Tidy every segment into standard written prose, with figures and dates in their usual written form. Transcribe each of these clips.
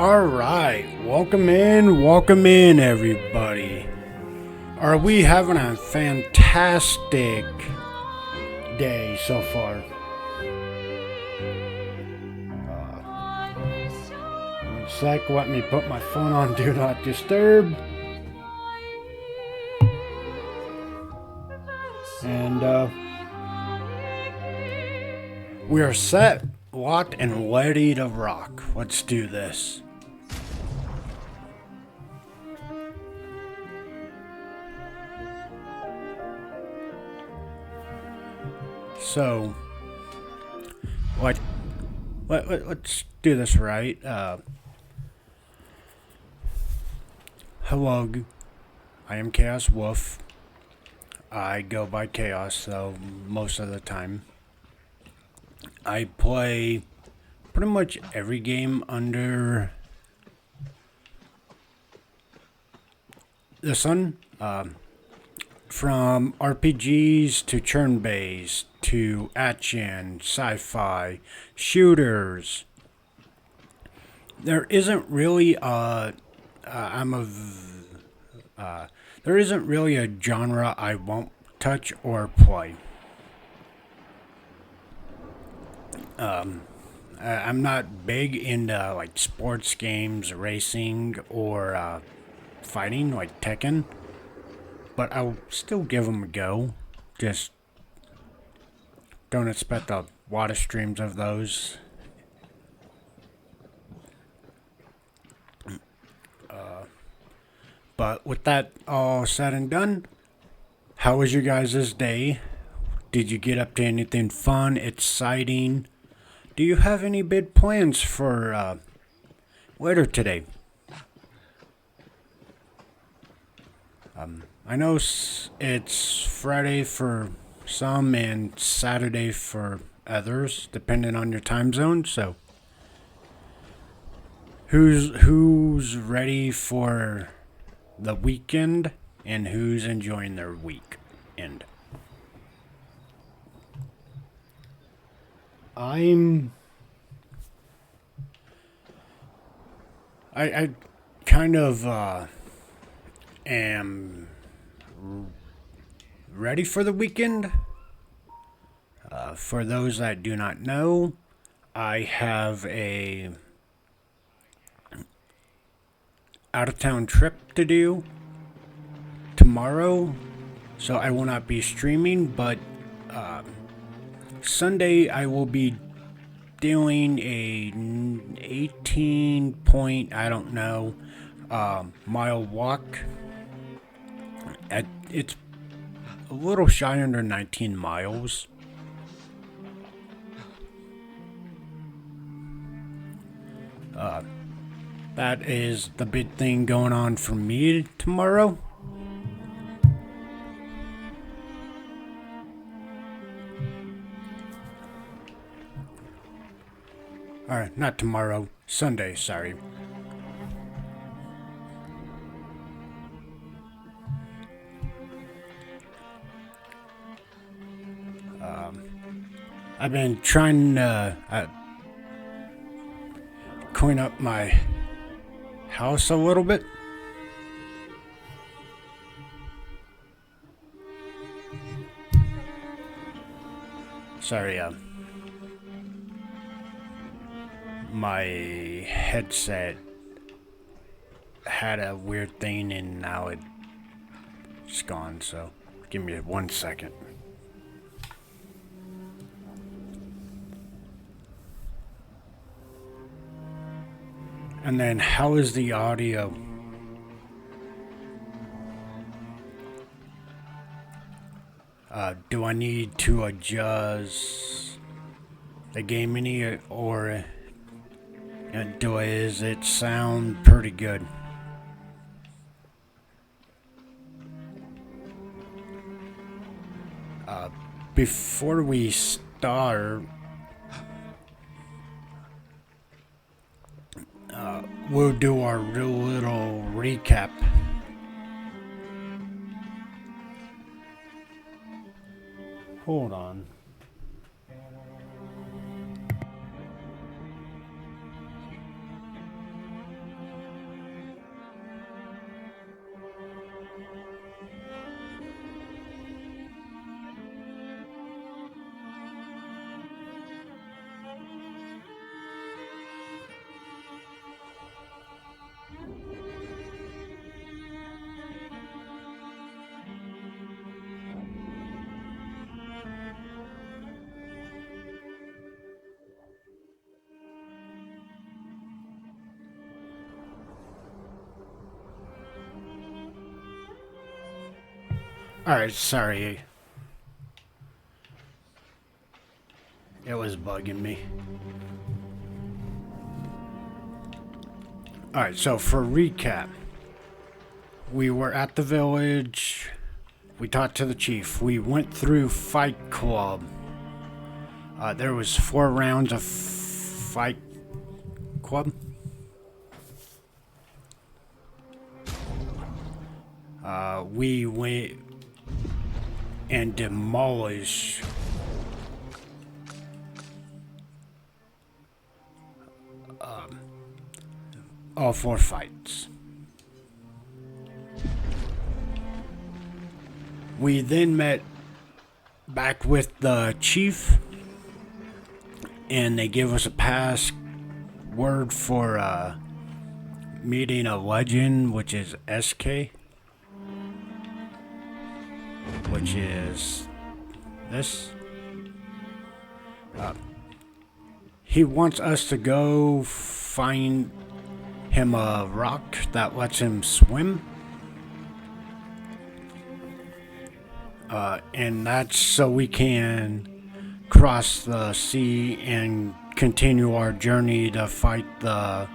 Alright, welcome in everybody. Are we having a fantastic day so far? One sec, let me put my phone on Do Not Disturb. And we are set, locked, and ready to rock. Let's do this. So, let's do this right. Hello, I am Chaos Wolf. I go by Chaos, though, most of the time. I play pretty much every game under the sun. From RPGs to turn-based to action, sci-fi, shooters. There isn't really there isn't really a genre I won't touch or play. I'm not big into like sports games, racing, or fighting like Tekken. But I'll still give them a go. Just don't expect a lot of streams of those. But with that all said and done, how was your guys' day? Did you get up to anything fun, exciting? Do you have any big plans for later today? I know it's Friday for some and Saturday for others, depending on your time zone. So, who's ready for the weekend and who's enjoying their weekend? I kind of am ready for the weekend. For those that do not know, I have a out of town trip to do tomorrow, so I will not be streaming, but Sunday I will be doing a 18 point, I don't know, mile walk. It's a little shy under 19 miles. That is the big thing going on for me tomorrow. Alright, not tomorrow. Sunday, sorry. I've been trying to clean up my house a little bit. Sorry, my headset had a weird thing and now it's gone, so give me 1 second. And then how is the audio? Do I need to adjust the game any, or does it sound pretty good? Before we start, we'll do our little recap. Hold on. Alright, sorry. It was bugging me. Alright, so for recap, we were at the village. We talked to the chief. We went through Fight Club. There was 4 rounds of Fight Club. We went and demolished all 4 fights. We then met back with the chief, and they gave us a password for meeting a legend, which is SK, which is this. He wants us to go find him a rock that lets him swim. And that's so we can cross the sea and continue our journey to fight the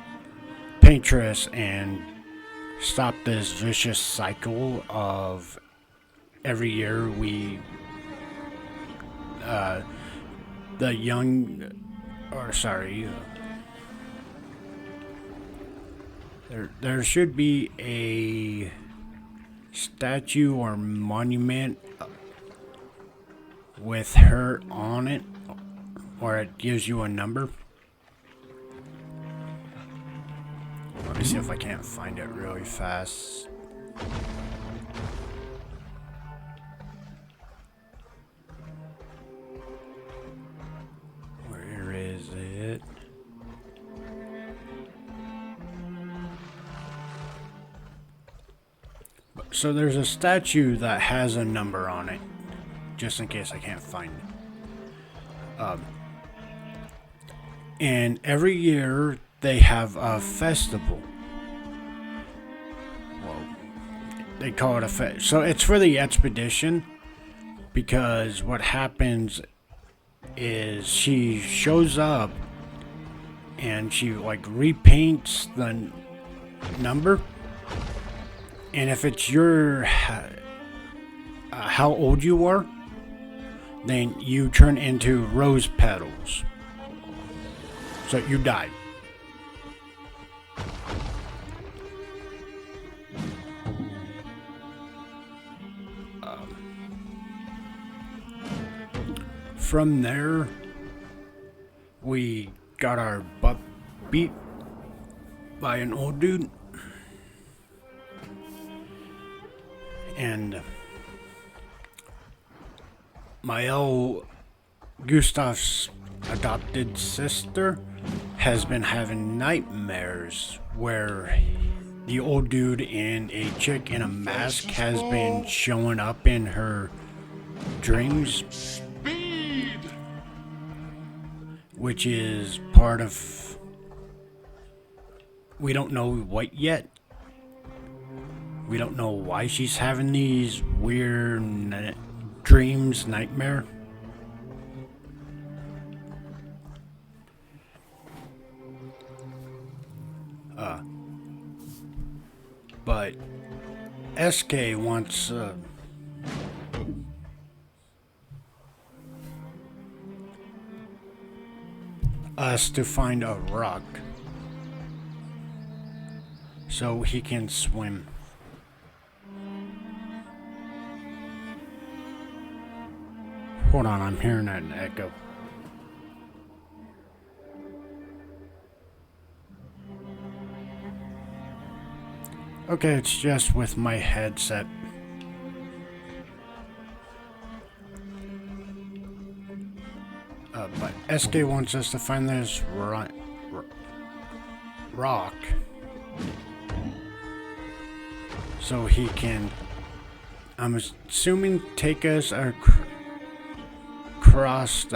Paintress and stop this vicious cycle of every year there should be a statue or monument with her on it, or it gives you a number. Let me see if I can't find it really fast. Where is it? So there's a statue that has a number on it, just in case I can't find it. And every year they have a festival. Well, they call it a fest. So it's for the expedition, because what happens is she shows up and she like repaints the number. And if it's your how old you are, then you turn into rose petals. So you die. From there, we got our butt beat by an old dude. And Mael, Gustav's adopted sister, has been having nightmares where the old dude and a chick in a mask has been showing up in her dreams, which is part of, we don't know what yet. We don't know why she's having these weird dreams, nightmare. But SK wants us to find a rock so he can swim. Hold on, I'm hearing an echo. Okay, it's just with my headset. But SK wants us to find this rock so he can, I'm assuming, take us across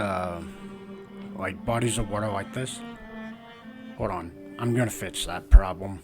like bodies of water like this. Hold on, I'm gonna fix that problem.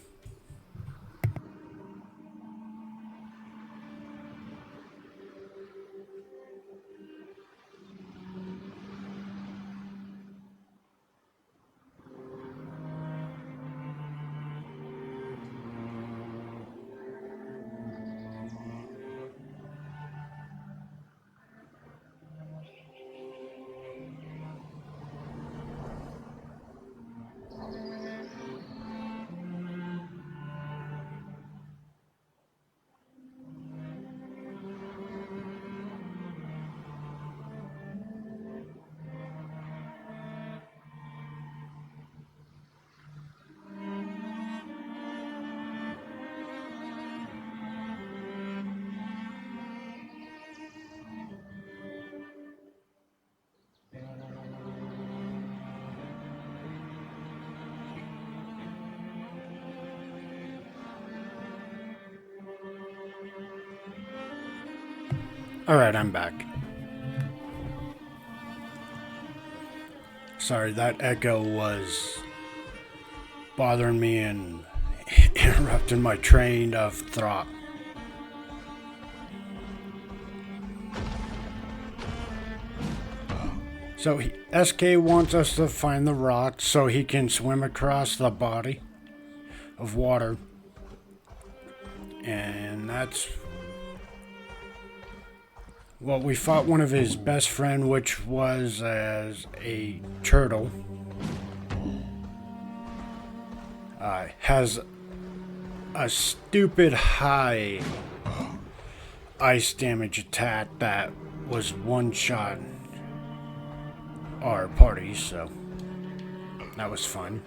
Alright, I'm back. Sorry, that echo was bothering me and interrupting my train of thought. So SK wants us to find the rock so he can swim across the body of water. And that's... Well, we fought one of his best friend, which was as a turtle. Has a stupid high ice damage attack that was one-shot our party, so that was fun.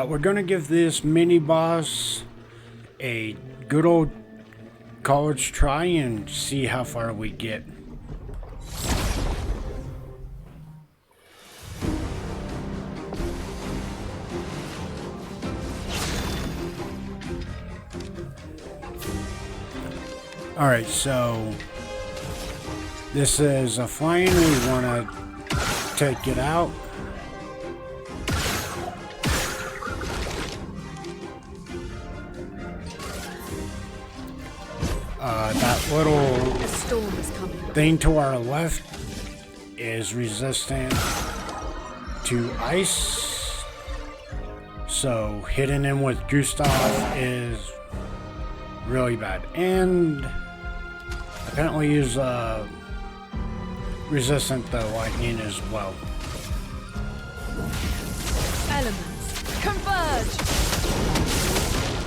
We're gonna give this mini boss a good old college try and see how far we get. Alright, so this is a flying. We want to take it out. That little thing to our left is resistant to ice. So hitting him with Gustav is really bad. And apparently he's resistant to lightning as well. Elements converge.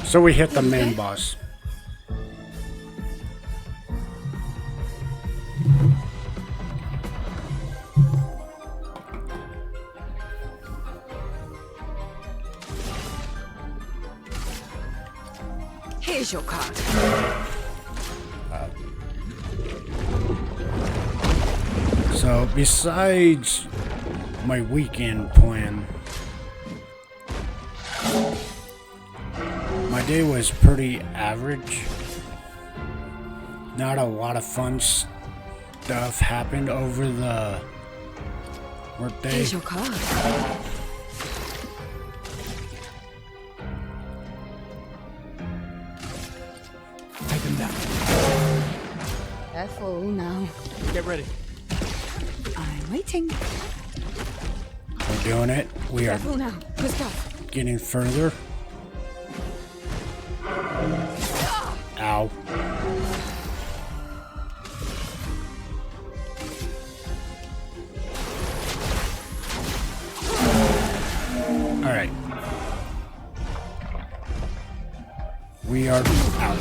So we hit the main boss. Here's your card. So besides my weekend plan, my day was pretty average. Not a lot of fun stuff happened over the workday. Here's your card. Take him down. Careful now. Get ready. I'm waiting. We're doing it. We are Careful now. Gustav. getting further. Ow. Alright. We are out.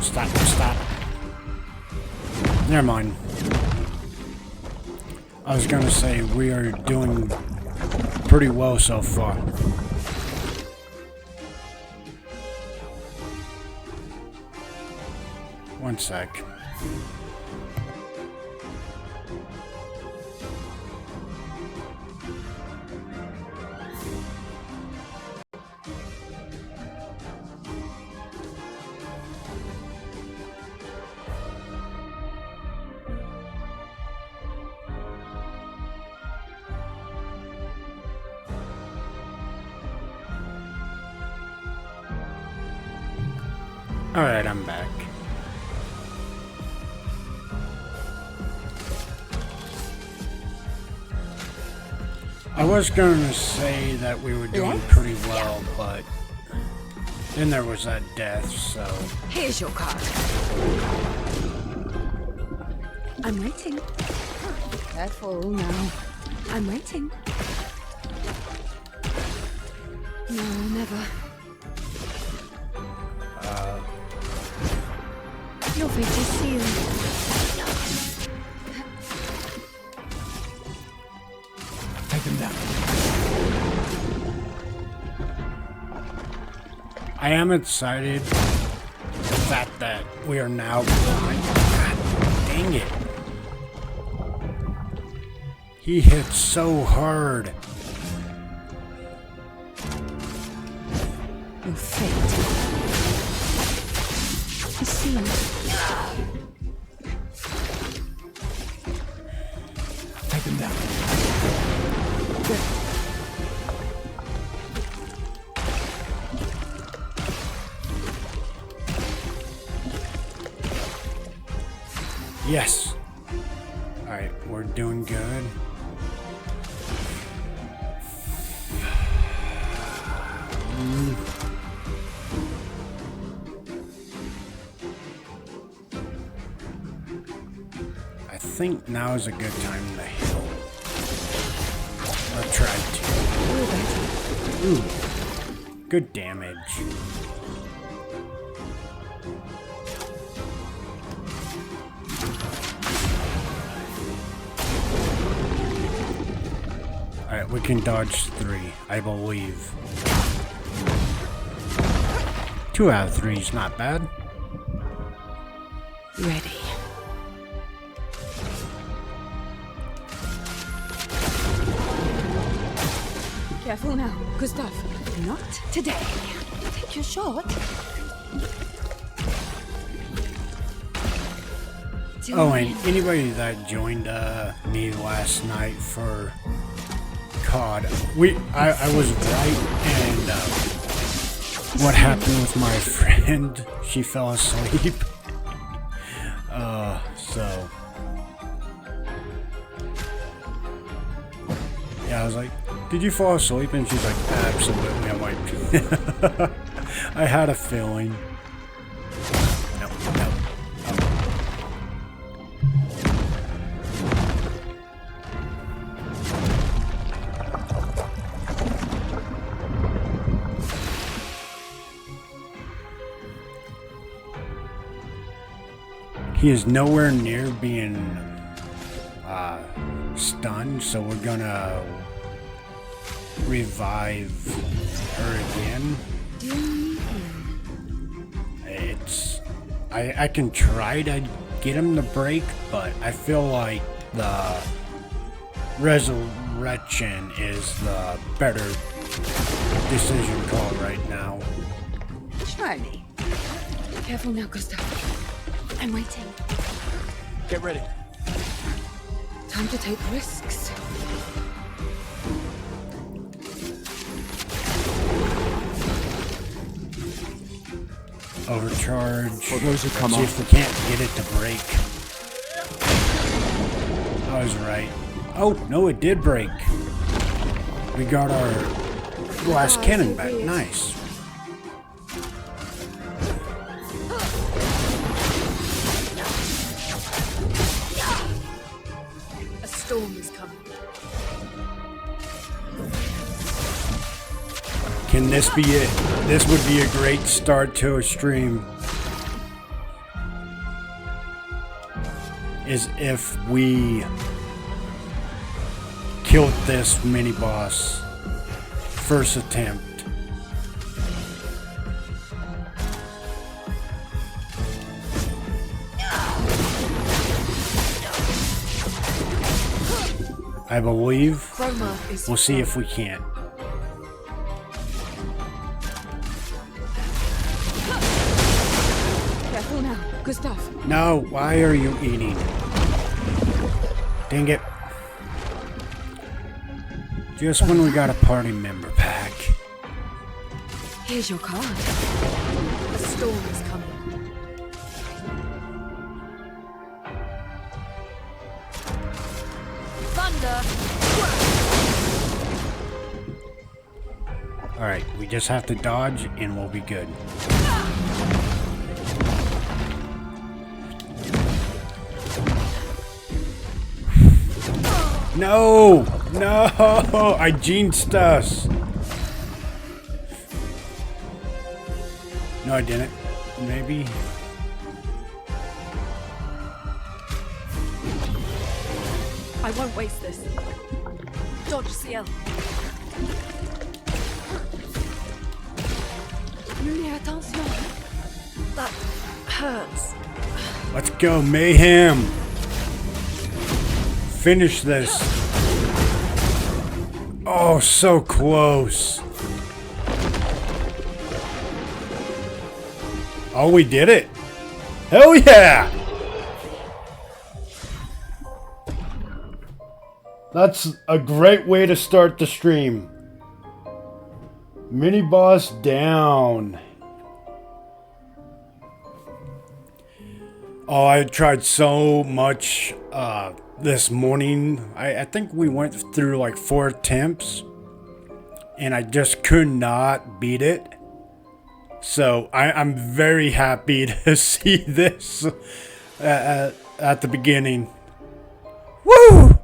Stop. Never mind. I was gonna say we are doing pretty well so far. One sec. Alright, I'm back. I was going to say that we were doing pretty well, but then there was that death, so... Here's your card. I'm waiting. Careful now. I'm waiting. No, never. Your fate is sealed. Take him down. I am excited the fact that we are now behind. God dang it. He hits so hard. Your fate must be sealed. Take them down. Yes. Alright, we're doing good. I think now is a good time to heal. Or try to. Ooh. Good damage. Alright, we can dodge 3, I believe. 2 out of 3 is not bad. Ready. Careful now, Gustav. Not today. Take your shot. Oh, and anybody that joined me last night for COD, I was right, and what happened with my friend, she fell asleep. So yeah, I was like, did you fall asleep? And she's like, absolutely. I'm like, I had a feeling. No. He is nowhere near being stunned, so we're gonna revive her again. I can try to get him to break, but I feel like the resurrection is the better decision call right now. Try me. Careful now, Gustav. I'm waiting. Get ready. Time to take risks. Overcharge. those who come See off. if we can't get it to break. I was right. Oh, no, it did break. We got our glass cannon back. Nice. A storm is coming. Can this be it? This would be a great start to a stream. Is if we killed this mini boss first attempt. I believe. Chroma is We'll see if we can't. Careful now, Gustav. No, why are you eating? Dang it. Just when we got a party member back. Here's your card. A storm is coming. Thunder! Alright, we just have to dodge and we'll be good. No! No! I jinxed us! No, I didn't. Maybe. I won't waste this. Dodge CL. Really, attention. That hurts. Let's go, Mayhem! Finish this. Oh, so close. Oh, we did it. Hell yeah! That's a great way to start the stream. Mini boss down. Oh, I tried so much this morning. I think we went through like 4 attempts and I just could not beat it. So I'm very happy to see this at the beginning. Woo!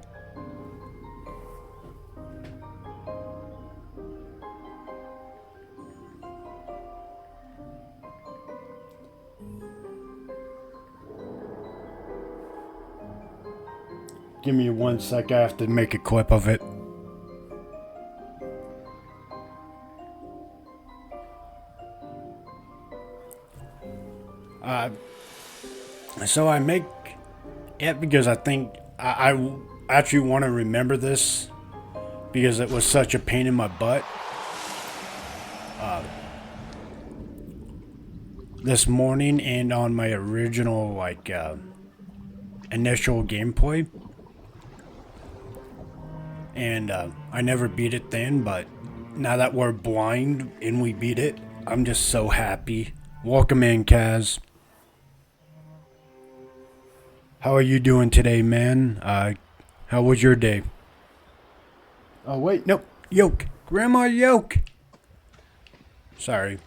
Give me 1 sec, I have to make a clip of it. So I make it because I think I actually want to remember this because it was such a pain in my butt. This morning and on my original initial gameplay. And I never beat it then, but now that we're blind and we beat it, I'm just so happy. Welcome in, Kaz. How are you doing today, man? How was your day? Oh, wait, nope. Yoke. Grandma Yoke. Sorry.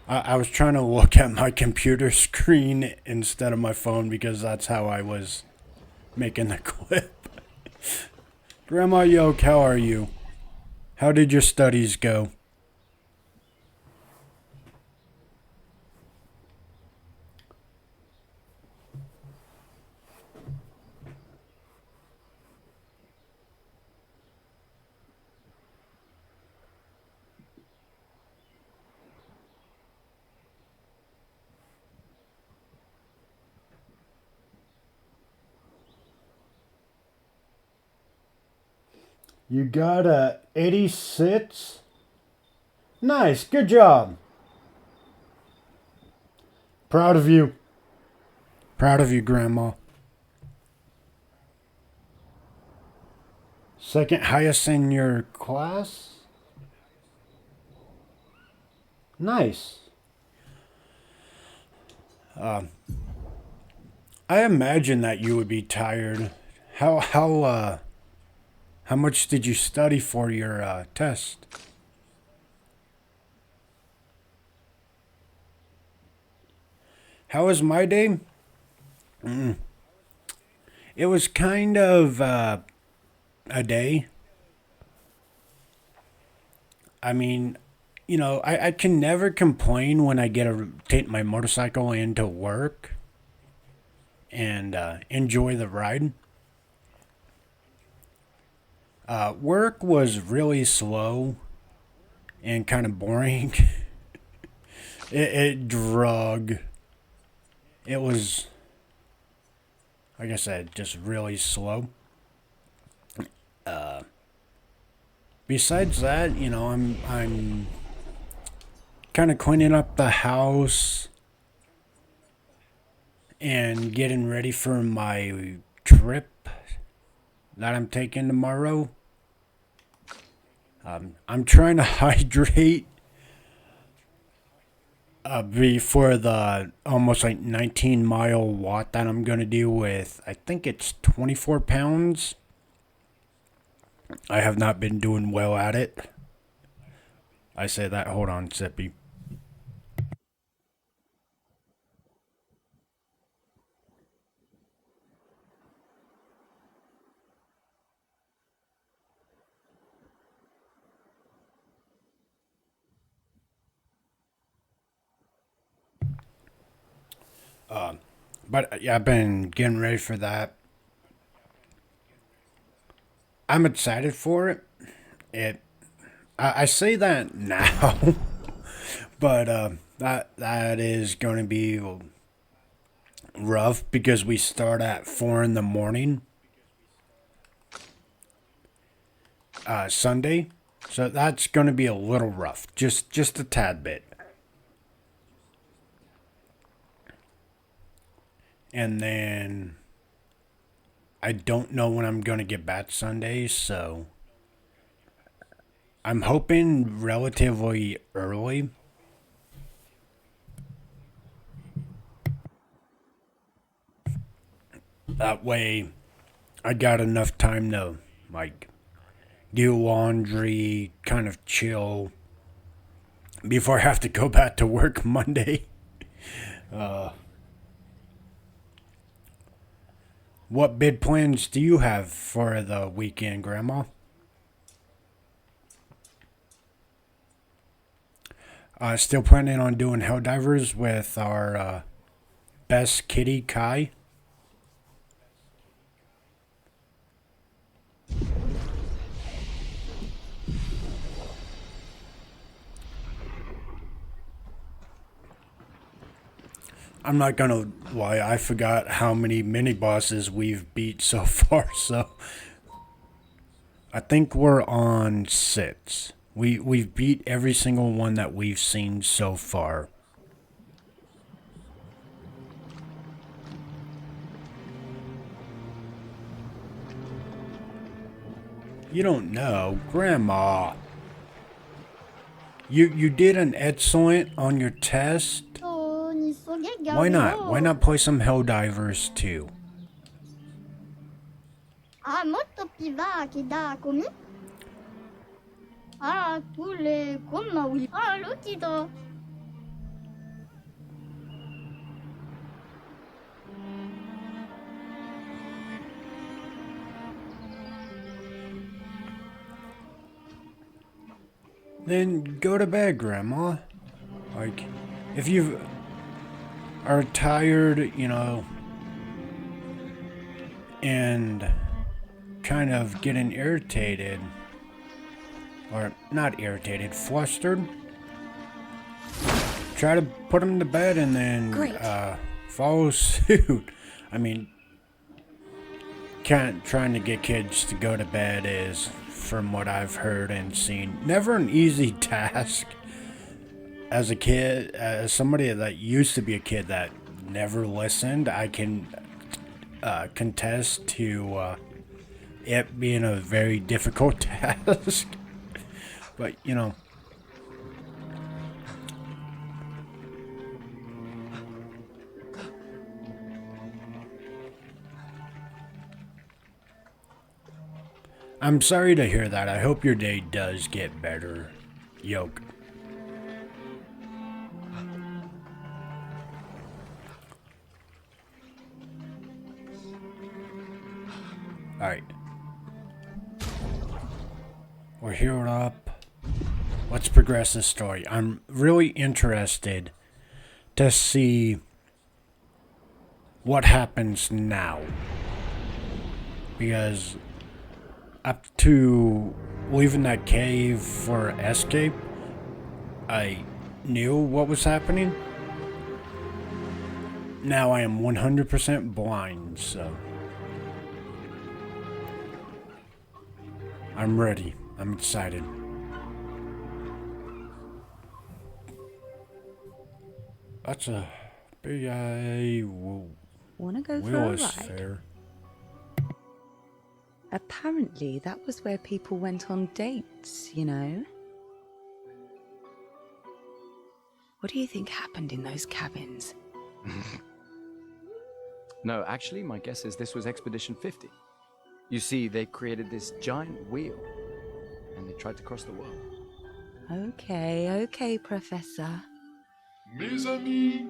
I was trying to look at my computer screen instead of my phone because that's how I was making the clip. Grandma Yoke, how are you? How did your studies go? You got a 86? Nice, good job. Proud of you. Proud of you, Grandma. Second highest in your class? Nice. I imagine that you would be tired. How much did you study for your test? How was my day? It was kind of a day. I mean, I can never complain when I get to take my motorcycle into work and enjoy the ride. Work was really slow and kind of boring. it drug. It was, like I said, just really slow. Besides that, I'm kind of cleaning up the house and getting ready for my trip that I'm taking tomorrow. I'm trying to hydrate before the almost like 19-mile walk that I'm going to do with, I think it's 24 pounds. I have not been doing well at it. I say that, hold on, Sippy. But yeah, I've been getting ready for that. I'm excited for it. It. I say that now, but that is going to be rough because we start at 4 in the morning. Sunday, so that's going to be a little rough, just a tad bit. And then I don't know when I'm going to get back Sundays, so I'm hoping relatively early. That way I got enough time to, like, do laundry, kind of chill before I have to go back to work Monday. What bid plans do you have for the weekend, Grandma? Still planning on doing Helldivers with our best kitty, Kai. I'm not gonna lie, I forgot how many mini bosses we've beat so far, so I think we're on 6. We've beat every single one that we've seen so far. You don't know, Grandma. You did an excellent on your test. Why not? Why not play some Helldivers too? あ、もっとピバーキダーコミあら、これ、こんなウィあら、ロキだ Then go to bed, Grandma. Like, if you are tired, and kind of getting irritated, or not irritated, flustered, try to put them to bed and then Great. Follow suit. I mean, trying to get kids to go to bed is, from what I've heard and seen, never an easy task. As a kid, as somebody that used to be a kid that never listened, I can contest to it being a very difficult task. But, I'm sorry to hear that. I hope your day does get better, Yoke. Alright. We're healed up. Let's progress this story. I'm really interested to see what happens now. Because up to leaving that cave for escape, I knew what was happening. Now I am 100% blind, so I'm ready. I'm excited. That's a big Wanna go for a Willis ride? fair. Apparently, that was where people went on dates, you know? What do you think happened in those cabins? No, actually, my guess is this was Expedition 50. You see, they created this giant wheel, and they tried to cross the world. Okay, Professor. Mes amis,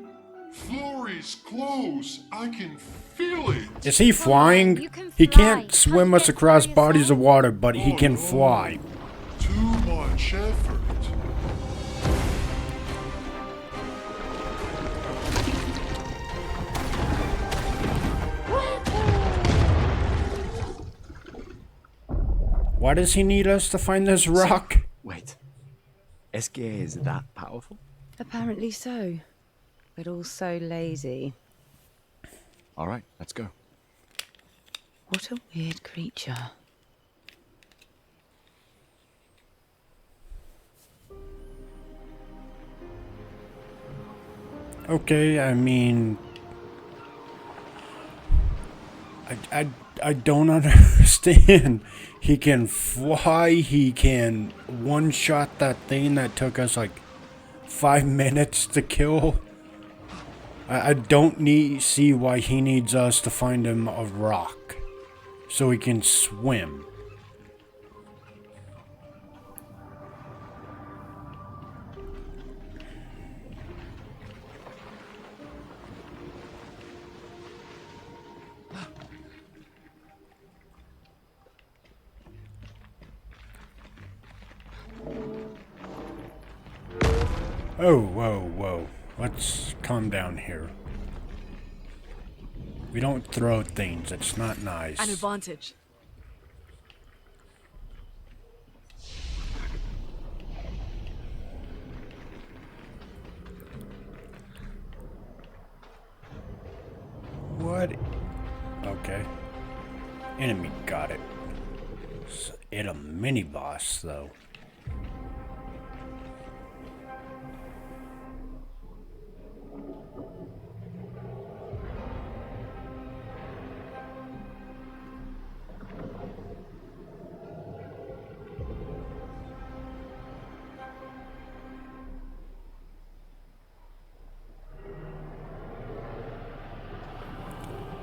Flory's close. I can feel it. Is he flying? you can He fly. can't swim How us you get across flying bodies of inside? water, but he Oh, can no. fly. Too much effort. Why does he need us to find this rock? Wait, Esque is that powerful? Apparently so. But also lazy. All right, let's go. What a weird creature. Okay, I mean, I don't understand. He can fly, he can one-shot that thing that took us like 5 minutes to kill. I don't see why he needs us to find him a rock so he can swim. Oh, whoa. Let's calm down here. We don't throw things, it's not nice. An advantage. What? Okay. Enemy got it. It's a mini boss, though.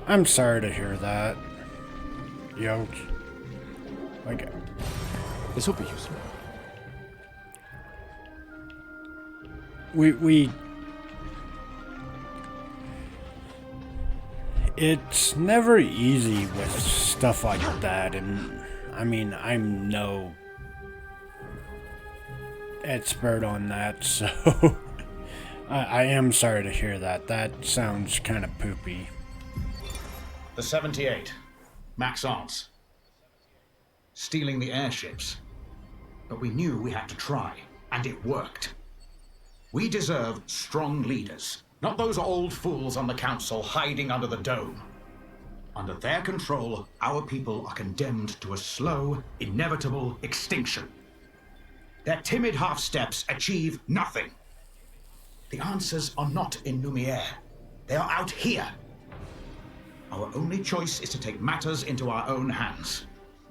I'm sorry to hear that. Yoke. Like, This will be useful. we it's never easy with stuff like that, and I mean, I'm no expert on that, so I am sorry to hear that. That sounds kind of poopy. The 78. Maxence. Stealing the airships. But we knew we had to try, and it worked. We deserve strong leaders, not those old fools on the council hiding under the dome. Under their control, our people are condemned to a slow, inevitable extinction. Their timid half-steps achieve nothing. The answers are not in Lumiere. They are out here. Our only choice is to take matters into our own hands.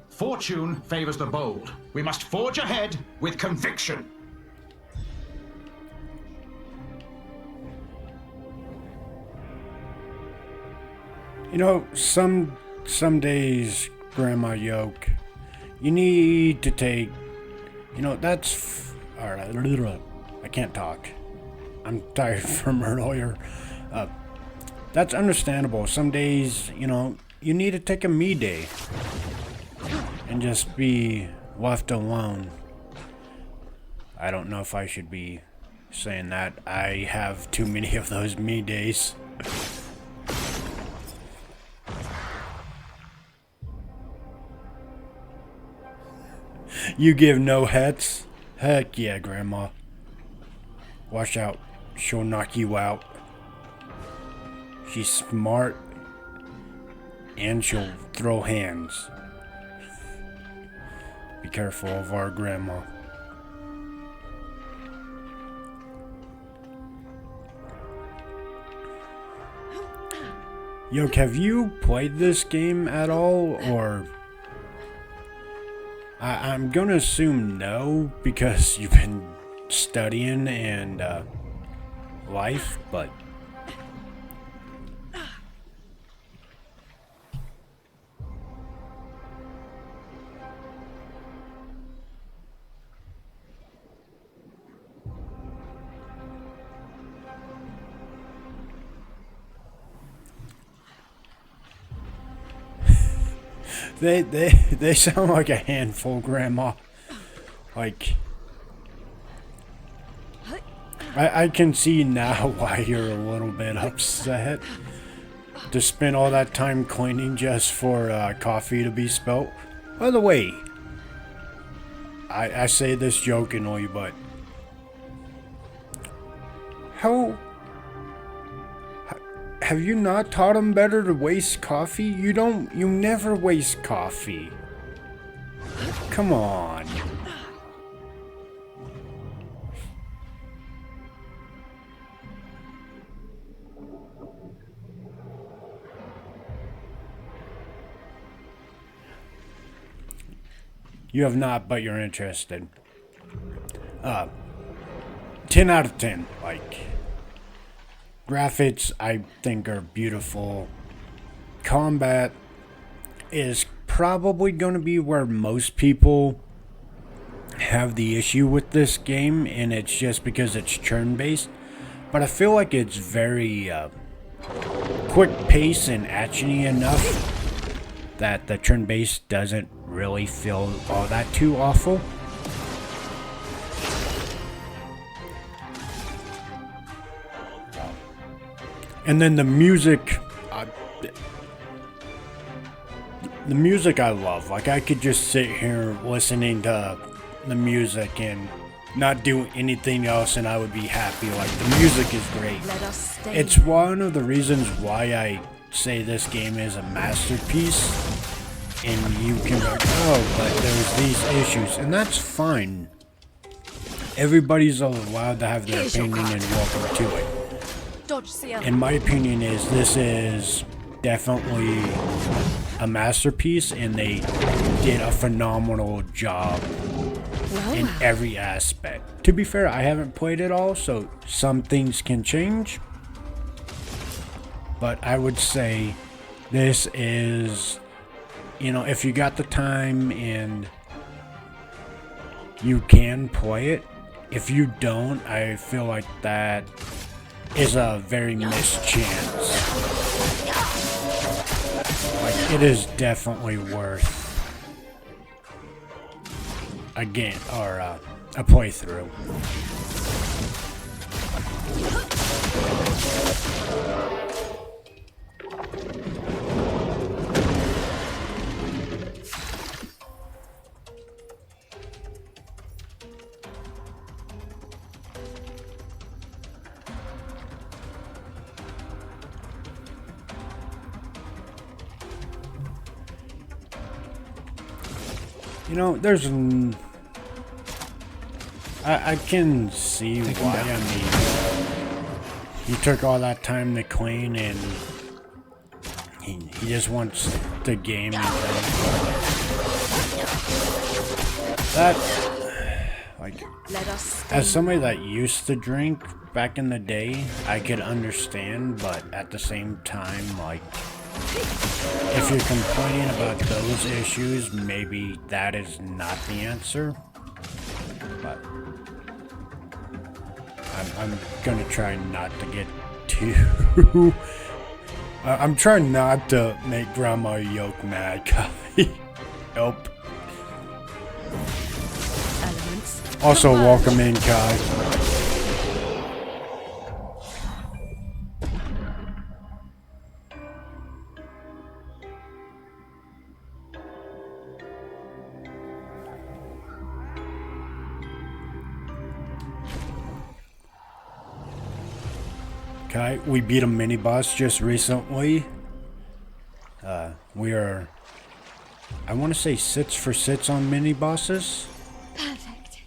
Fortune favors the bold. We must forge ahead with conviction. You know, some days, Grandma Yoke, you need to take, you know, alright, I can't talk. I'm tired from earlier. That's understandable. Some days, you know, you need to take a me day and just be left alone. I don't know if I should be saying that. I have too many of those me days. You give no hets? Heck yeah, Grandma. Watch out. She'll knock you out. She's smart. And she'll throw hands. Be careful of our grandma. Yoke, have you played this game at all, or... I'm gonna assume no, because you've been studying and, life, but... They sound like a handful, Grandma. Like, I can see now why you're a little bit upset. To spend all that time cleaning just for coffee to be spilt. By the way, I say this jokingly, but how... Have you not taught him better to waste coffee? You never waste coffee. Come on. You have not, but you're interested. 10 out of 10. Like, graphics, I think, are beautiful. Combat is probably going to be where most people have the issue with this game, and it's just because it's turn-based. But I feel like it's very quick pace and actiony enough that the turn-based doesn't really feel all that too awful. And then the music I love. Like, I could just sit here listening to the music and not do anything else and I would be happy. Like, the music is great. Let us stay. It's one of the reasons why I say this game is a masterpiece. And you can go, oh, but there's these issues. And that's fine. Everybody's allowed to have their opinion and welcome to it. Dodge CL. And my opinion is this is definitely a masterpiece, and they did a phenomenal job in every aspect. To be fair, I haven't played it all, so some things can change. But I would say this is, you know, if you got the time and you can play it. If you don't, I feel like that is a very missed chance. Like, it is definitely worth a game or a playthrough. You know, there's I can see why. I mean, he took all that time to clean, and he just wants the game. That, like, as somebody that used to drink back in the day, I could understand, but at the same time, like, if you're complaining about those issues, maybe that is not the answer. But I'm gonna try not to get too... I'm trying not to make Grandma Yoke mad, Kai. Nope. Also, welcome in, Kai. Okay, we beat a mini boss just recently. We are, I want to say, 6 for 6 on mini bosses. Perfect.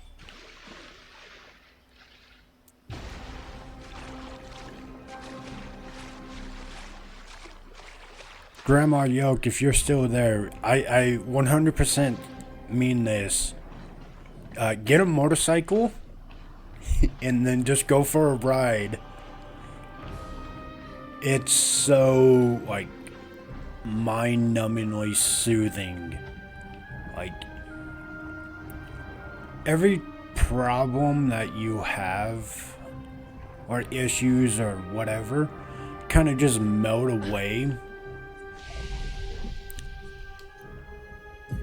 Grandma Yoke, if you're still there, I 100% mean this. Get a motorcycle and then just go for a ride. It's so, like, mind-numbingly soothing. Like, every problem that you have, or issues, or whatever, kind of just melt away.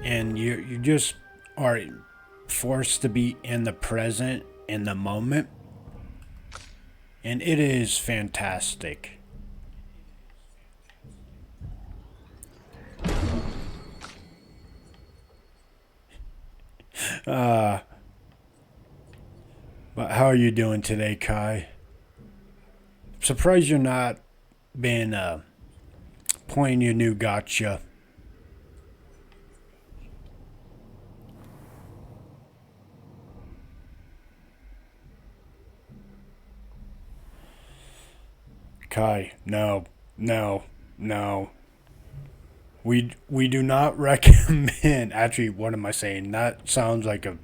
And you just are forced to be in the present, in the moment. And it is fantastic. But how are you doing today, Kai? Surprised you're not been playing your new gotcha. Kai, no. We do not recommend. Actually, what am I saying? That sounds like a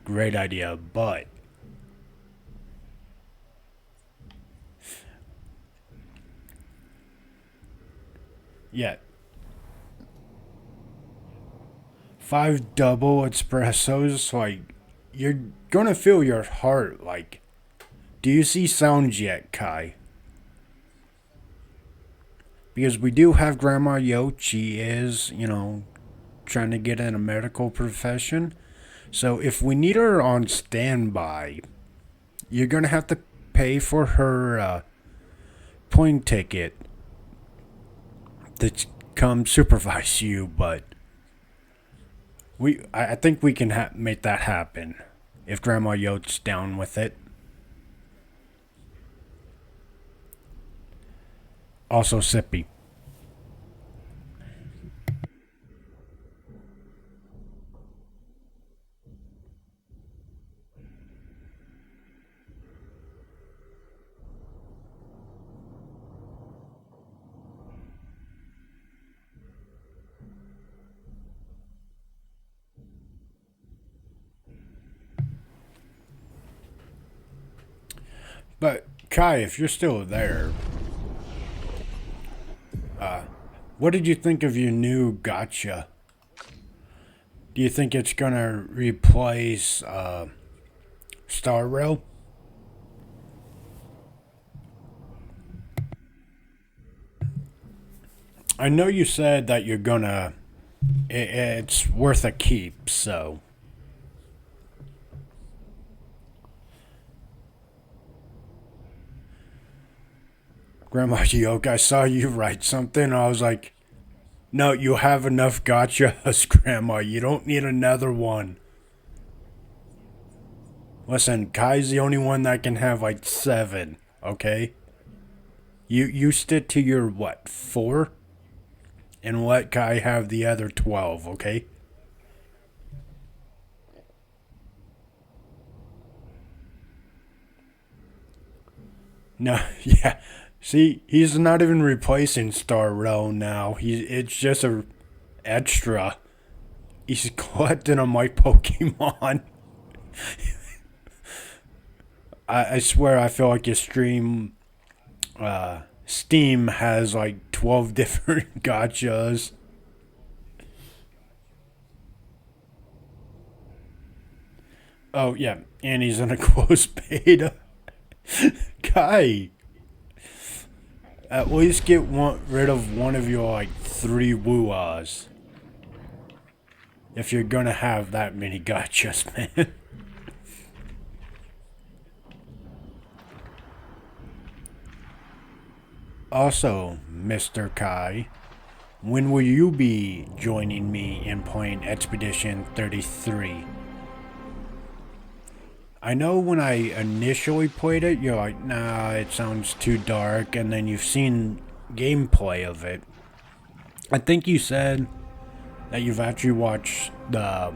great idea, but yeah, 5 double espressos. Like, you're gonna feel your heart. Like, do you see sounds yet, Kai? Because we do have Grandma Yoch. She is, trying to get in a medical profession. So if we need her on standby, you're going to have to pay for her plane ticket to come supervise you. But I think we can make that happen if Grandma Yoch's down with it. Also, Sippy. But, Kai, if you're still there, what did you think of your new gotcha? Do you think it's gonna replace Star Rail? I know you said that you're gonna. It's worth a keep, so. Grandma Yoke, I saw you write something. I was like, no, you have enough gotchas, Grandma. You don't need another one. Listen, Kai's the only one that can have like 7, okay? You stick to your, what, 4? And let Kai have the other 12, okay? No, yeah. See, he's not even replacing Star Rail now. It's just a extra. He's collecting on my Pokemon. I swear I feel like your stream Steam has like 12 different gotchas. Oh yeah, and he's in a closed beta. Kai, at least get rid of one of your like 3 woo-ahs. If you're gonna have that many gotchas, man. Also, Mr. Kai, when will you be joining me in playing Expedition 33? I know when I initially played it, you're like, nah, it sounds too dark, and then you've seen gameplay of it. I think you said that you've actually watched the,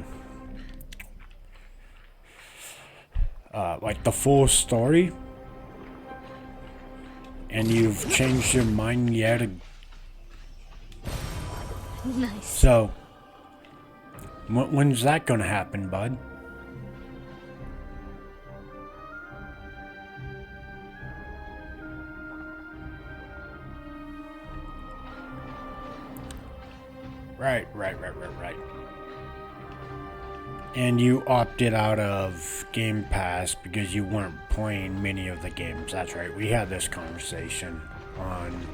like the full story, and you've changed your mind yet. Nice. So, when's that gonna happen, bud? Right. And you opted out of Game Pass because you weren't playing many of the games. That's right. We had this conversation on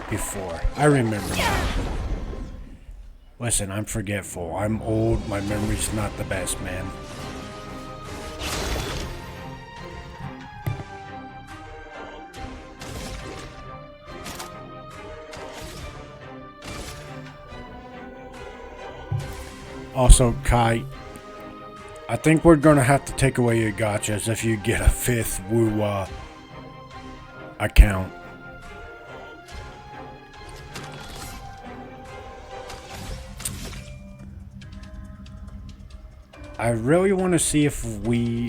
before. I remember now. Listen, I'm forgetful. I'm old. My memory's not the best, man. Also, Kai, I think we're gonna have to take away your gotchas if you get a 5th Woo account. I really want to see if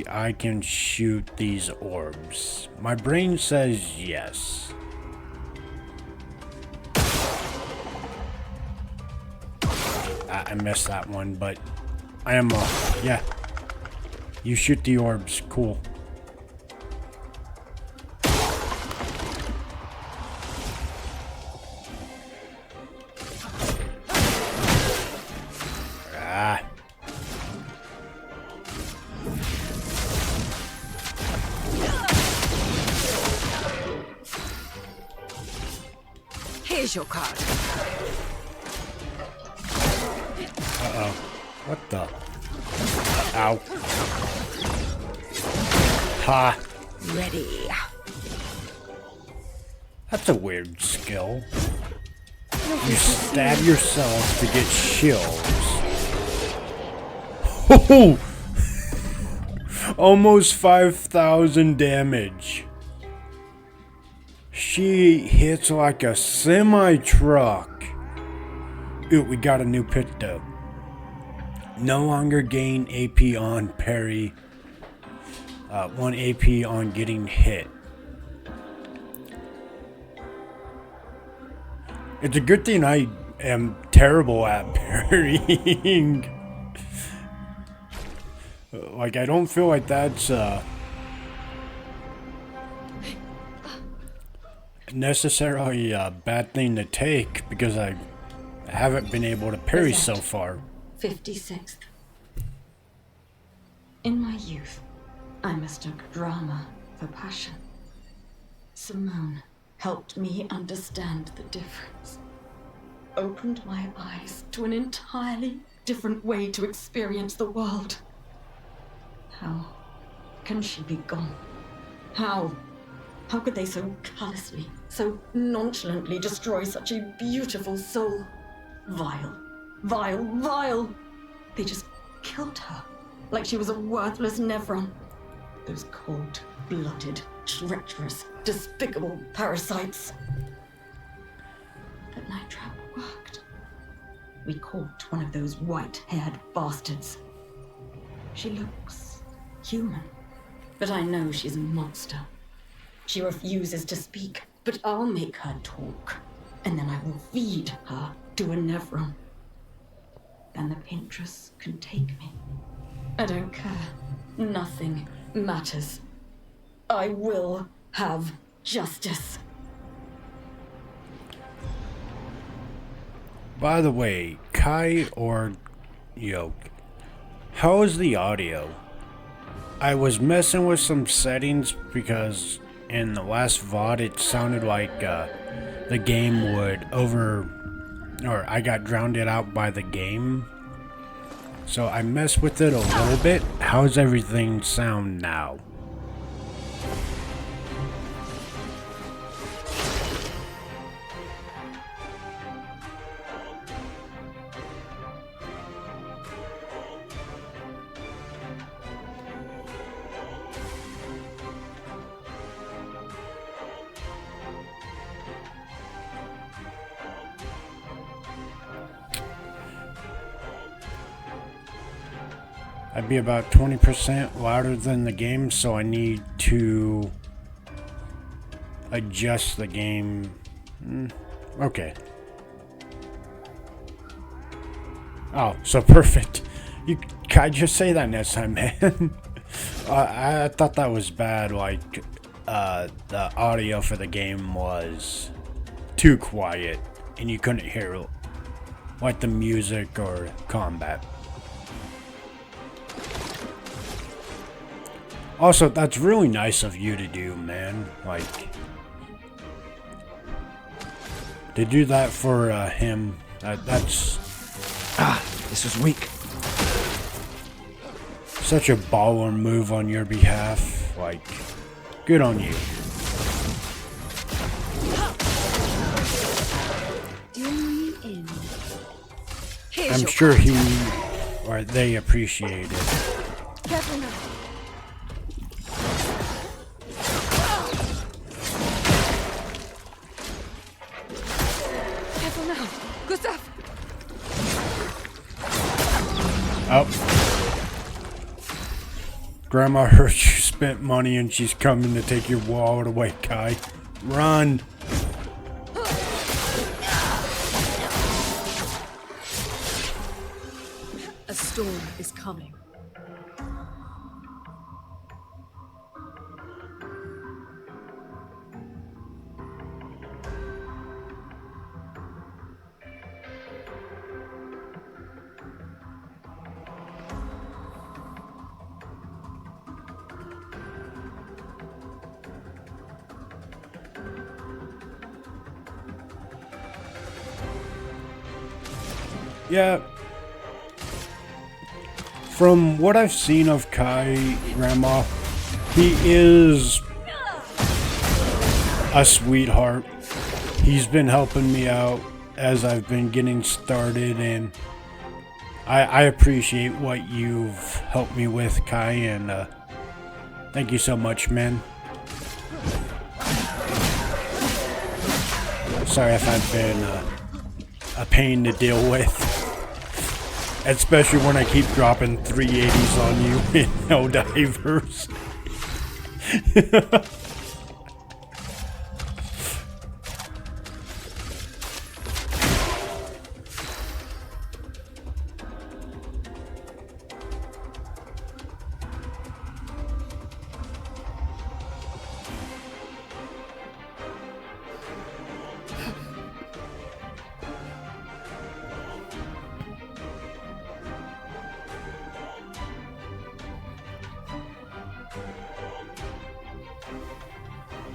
I can shoot these orbs. My brain says yes. I missed that one, but I am, yeah. You shoot the orbs. Cool. Ah. Here's your card. Uh-oh. What the? Ow. Ha. Ready. That's a weird skill. You stab yourself to get shills. Oh! Almost 5,000 damage. She hits like a semi-truck. Ooh, we got a new pick though. No longer gain AP on parry. 1 AP on getting hit. It's a good thing I am terrible at parrying. Like, I don't feel like that's necessarily a bad thing to take, because I haven't been able to parry so far. 56th. In my youth, I mistook drama for passion. Simone helped me understand the difference. Opened my eyes to an entirely different way to experience the world. How can she be gone? How? How could they so callously, so nonchalantly destroy such a beautiful soul? Vile, vile, vile! They just killed her, like she was a worthless Nevron. Those cold-blooded, treacherous, despicable parasites. But Night Trap worked. We caught one of those white-haired bastards. She looks human, but I know she's a monster. She refuses to speak, but I'll make her talk, and then I will feed her to a Nevron. Then the Paintress can take me. I don't care. Nothing matters. I will have justice. By the way, Kai or Yoke, how is the audio? I was messing with some settings because in the last VOD it sounded like the game would or I got drowned out by the game. So I messed with it a little bit. How's everything sound now? I'd be about 20% louder than the game, so I need to adjust the game. Okay. Oh, so perfect. Can I just say that next time, man? I thought that was bad, like, the audio for the game was too quiet, and you couldn't hear, like, the music or combat. Also, that's really nice of you to do, man. Like, to do that for him, that's... This was weak. Such a baller move on your behalf. Like, good on you. I'm sure he or they appreciate it. Careful now. Careful now. Gustav! Oh. Grandma heard you spent money and she's coming to take your wallet away, Kai. Run! storm is coming. Yeah. From what I've seen of Kai Grandma, he is a sweetheart. He's been helping me out as I've been getting started, and I appreciate what you've helped me with, Kai, and thank you so much, man. Sorry if I've been a pain to deal with. Especially when I keep dropping 380s on you in Helldivers.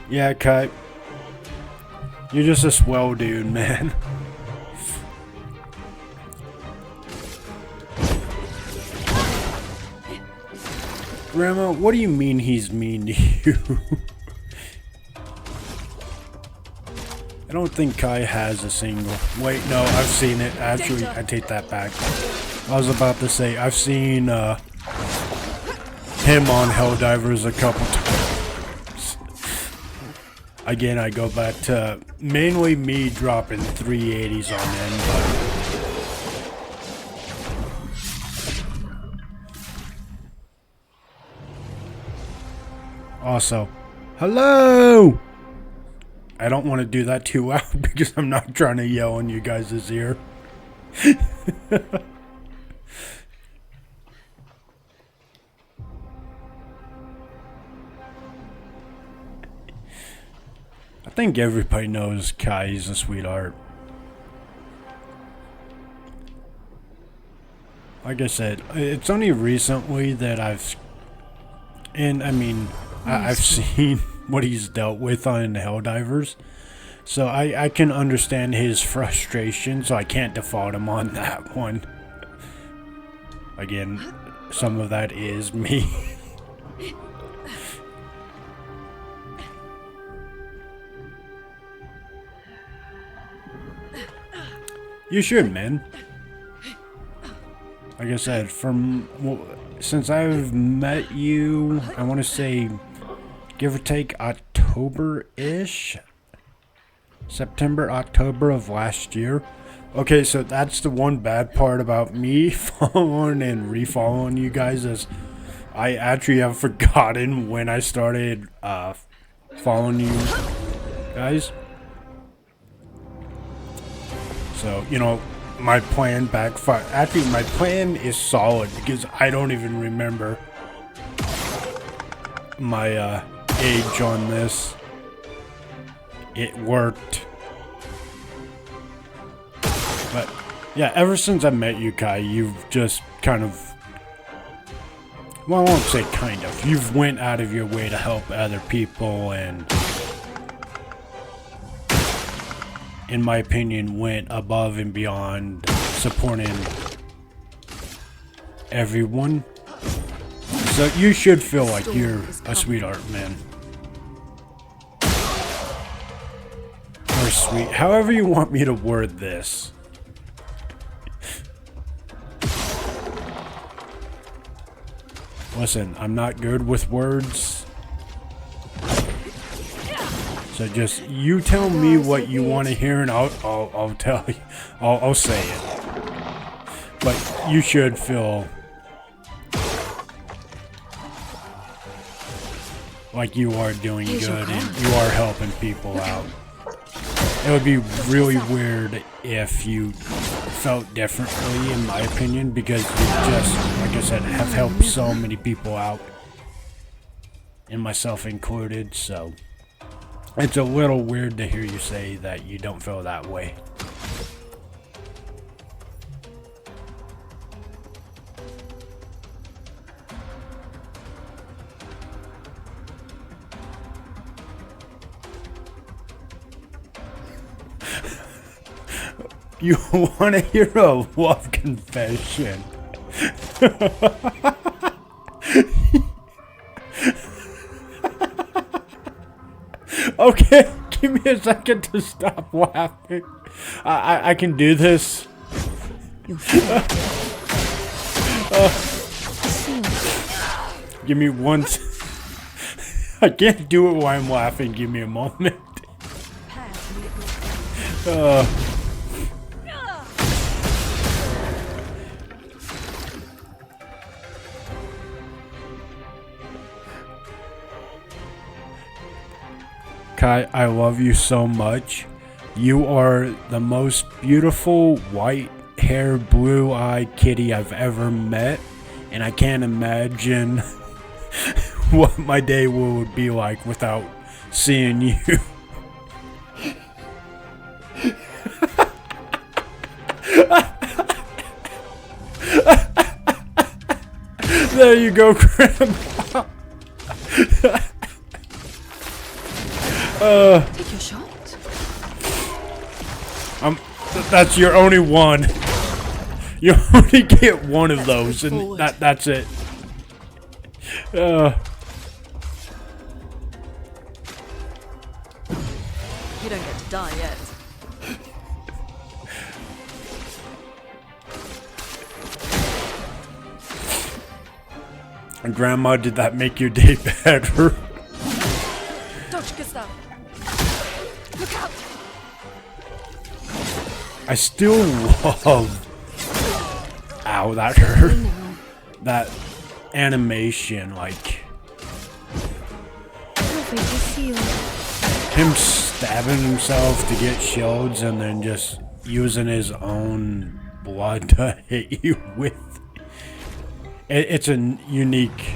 Yeah, Kai. You're just a swell dude, man. Grandma, what do you mean he's mean to you? I don't think Kai has a single. Wait, no, I've seen it. Actually, I take that back. I was about to say, I've seen him on Helldivers a couple times. Again, I go back to mainly me dropping 380s on him, but also, hello! I don't want to do that too loud because I'm not trying to yell in you guys' ear. I think everybody knows Kai's a sweetheart. Like I said, it's only recently that I've seen what he's dealt with on Helldivers. So I can understand his frustration, so I can't default him on that one. Again, some of that is me. You should, man. Like I said, since I've met you, I want to say, give or take October-ish? September, October of last year. Okay, so that's the one bad part about me following and refollowing you guys, is I actually have forgotten when I started following you guys. So, you know, my plan backfired. Actually, my plan is solid because I don't even remember my age on this. It worked. But, yeah, ever since I met you, Kai, you've just kind of... Well, I won't say kind of. You've went out of your way to help other people and... in my opinion, went above and beyond supporting everyone. So you should feel like you're a sweetheart, man. Or sweet. However you want me to word this. Listen, I'm not good with words. So just, you tell me what you want to hear and I'll tell you, I'll say it. But you should feel like you are doing good and you are helping people out. It would be really weird if you felt differently in my opinion because you just, like I said, have helped so many people out, and myself included, so it's a little weird to hear you say that you don't feel that way. You want to hear a love confession? Okay, give me a second to stop laughing. I can do this. Give me one. I can't do it while I'm laughing. Give me a moment. Kai, I love you so much. You are the most beautiful white-haired, blue-eyed kitty I've ever met, and I can't imagine what my day would be like without seeing you. There you go, Grandma. Take your shot. That's your only one. You only get one of those, and that's it. You don't get to die yet. Grandma, did that make your day better? Dodge, Gustav. Look out! I still love... Ow, that hurt. That animation, like... him stabbing himself to get shields and then just using his own blood to hit you with. It's a unique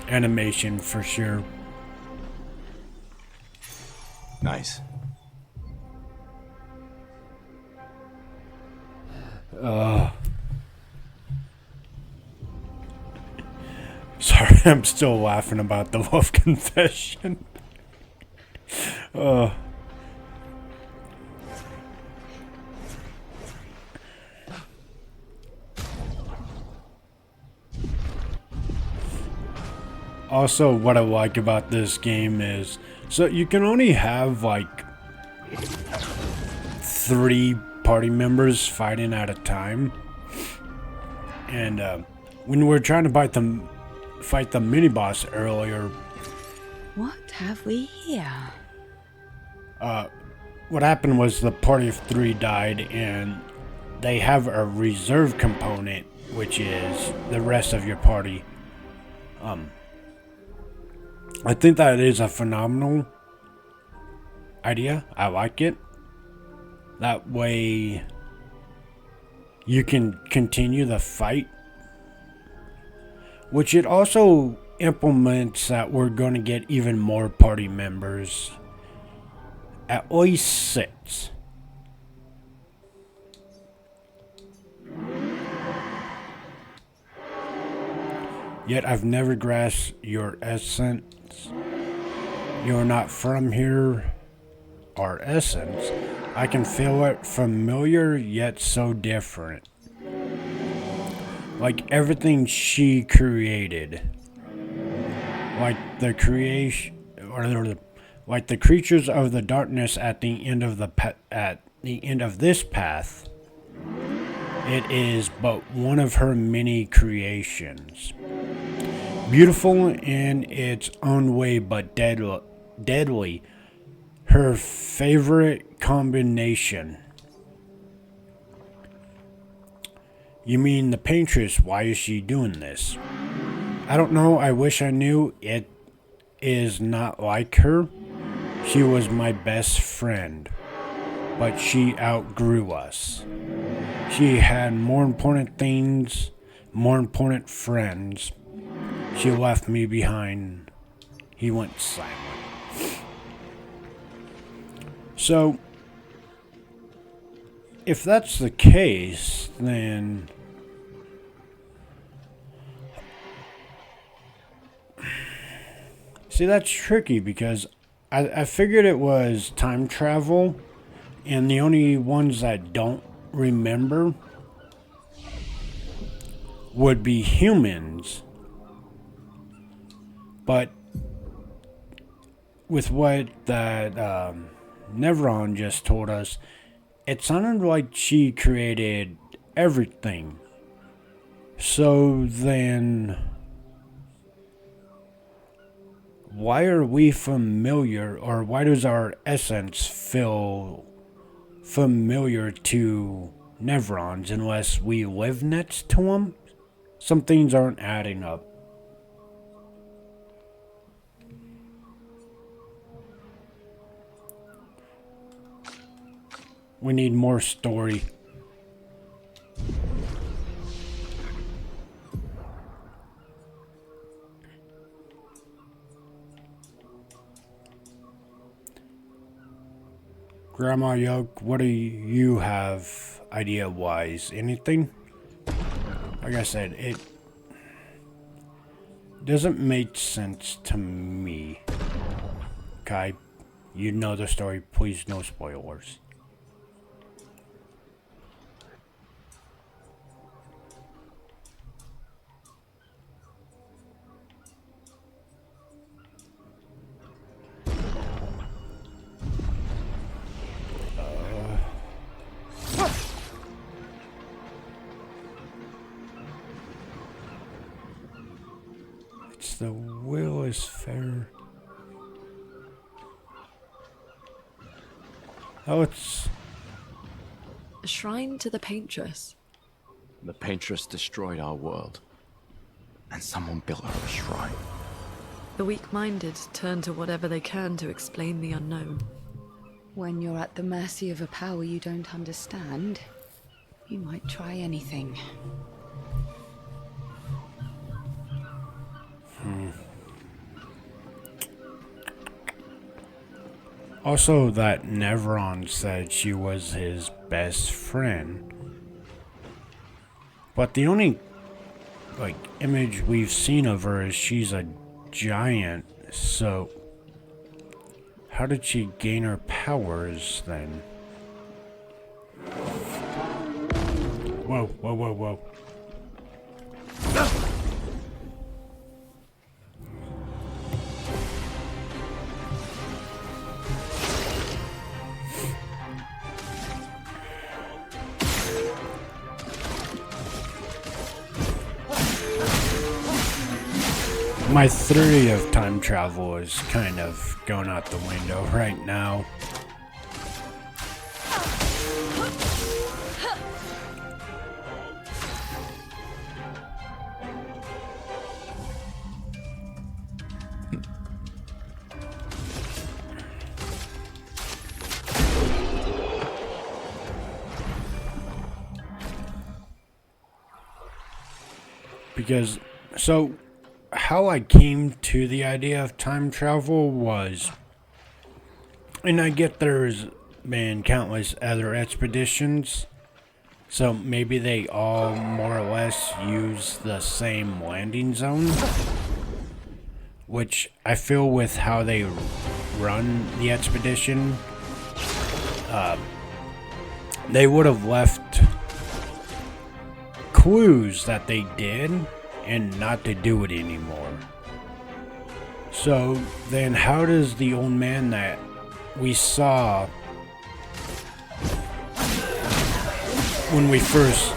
animation for sure. Nice. Sorry, I'm still laughing about the love confession. Also, what I like about this game is, so you can only have like 3 party members fighting at a time. And when we were trying to fight the mini boss earlier, What have we here? what happened was the party of 3 died, and they have a reserve component, which is the rest of your party. I think that is a phenomenal idea. I like it. That way you can continue the fight. Which it also implements that we're going to get even more party members. At least 6. Yet I've never grasped your essence. You're not from here. Our essence. I can feel it, familiar yet so different. Like everything she created. Like the creation, or like the creatures of the darkness at the end of this path. It is but one of her many creations. Beautiful in its own way, but deadly. Her favorite combination. You mean the paintress? Why is she doing this? I don't know. I wish I knew. It is not like her. She was my best friend. but she outgrew us. She had more important things, more important friends. She left me behind. He went silent. So, if that's the case, then see, that's tricky because I figured it was time travel, and the only ones I don't remember would be humans. But with what that Nevron just told us, it sounded like she created everything. So then, why are we familiar, or why does our essence feel familiar to Nevrons unless we live next to them? Some things aren't adding up. We need more story. Grandma Yoke, what do you have idea-wise? Anything? Like I said, it doesn't make sense to me. Okay, you know the story. Please, no spoilers. The will is fair. Oh, it's a shrine to the paintress. The paintress destroyed our world, and someone built her a shrine. The weak-minded turn to whatever they can to explain the unknown. When you're at the mercy of a power you don't understand, you might try anything. Also, that Nevron said she was his best friend. But the only, image we've seen of her is she's a giant. So, how did she gain her powers then? Whoa, whoa, whoa, whoa. My theory of time travel is kind of going out the window right now. Because, so, how I came to the idea of time travel was, and I get there's been countless other expeditions, so maybe they all more or less use the same landing zone, which I feel with how they run the expedition, they would have left clues that they did and not to do it anymore. So then how does the old man that we saw when we first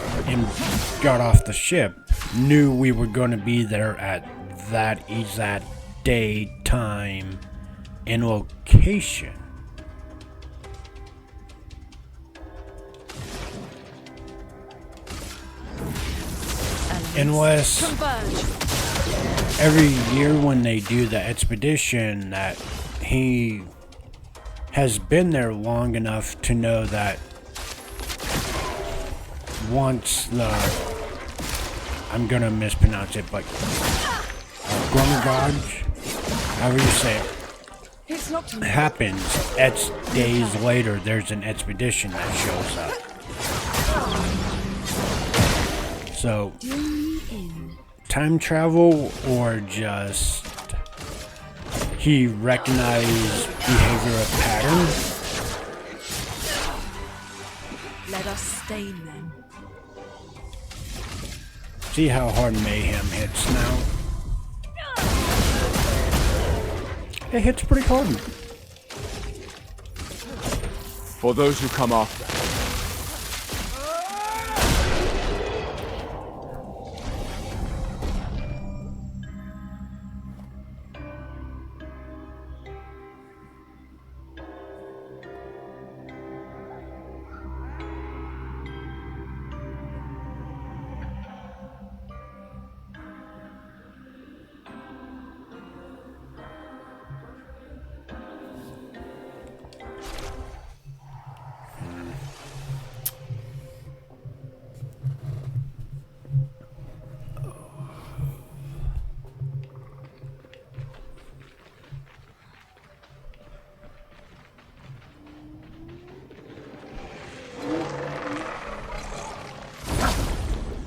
got off the ship knew we were going to be there at that exact day, time, and location? Unless every year when they do the expedition that he has been there long enough to know that once the, I'm gonna mispronounce it, but Grungage, however you say it, It's not too happens, it's days later there's an expedition that shows up. So, time travel or just he recognized behavioral pattern? Let us stain them. See how hard mayhem hits now? It hits pretty hard. For those who come after.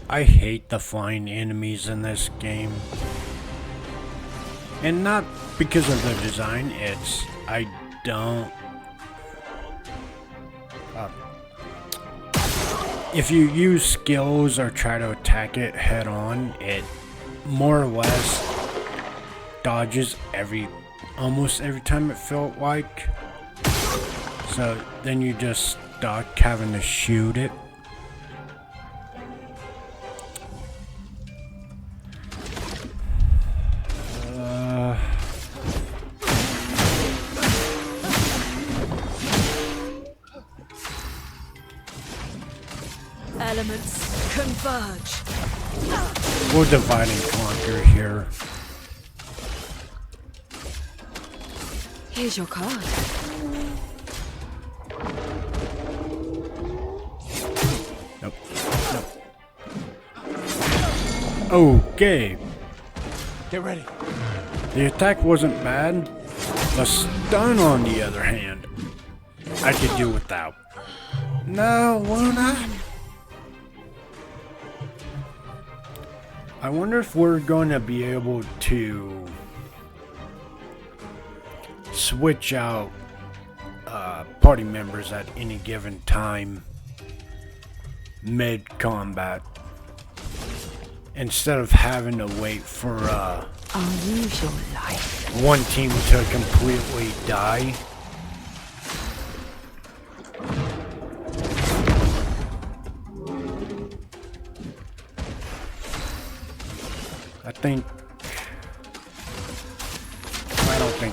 I hate the flying enemies in this game. And not because of the design, it's I don't... if you use skills or try to attack it head on, it more or less dodges almost every time it felt like. So then you just stuck having to shoot it. Elements converge. We'll divide and conquer here. Here's your card. Nope. Okay. Get ready. The attack wasn't bad. The stun, on the other hand, I could do without. No, Luna. I wonder if we're going to be able to switch out party members at any given time mid-combat instead of having to wait for unusual life. one team to completely die.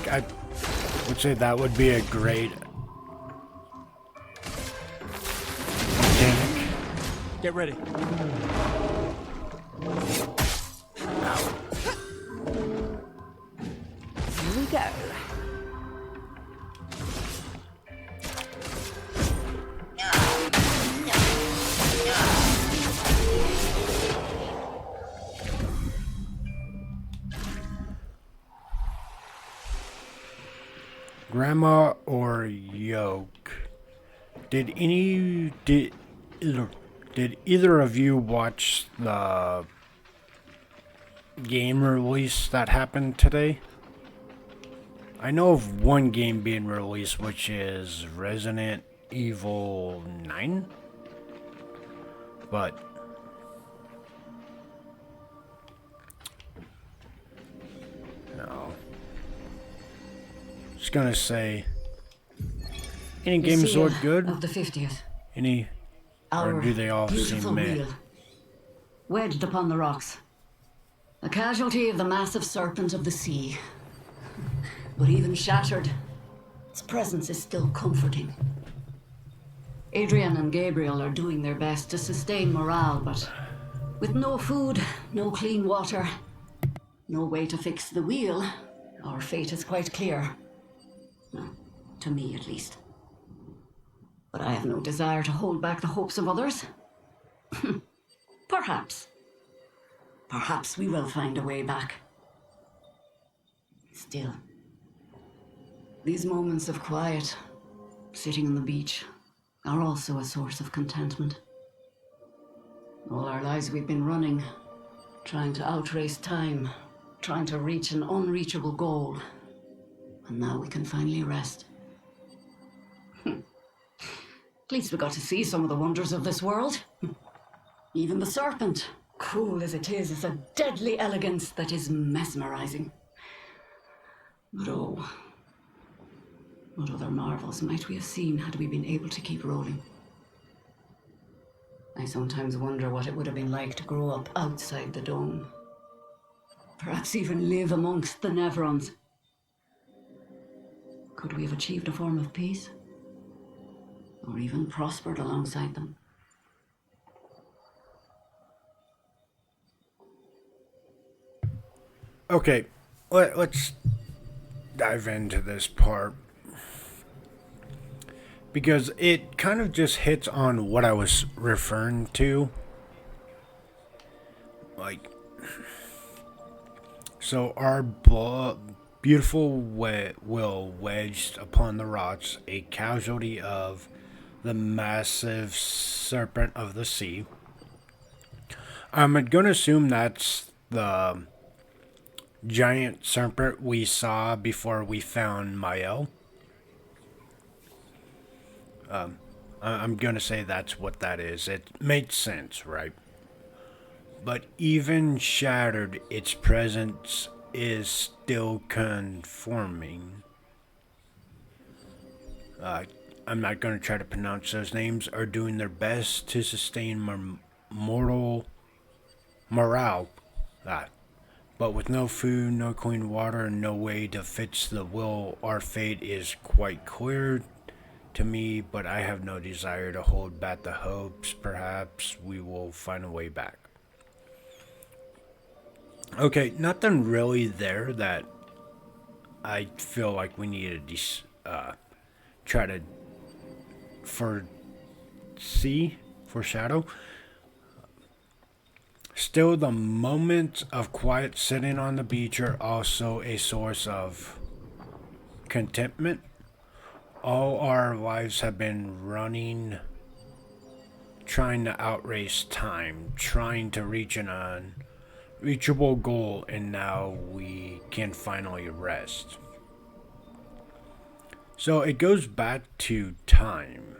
I would say that would be a great mechanic. Get ready. Here we go. Grandma or Yoke? Did either of you watch the game release that happened today? I know of one game being released, which is Resident Evil 9, but no. Just gonna say, any games look good? Of the 50th. Any, or do they all seem meh? Wheel, wedged upon the rocks. A casualty of the massive serpent of the sea. But even shattered, its presence is still comforting. Adrian and Gabriel are doing their best to sustain morale, but with no food, no clean water, no way to fix the wheel, our fate is quite clear. To me, at least. But I have no desire to hold back the hopes of others. Perhaps. Perhaps we will find a way back. Still, these moments of quiet, sitting on the beach, are also a source of contentment. All our lives we've been running, trying to outrace time, trying to reach an unreachable goal. And now we can finally rest. At least we got to see some of the wonders of this world. Even the serpent, cruel as it is a deadly elegance that is mesmerizing. But oh, what other marvels might we have seen had we been able to keep rolling? I sometimes wonder what it would have been like to grow up outside the dome. Perhaps even live amongst the Nevrons. Could we have achieved a form of peace? Or even prospered alongside them? Okay, let's dive into this part. Because it kind of just hits on what I was referring to. Like, so our beautiful will wedged upon the rocks, a casualty of the massive serpent of the sea. I'm going to assume that's the giant serpent we saw before we found Mael. I'm going to say that's what that is. It makes sense, right? But even shattered, its presence is still conforming. I'm not going to try to pronounce those names, are doing their best to sustain mortal morale. But with no food, no clean water, and no way to fix the will, our fate is quite clear to me, but I have no desire to hold back the hopes. Perhaps we will find a way back. Okay, nothing really there that I feel like we need to try to foreshadow. Still, the moments of quiet sitting on the beach are also a source of contentment. All our lives have been running, trying to outrace time, trying to reach an unreachable goal, and now we can finally rest. So it goes back to time,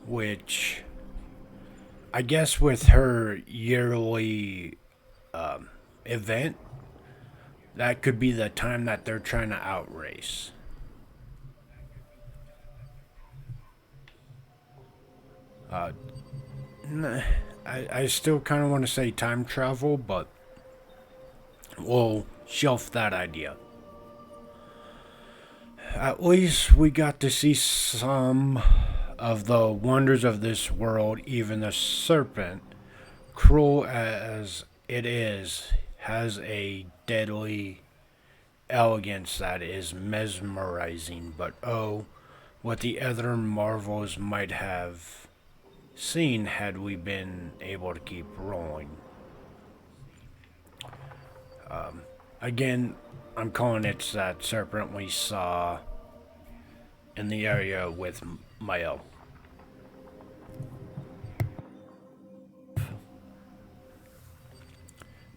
which I guess with her yearly event, that could be the time that they're trying to outrace. I still kind of want to say time travel, but we'll shelf that idea. At least we got to see some of the wonders of this world. Even the serpent, cruel as it is, has a deadly elegance that is mesmerizing. But oh, what the other marvels might have seen had we been able to keep rolling. Again, I'm calling it that serpent we saw in the area with Mael.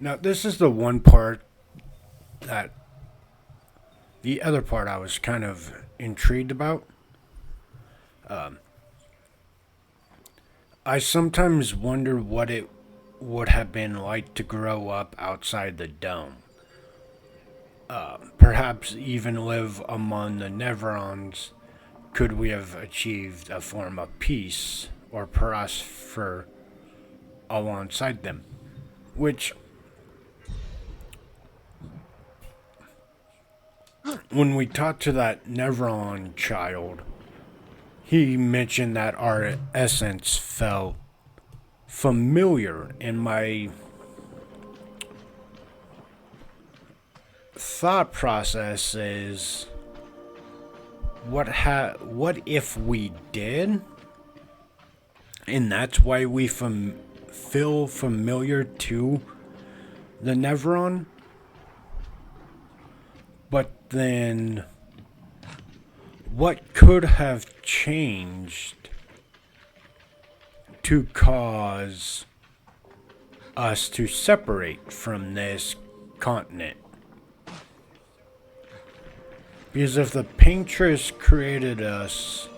Now, this is the one part that the other part I was kind of intrigued about. I sometimes wonder what it would have been like to grow up outside the dome. Perhaps even live among the Nevrons. Could we have achieved a form of peace or prosper alongside them? Which, when we talked to that Nevron child, he mentioned that our essence felt familiar, and my thought process is what if we did? And that's why we feel familiar to the Nevron? But then, what could have changed to cause us to separate from this continent? Because if the Paintress created us,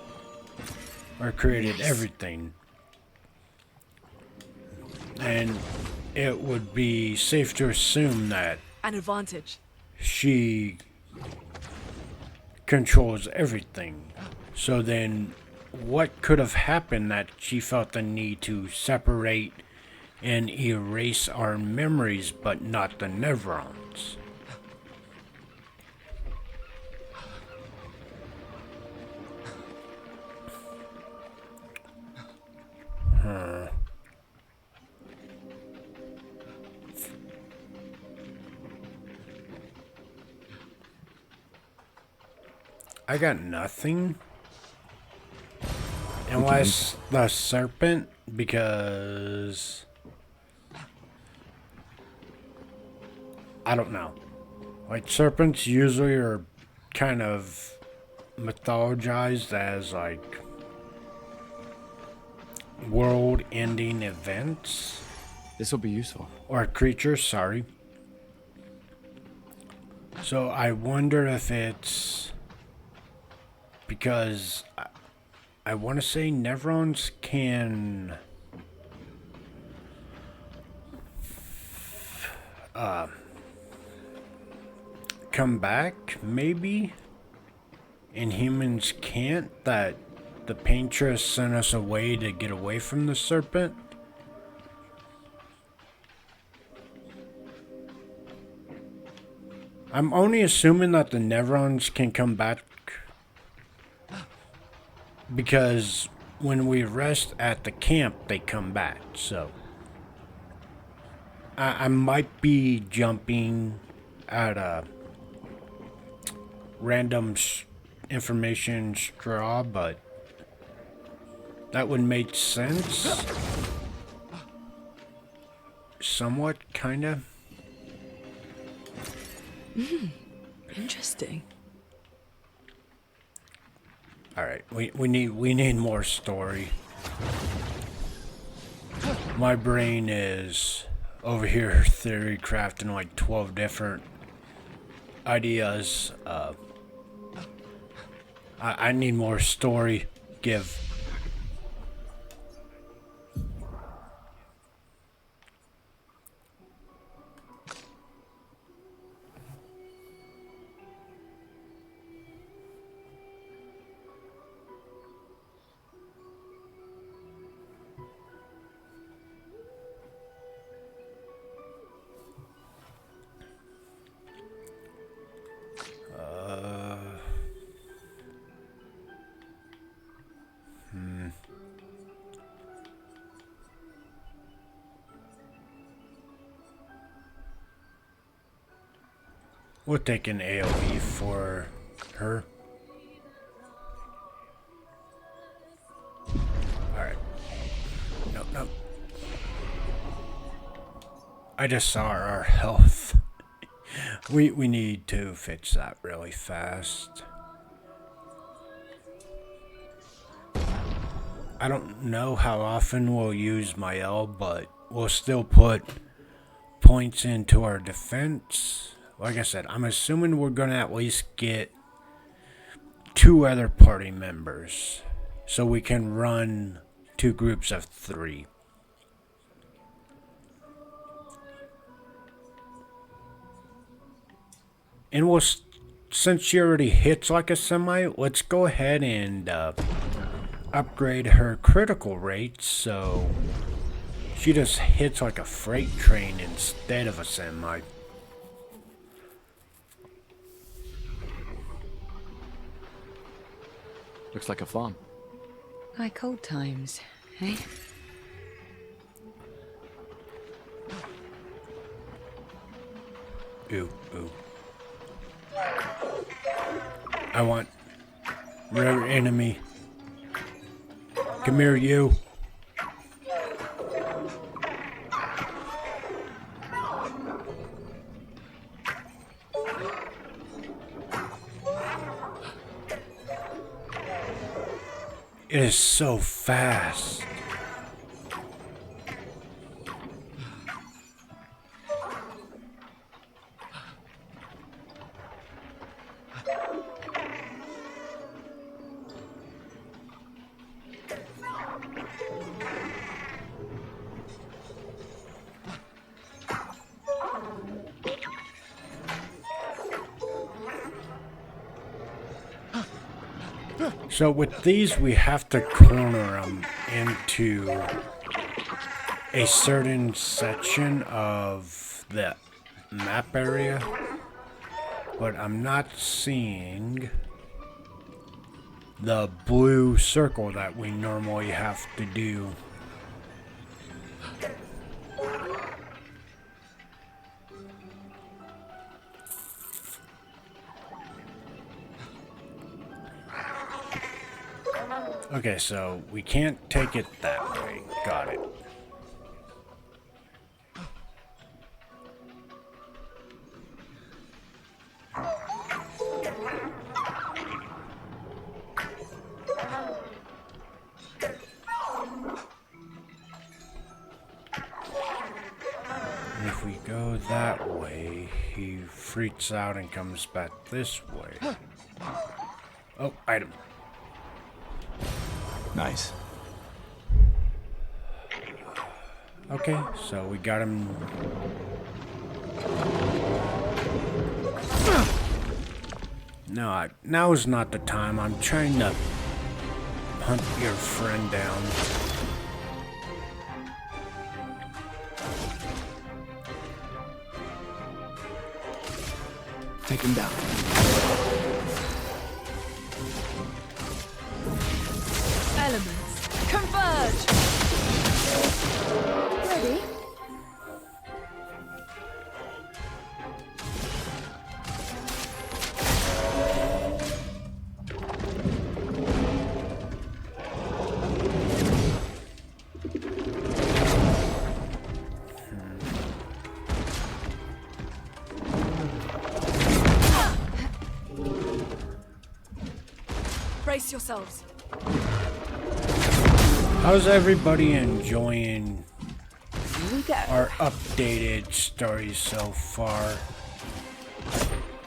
or created everything, and it would be safe to assume that An advantage. she controls everything. So then, what could have happened that she felt the need to separate and erase our memories, but not the Nevrons? I got nothing. Unless the serpent, because I don't know. Like, serpents usually are kind of mythologized as like world-ending events. This will be useful. Or creatures, sorry. So I wonder if it's because I want to say Nevrons can come back, maybe, and humans can't, that the Paintress sent us away to get away from the serpent. I'm only assuming that the Nevrons can come back because when we rest at the camp, they come back, so I might be jumping at a random information straw, but that would make sense. Somewhat, kinda. Interesting. Alright, we need more story. My brain is over here theory crafting like 12 different ideas. I need more story. Give. We'll take an AoE for her. Alright. Nope. I just saw our health. We need to fix that really fast. I don't know how often we'll use my L, but we'll still put points into our defense. Like I said, I'm assuming we're going to at least get 2 other party members, so we can run 2 groups of 3. And we'll, since she already hits like a semi, let's go ahead and upgrade her critical rate so she just hits like a freight train instead of a semi. Looks like a farm. Like old times, eh? Ooh. I want Rare enemy. Come here, you. It is so fast. So with these, we have to corner them into a certain section of the map area, but I'm not seeing the blue circle that we normally have to do. Okay, so we can't take it that way. Got it. And if we go that way, he freaks out and comes back this way. Oh, item. Nice. Okay, so we got him. No, now is not the time. I'm trying to hunt your friend down. Take him down. Elements, converge! Ready? Brace yourselves. How's everybody enjoying our updated story so far?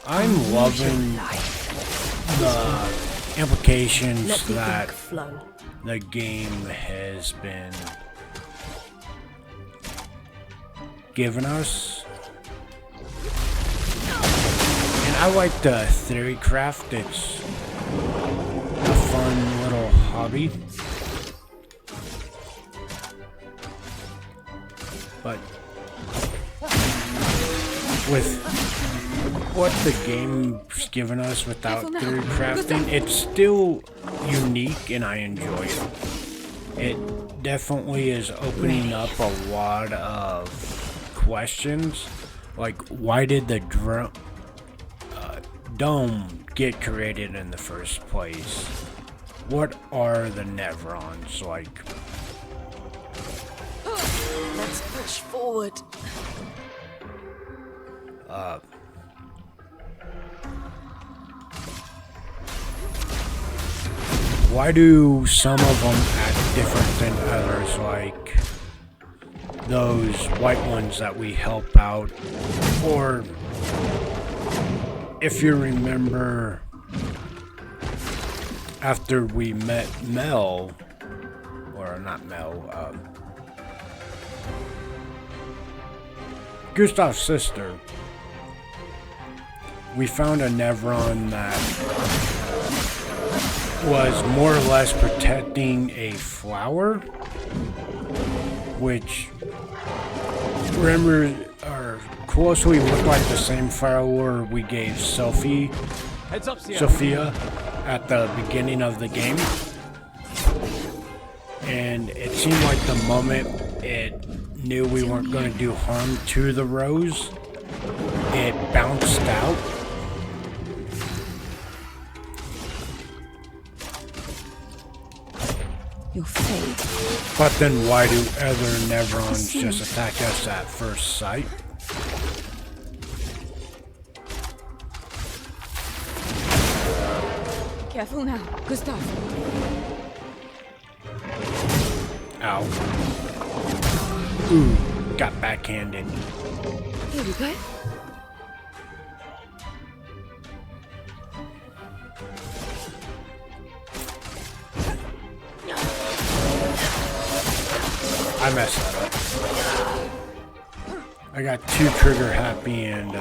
I'm loving the implications that the game has been giving us. And I like the theory craft. It's a fun little hobby. But with what the game's given us without theory crafting, it's still unique and I enjoy it. It definitely is opening up a lot of questions, like why did the dome get created in the first place? What are the Nevrons like? Let's push forward. Why do some of them act different than others, like those white ones that we help out? Or if you remember, after we met Mel, or not Mel, Gustav's sister, we found a Nevron that was more or less protecting a flower, which, remember, or closely looked like the same flower we gave Sophia at the beginning of the game. And it seemed like the moment it knew we weren't going to do harm to the rose, it bounced out. Hey, But then why do other Nevrons just attack us at first sight? careful now, Gustav. Ow. Ooh, got backhanded. Here we go. I messed that up. I got too trigger happy and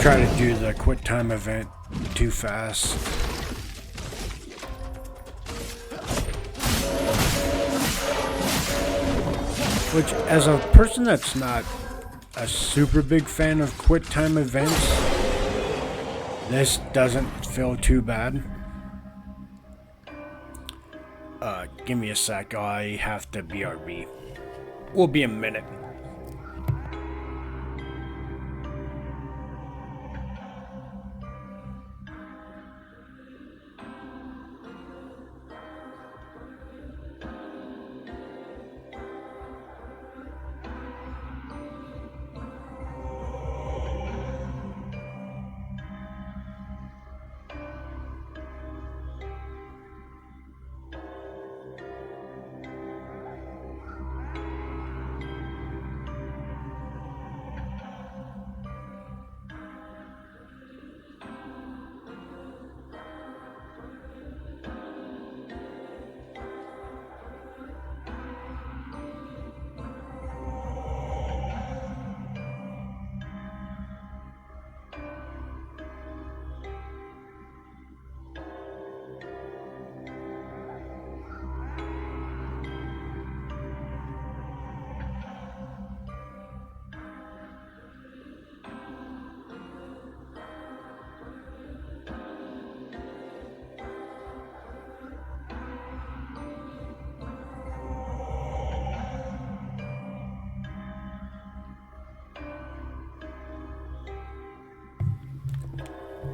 try to do the quick time event too fast. Which, as a person that's not a super big fan of quick time events, this doesn't feel too bad. Give me a sec, I have to BRB. We'll be a minute.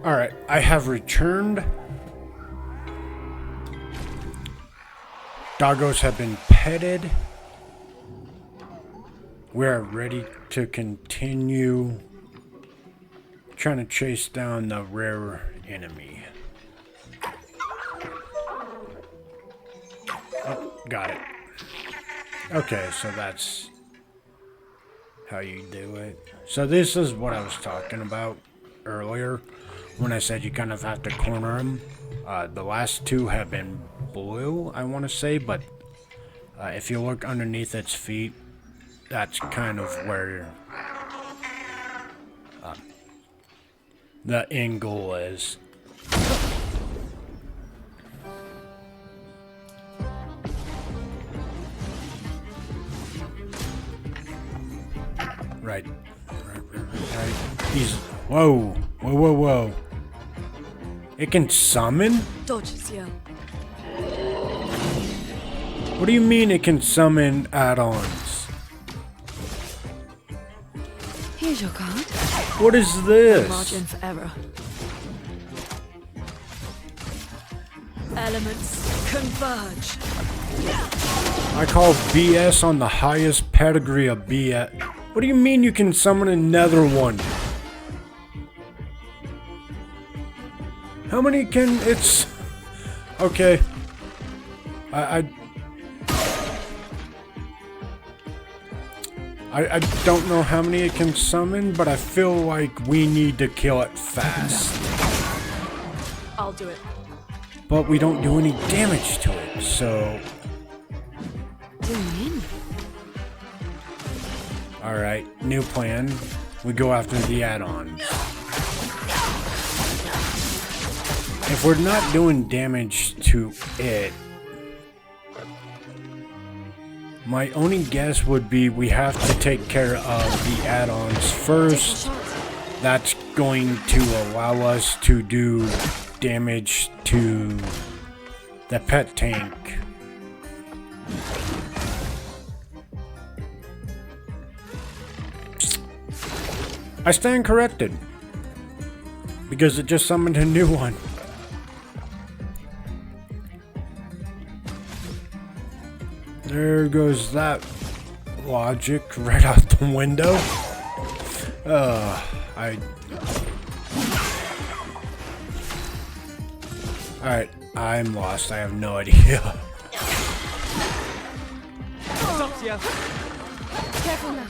Alright, I have returned. Doggos have been petted. We're ready to continue trying to chase down the rare enemy. Oh, got it. Okay, so that's how you do it. So this is what I was talking about earlier when I said you kind of have to corner them. The last two have been blue, I want to say, but if you look underneath its feet, that's kind of where the end goal is. Right. He's... Whoa. Whoa, whoa, whoa. It can summon? Dodges, yeah. What do you mean it can summon add-ons? Here's your card. What is this? Margin for error. Elements converge. I call BS on the highest pedigree of BS. What do you mean you can summon another one? How many can it's... Okay. I don't know how many it can summon, but I feel like we need to kill it fast. I'll do it. But we don't do any damage to it, so... Alright, new plan. We go after the add-ons. If we're not doing damage to it, my only guess would be we have to take care of the add-ons first. That's going to allow us to do damage to the pet tank. I stand corrected, because it just summoned a new one. There goes that logic right out the window. Alright, I'm lost. I have no idea. Careful now.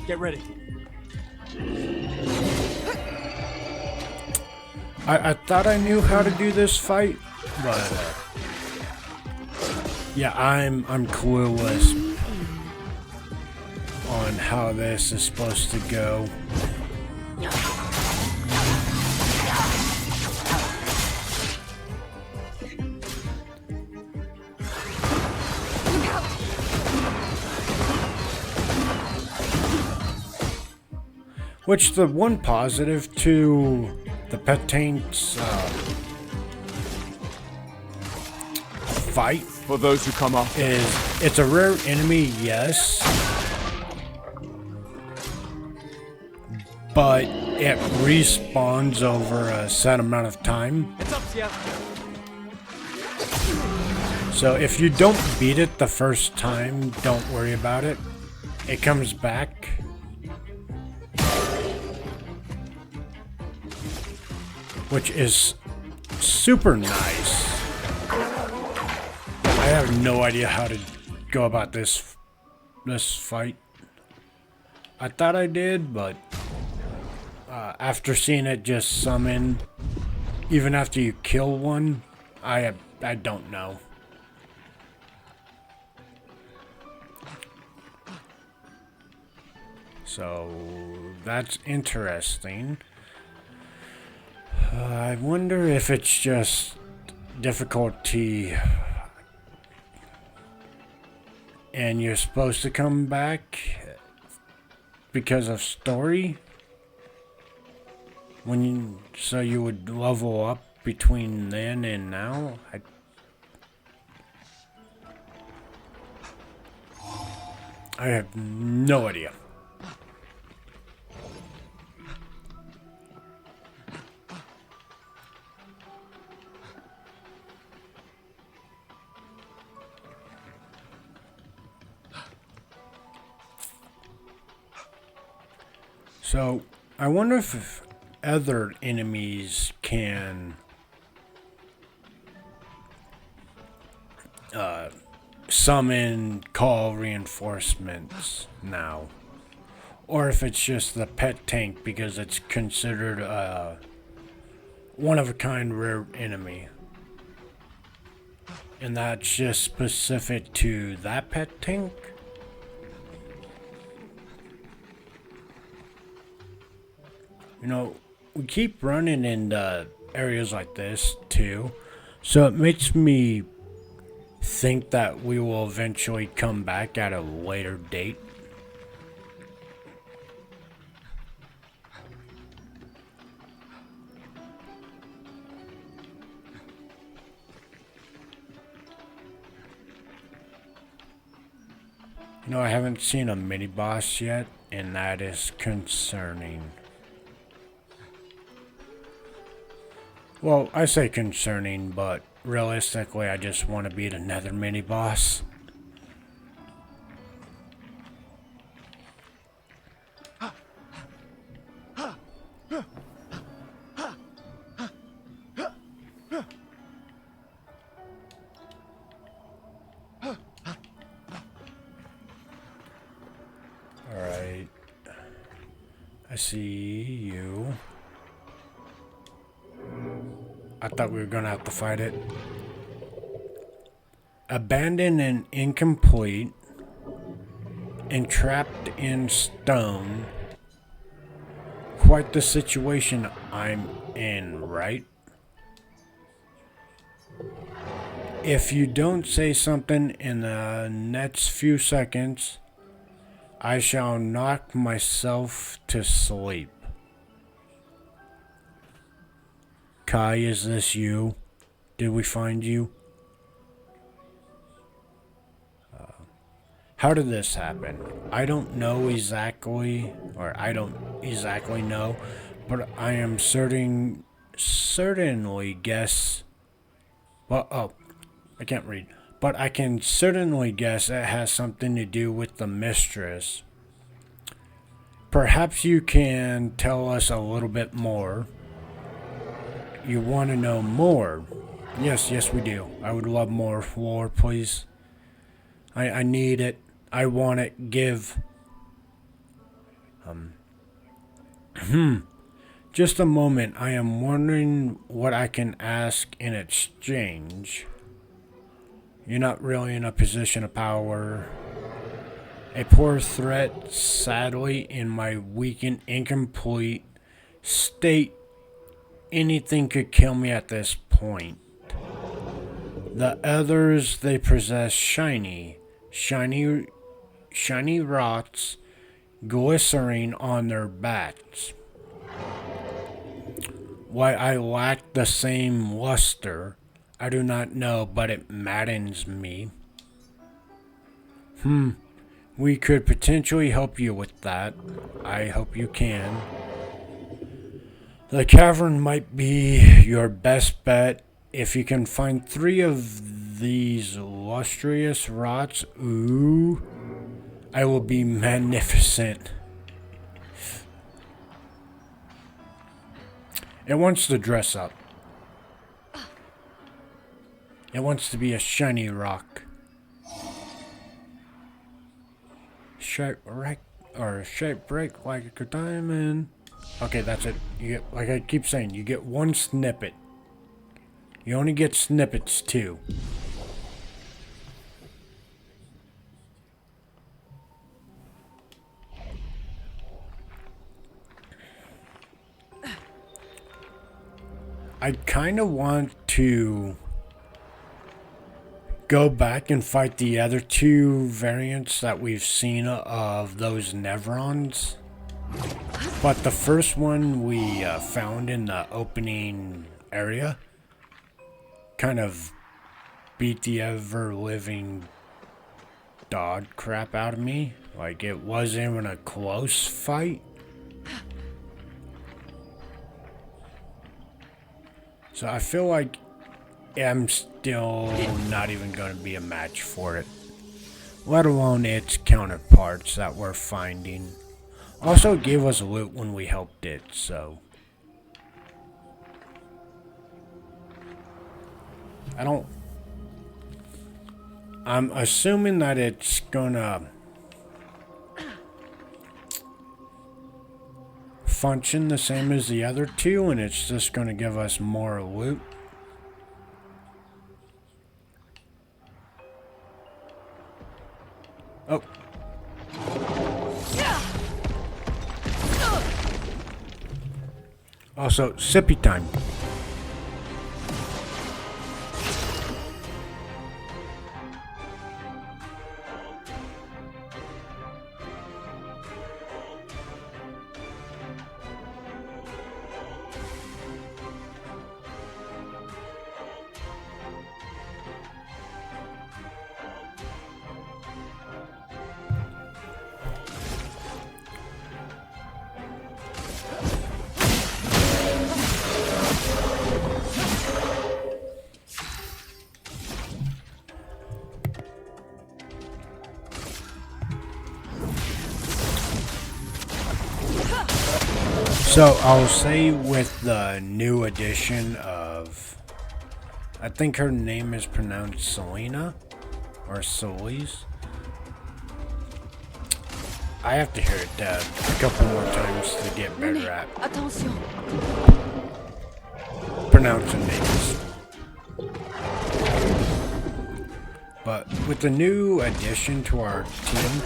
Get ready. I thought I knew how to do this fight, but yeah, I'm clueless on how this is supposed to go. Which the one positive to the Petain's fight For those who come after. is it's a rare enemy, yes, but it respawns over a set amount of time. It's up, Sia. So if you don't beat it the first time, don't worry about it. It comes back. Which is super nice. I have no idea how to go about this fight. I thought I did, but after seeing it just summon, even after you kill one, I don't know. So that's interesting. I wonder if it's just difficulty and you're supposed to come back because of story so you would level up between then and now. I have no idea. So, I wonder if other enemies can summon, call reinforcements now. Or if it's just the pet tank because it's considered a one-of-a-kind rare enemy. And that's just specific to that pet tank? You know, we keep running into areas like this too, so it makes me think that we will eventually come back at a later date. You know, I haven't seen a mini boss yet, and that is concerning. Well, I say concerning, but realistically, I just want to beat another mini boss. Alright. I see you. I thought we were gonna have to fight it. Abandoned and incomplete. Entrapped in stone. Quite the situation I'm in, right? If you don't say something in the next few seconds, I shall knock myself to sleep. Kai, is this you? Did we find you? How did this happen? I don't know exactly, or I don't exactly know, but I am certainly guess. Well, oh, I can't read. but I can certainly guess it has something to do with the mistress. Perhaps you can tell us a little bit more. You want to know more? Yes, we do. I would love more lore, please. I need it. I want it. Give. Just a moment. I am wondering what I can ask in exchange. You're not really in a position of power. A poor threat, sadly, in my weakened, incomplete state. Anything could kill me at this point. The others, they possess shiny rots glycering on their backs. Why I lack the same luster, I do not know, but it maddens me. We could potentially help you with that. I hope you can. The cavern might be your best bet. If you can find 3 of these lustrous rots, I will be magnificent. It wants to dress up. It wants to be a shiny rock. Shape break like a diamond. Okay, that's it. You get, like I keep saying, you get 1 snippet. You only get snippets too. I kind of want to go back and fight the other 2 variants that we've seen of those Nevrons. But the first one we found in the opening area kind of beat the ever-living dog crap out of me. Like, it wasn't even a close fight. So I feel like I'm still not even going to be a match for it. Let alone its counterparts that we're finding. Also, it gave us loot when we helped it, so... I'm assuming that it's gonna function the same as the other 2, and it's just gonna give us more loot. Oh. Also, sippy time. So I'll say with the new edition of, I think her name is pronounced Selena or Solis. I have to hear it a couple more times to get better at pronouncing names. But with the new addition to our team,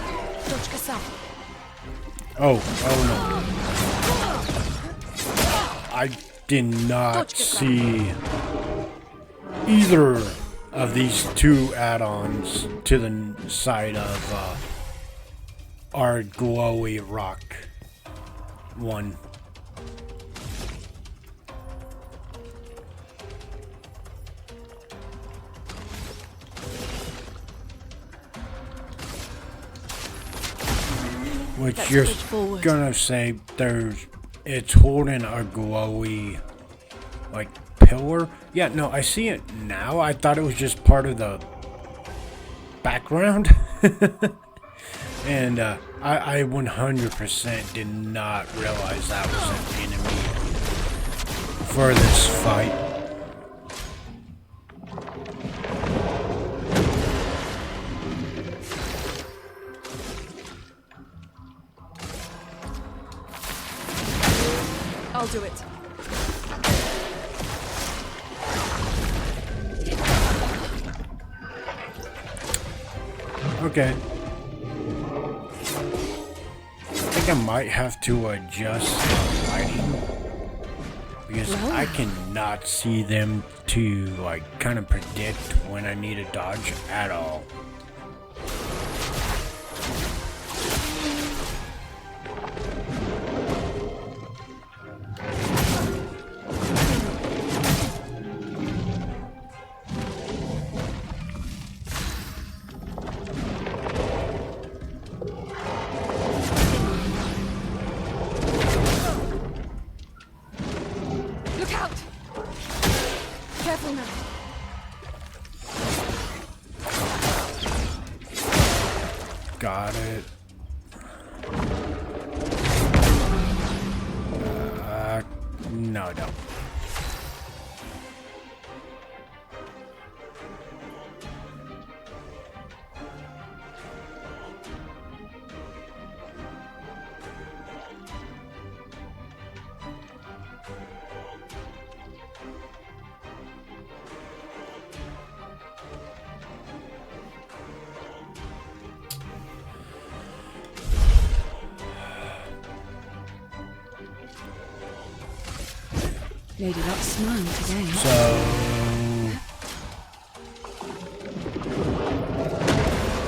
oh no. I did not see either of these 2 add-ons to the side of our glowy rock one. Which you're gonna say it's holding a glowy, like, pillar. Yeah, no, I see it now. I thought it was just part of the background. And I 100% did not realize that was an enemy for this fight. I'll do it. Okay. I think I might have to adjust the lighting because I cannot see them to like kind of predict when I need a dodge at all. Got it. No, don't. Lady Luck's smiling today. So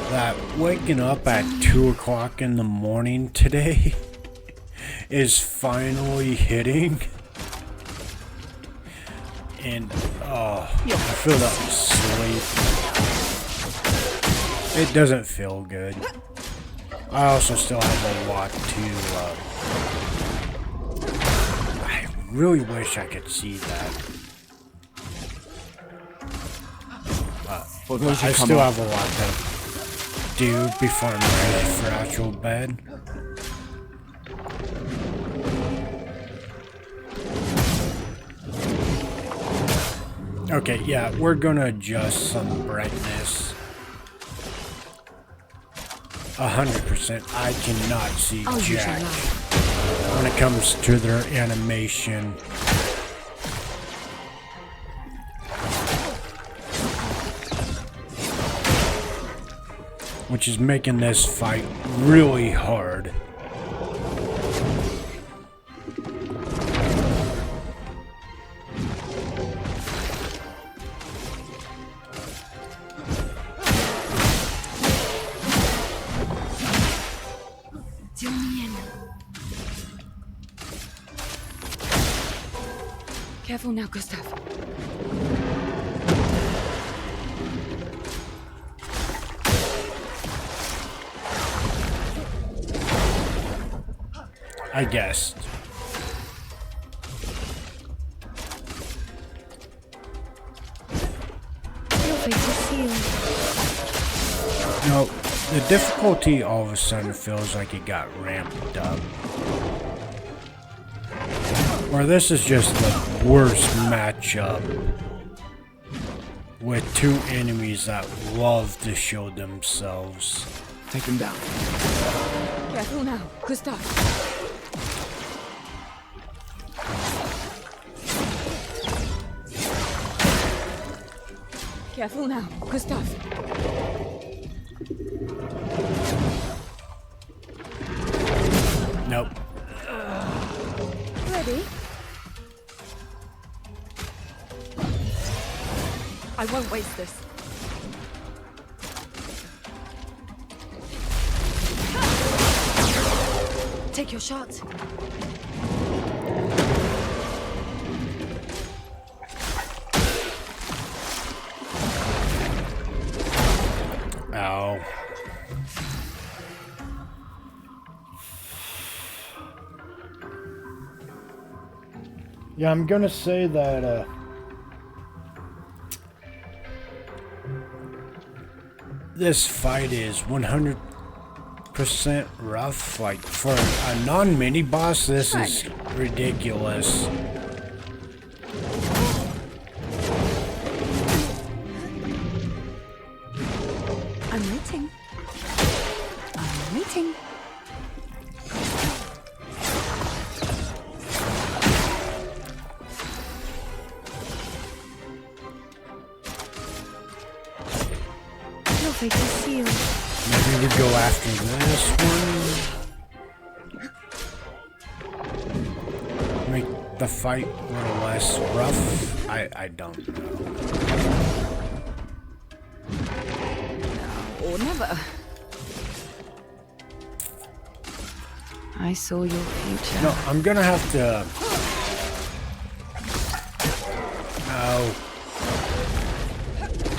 that waking up at 2 o'clock in the morning today is finally hitting. And oh, I feel that sleep. It doesn't feel good. I also still have a lot to really wish I could see that. I still have a lot to do before I'm ready for actual bed. Okay, yeah, we're gonna adjust some brightness. 100%. I cannot see jack when it comes to their animation. Which is making this fight really hard. Careful now, Gustav. I guessed. Your face is sealed. No, the difficulty all of a sudden feels like it got ramped up. Or this is just the worst matchup with two enemies that love to show themselves. Take him down. Careful now, Gustav. Careful now, Gustav. Nope. Ready? I won't waste this. Take your shot. Ow. Yeah, I'm gonna say that, this fight is 100% rough. Like, for a non-mini boss, this is ridiculous. I'm waiting. I'm waiting. Your fate is sealed. Maybe we go after this one. Make the fight a little less rough. I don't know. Or never. I saw your future. No, I'm gonna have to... Oh.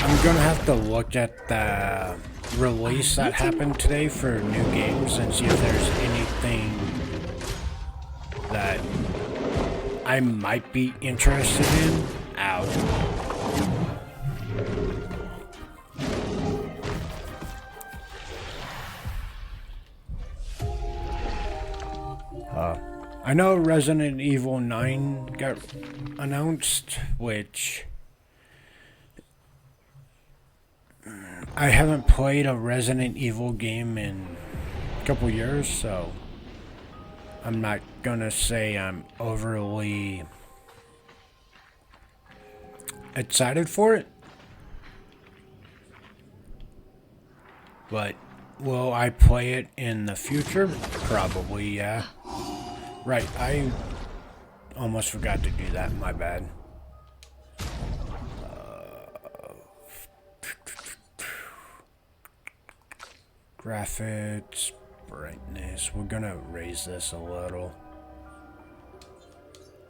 I'm gonna have to look at the release that happened today for new games and see if there's anything that I might be interested in. Ow. I know Resident Evil 9 got announced, which I haven't played a Resident Evil game in a couple years, so I'm not gonna say I'm overly excited for it. But will I play it in the future? Probably, yeah. Right, I almost forgot to do that, my bad. Graphics, brightness, we're gonna raise this a little.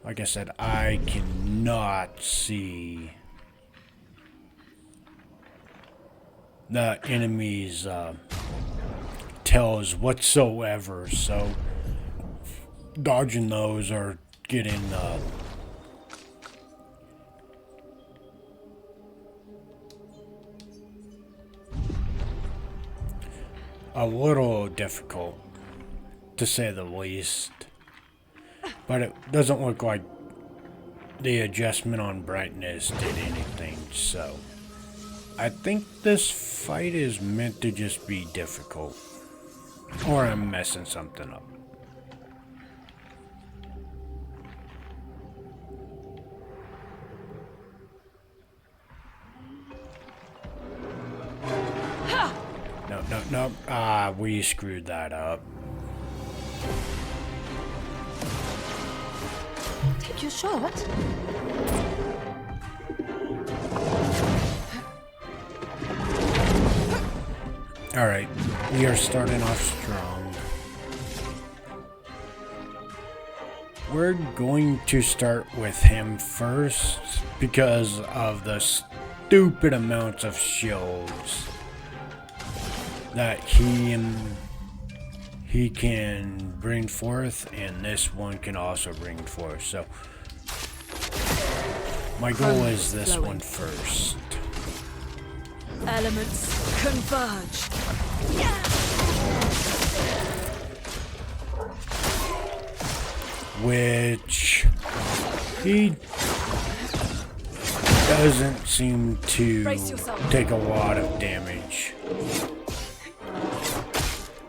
Like I said, I cannot see the enemy's tails whatsoever, so dodging those or getting a little difficult, to say the least. But it doesn't look like the adjustment on brightness did anything, so I think this fight is meant to just be difficult. Or I'm messing something up. No. We screwed that up. Take your shot. Alright, we are starting off strong. We're going to start with him first because of the stupid amounts of shields that he can bring forth, and this one can also bring forth. So my goal is this one first. Elements converge. Which he doesn't seem to take a lot of damage.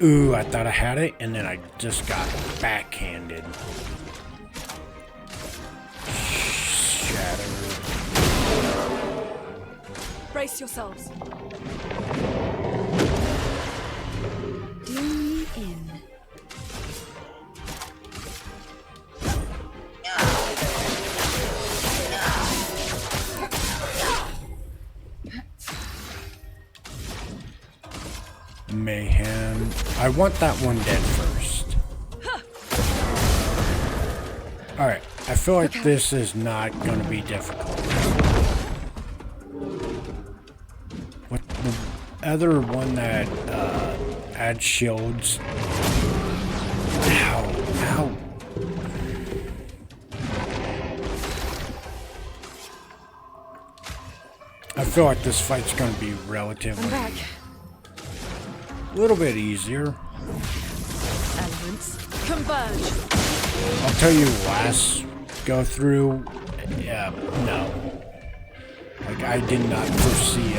Ooh, I thought I had it, and then I just got backhanded. Shattered. Brace yourselves. Do me in. Mayhem. I want that one dead first. Alright, I feel like this is not going to be difficult. With the other one that adds shields. Ow, ow. I feel like this fight's going to be relatively a little bit easier. Elements converge. I'll tell you, last go through, yeah, no. Like, I did not foresee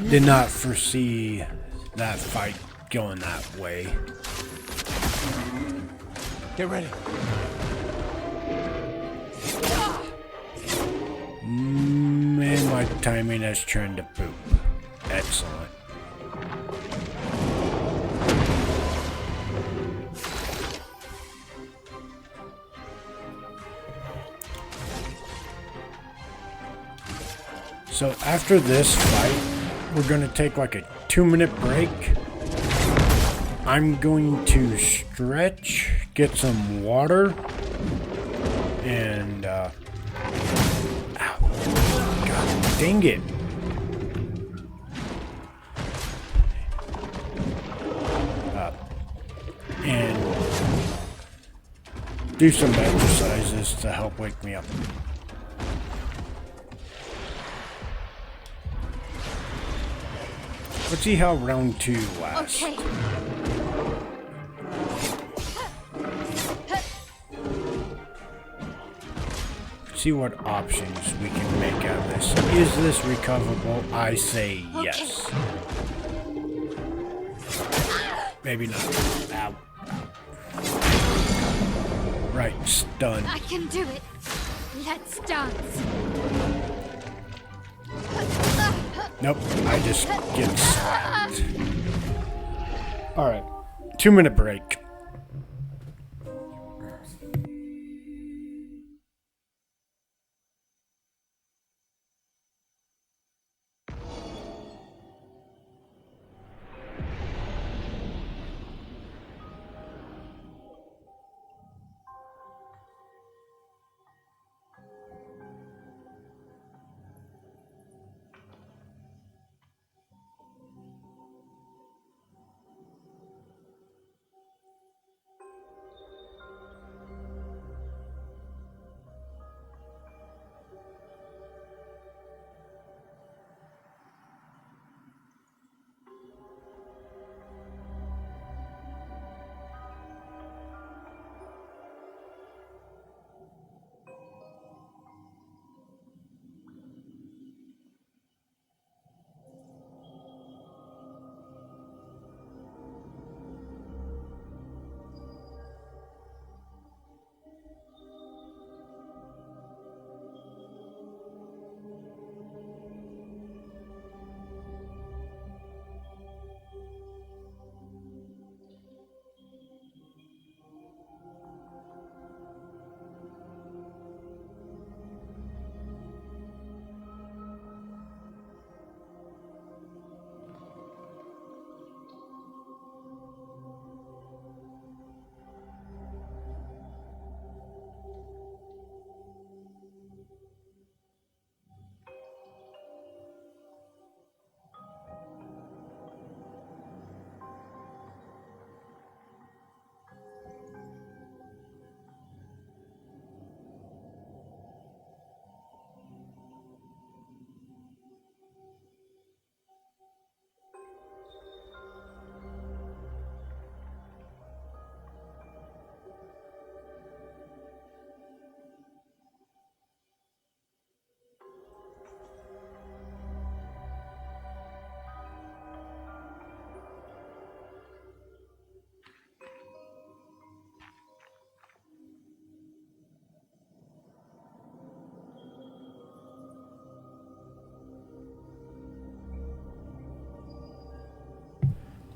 did not foresee that fight going that way. Get ready. Man, my timing has turned to poop. Excellent. So after this fight, we're going to take like a 2-minute break. I'm going to stretch, get some water, and ow, God dang it. And do some exercises to help wake me up. Let's see how round 2 lasts. Okay. See what options we can make out of this. Is this recoverable? I say yes. Maybe not. Ow. Right, stun. I can do it. Let's dance. Nope, I just get slapped. Alright, 2-minute break.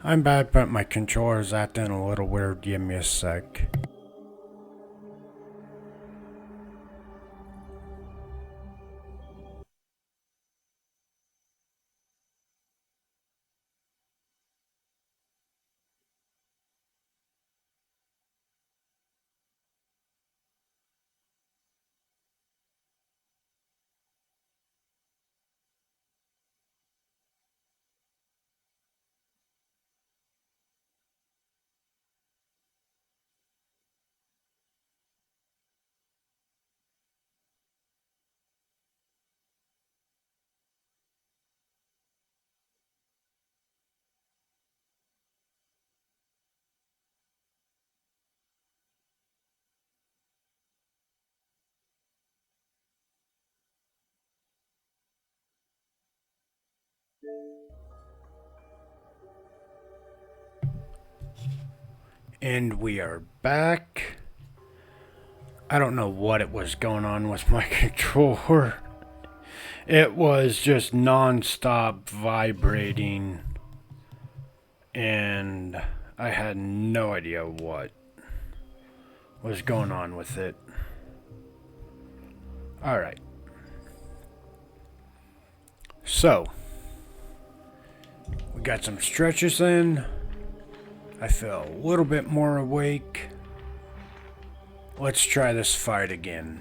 I'm bad, but my controller's acting a little weird. Give me a sec. And we are back. I don't know what it was going on with my controller. It was just non-stop vibrating. And I had no idea what was going on with it. Alright. So, we got some stretches in. I feel a little bit more awake. Let's try this fight again.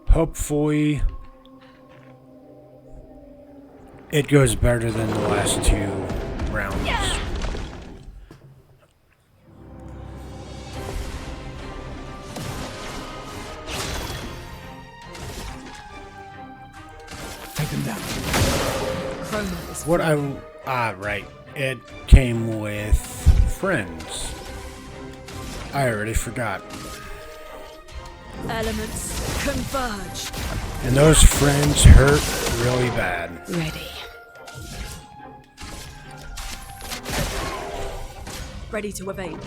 Hopefully, it goes better than the last two rounds. Take him down. What right. It came with friends. I already forgot. Elements converge. And those friends hurt really bad. Ready. Ready to evade.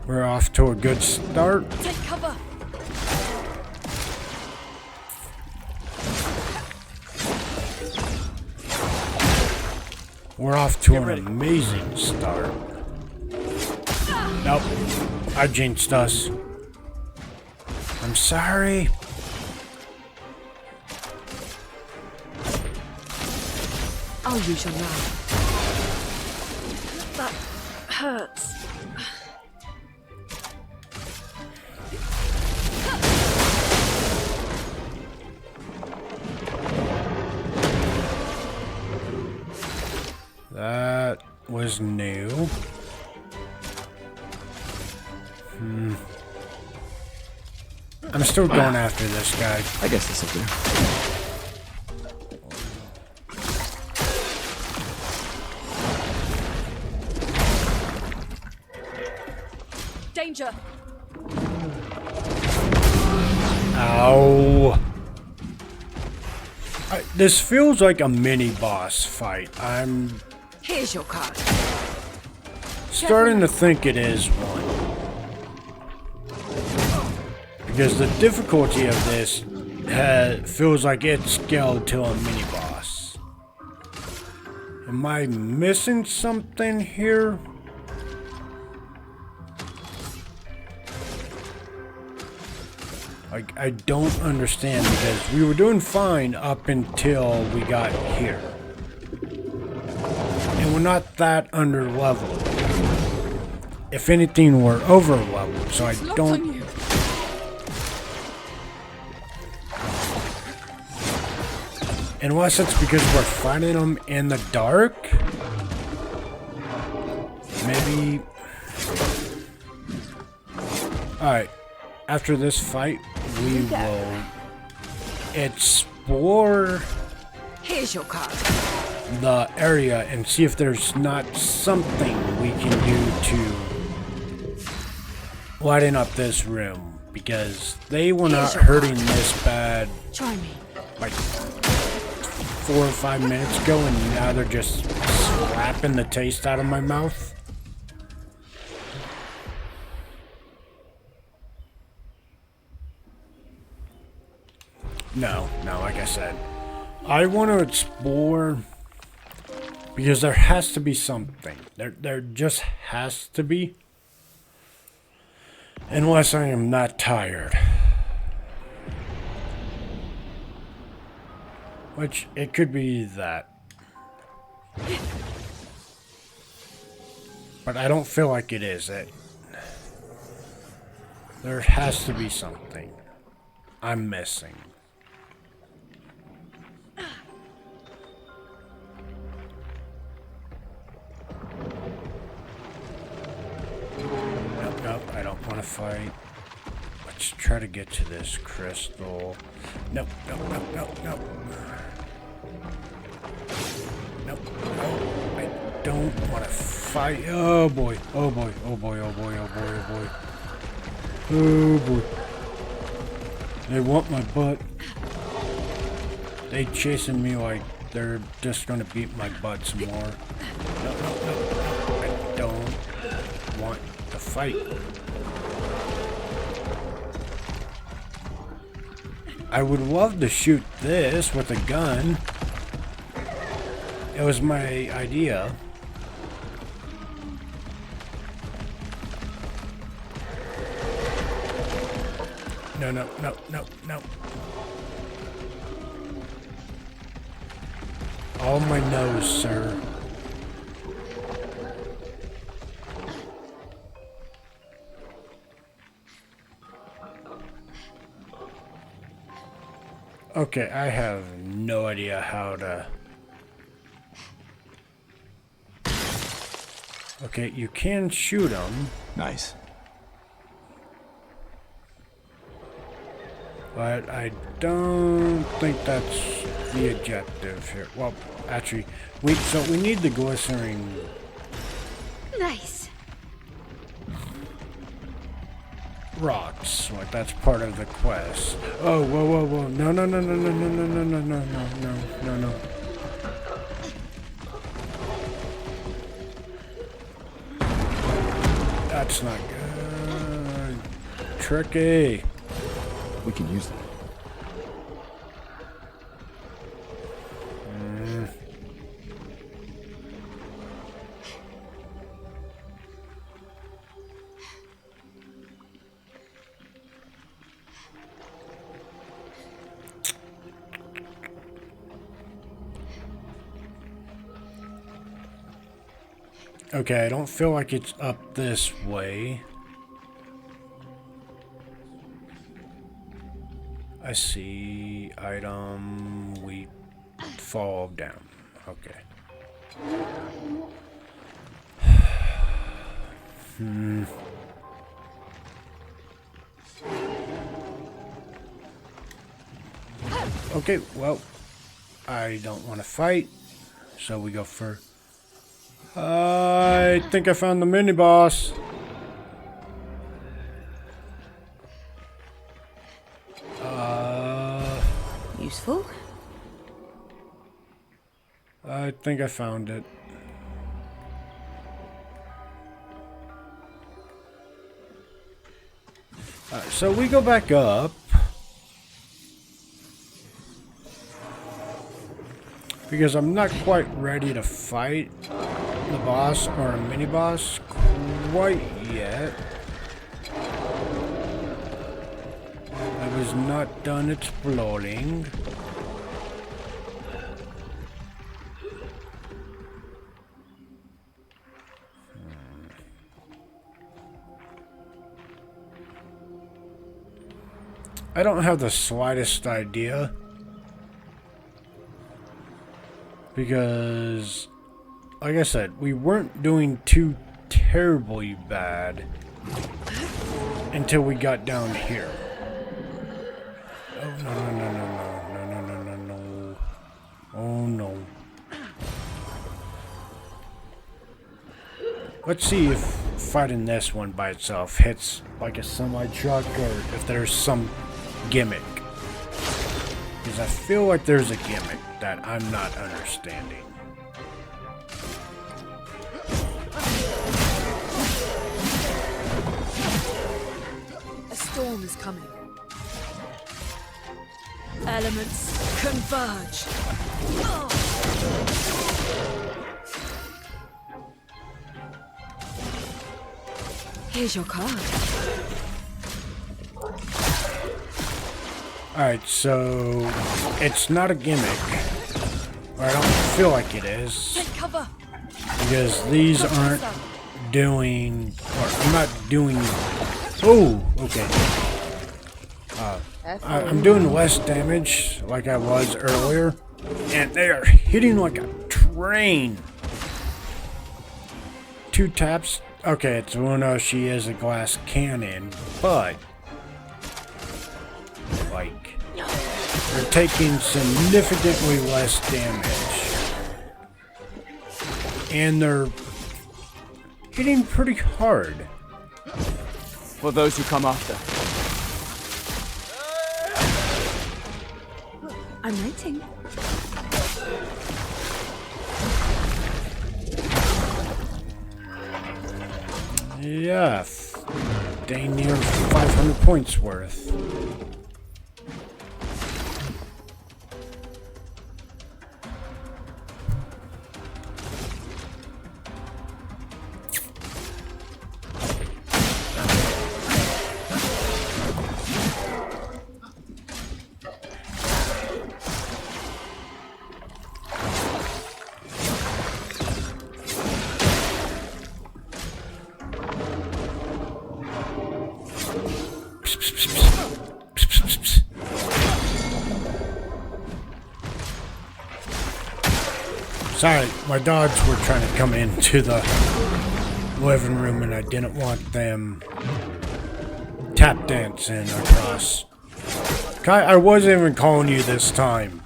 We're off to a good start. Take cover. We're off to an amazing start. Nope. I jinxed us. I'm sorry. I'll use your knife. That hurts. That was new. I'm still going after this guy. I guess this'll do. Danger. Ow. This feels like a mini boss fight. I'm Here's your card. starting to think it is one. Because the difficulty of this feels like it's scaled to a mini boss. Am I missing something here? I don't understand, because we were doing fine up until we got here. And we're not that under leveled. If anything, we're over leveled, so I don't... Unless it's because we're fighting them in the dark? Maybe... Alright. After this fight, we will explore Here's your card. the area and see if there's not something we can do to lighten up this room, because they were not hurting this bad Try me. like 4 or 5 minutes ago, and now they're just slapping the taste out of my mouth. No, like I said, I want to explore, because there has to be something. There just has to be. Unless I am not tired. Which, it could be that. But I don't feel like it is. There has to be something I'm missing. Nope, I don't want to fight. Let's try to get to this crystal. Nope. Nope, I don't want to fight. Oh boy. Oh boy. Oh boy. Oh boy. Oh boy. Oh boy. Oh boy. They want my butt. They chasing me like they're just gonna beat my butt some more. No, no, no, no. I don't want to fight. I would love to shoot this with a gun. It was my idea. No, no, no, no, no. On my nose, sir. Okay, I have no idea how to... Okay, you can shoot them. Nice. But I don't think that's the objective here. Well, actually, we need the glycerin. Nice. Rocks. Like that's part of the quest. Oh, whoa, whoa, whoa! No, no, no, no, no, no, no, no, no, no, no, no, no. That's not good. Tricky. We can use them. Okay, I don't feel like it's up this way. I see item, we fall down. Okay. Okay, well, I don't want to fight, so we go for... I think I found the mini boss. Useful? I think I found it. Alright, so we go back up. Because I'm not quite ready to fight the boss or a mini boss quite yet. I was not done exploring. I don't have the slightest idea. Because, like I said, we weren't doing too terribly bad until we got down here. Oh, no, no, no, no, no, no, no, no, no. Oh, no. Let's see if fighting this one by itself hits like a semi-truck or if there's some gimmick. Because I feel like there's a gimmick that I'm not understanding. A storm is coming. Elements converge. Here's your card. Alright, so it's not a gimmick. Or I don't feel like it is. Take cover. Because these aren't doing... Or I'm not doing... Oh, okay. I'm doing less damage like I was earlier. And they are hitting like a train. 2 taps. Okay, it's Luna. She is a glass cannon. But... like... they're taking significantly less damage. and they're hitting pretty hard. For those who come after. I'm waiting. Yeah, dang near 500 points worth. Sorry, my dogs were trying to come into the living room and I didn't want them tap dancing across. Kai, I wasn't even calling you this time.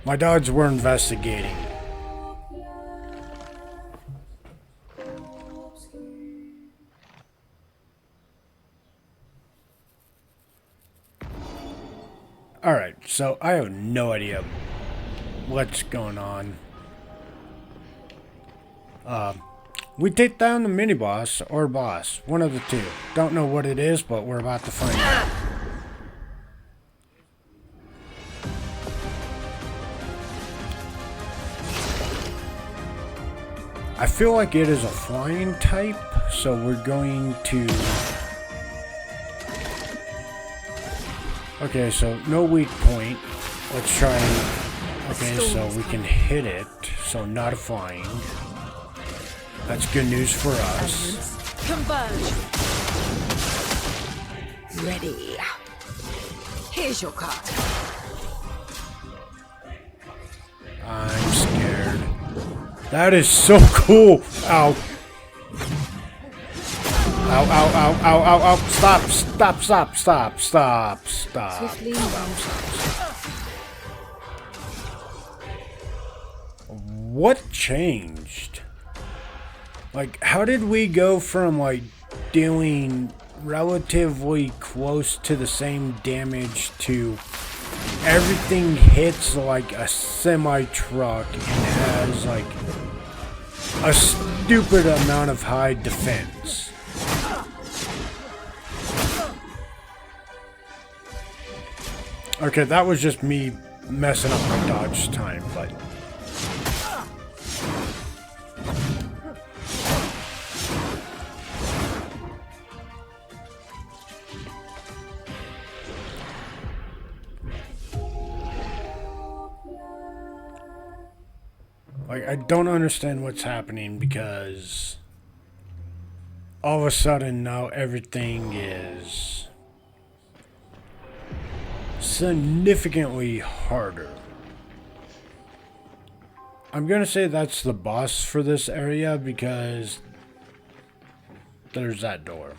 My dogs were investigating. Alright, so I have no idea what's going on. We take down the mini-boss or boss. One of the two. Don't know what it is, but we're about to find out. I feel like it is a flying type, so we're going to... Okay, so no weak point. Let's try and... Okay, so we can hit it, so not flying. That's good news for us. Converge. Ready. Here's your card. I'm scared. That is so cool! Ow. Ow, ow, ow, ow, ow, ow. Stop, stop, stop, stop, stop, stop. What changed? Like, how did we go from, like, dealing relatively close to the same damage to everything hits like a semi-truck and has, like, a stupid amount of high defense? Okay, that was just me messing up my dodge time, but... Like, I don't understand what's happening because all of a sudden now everything is significantly harder. I'm gonna say that's the boss for this area because there's that door.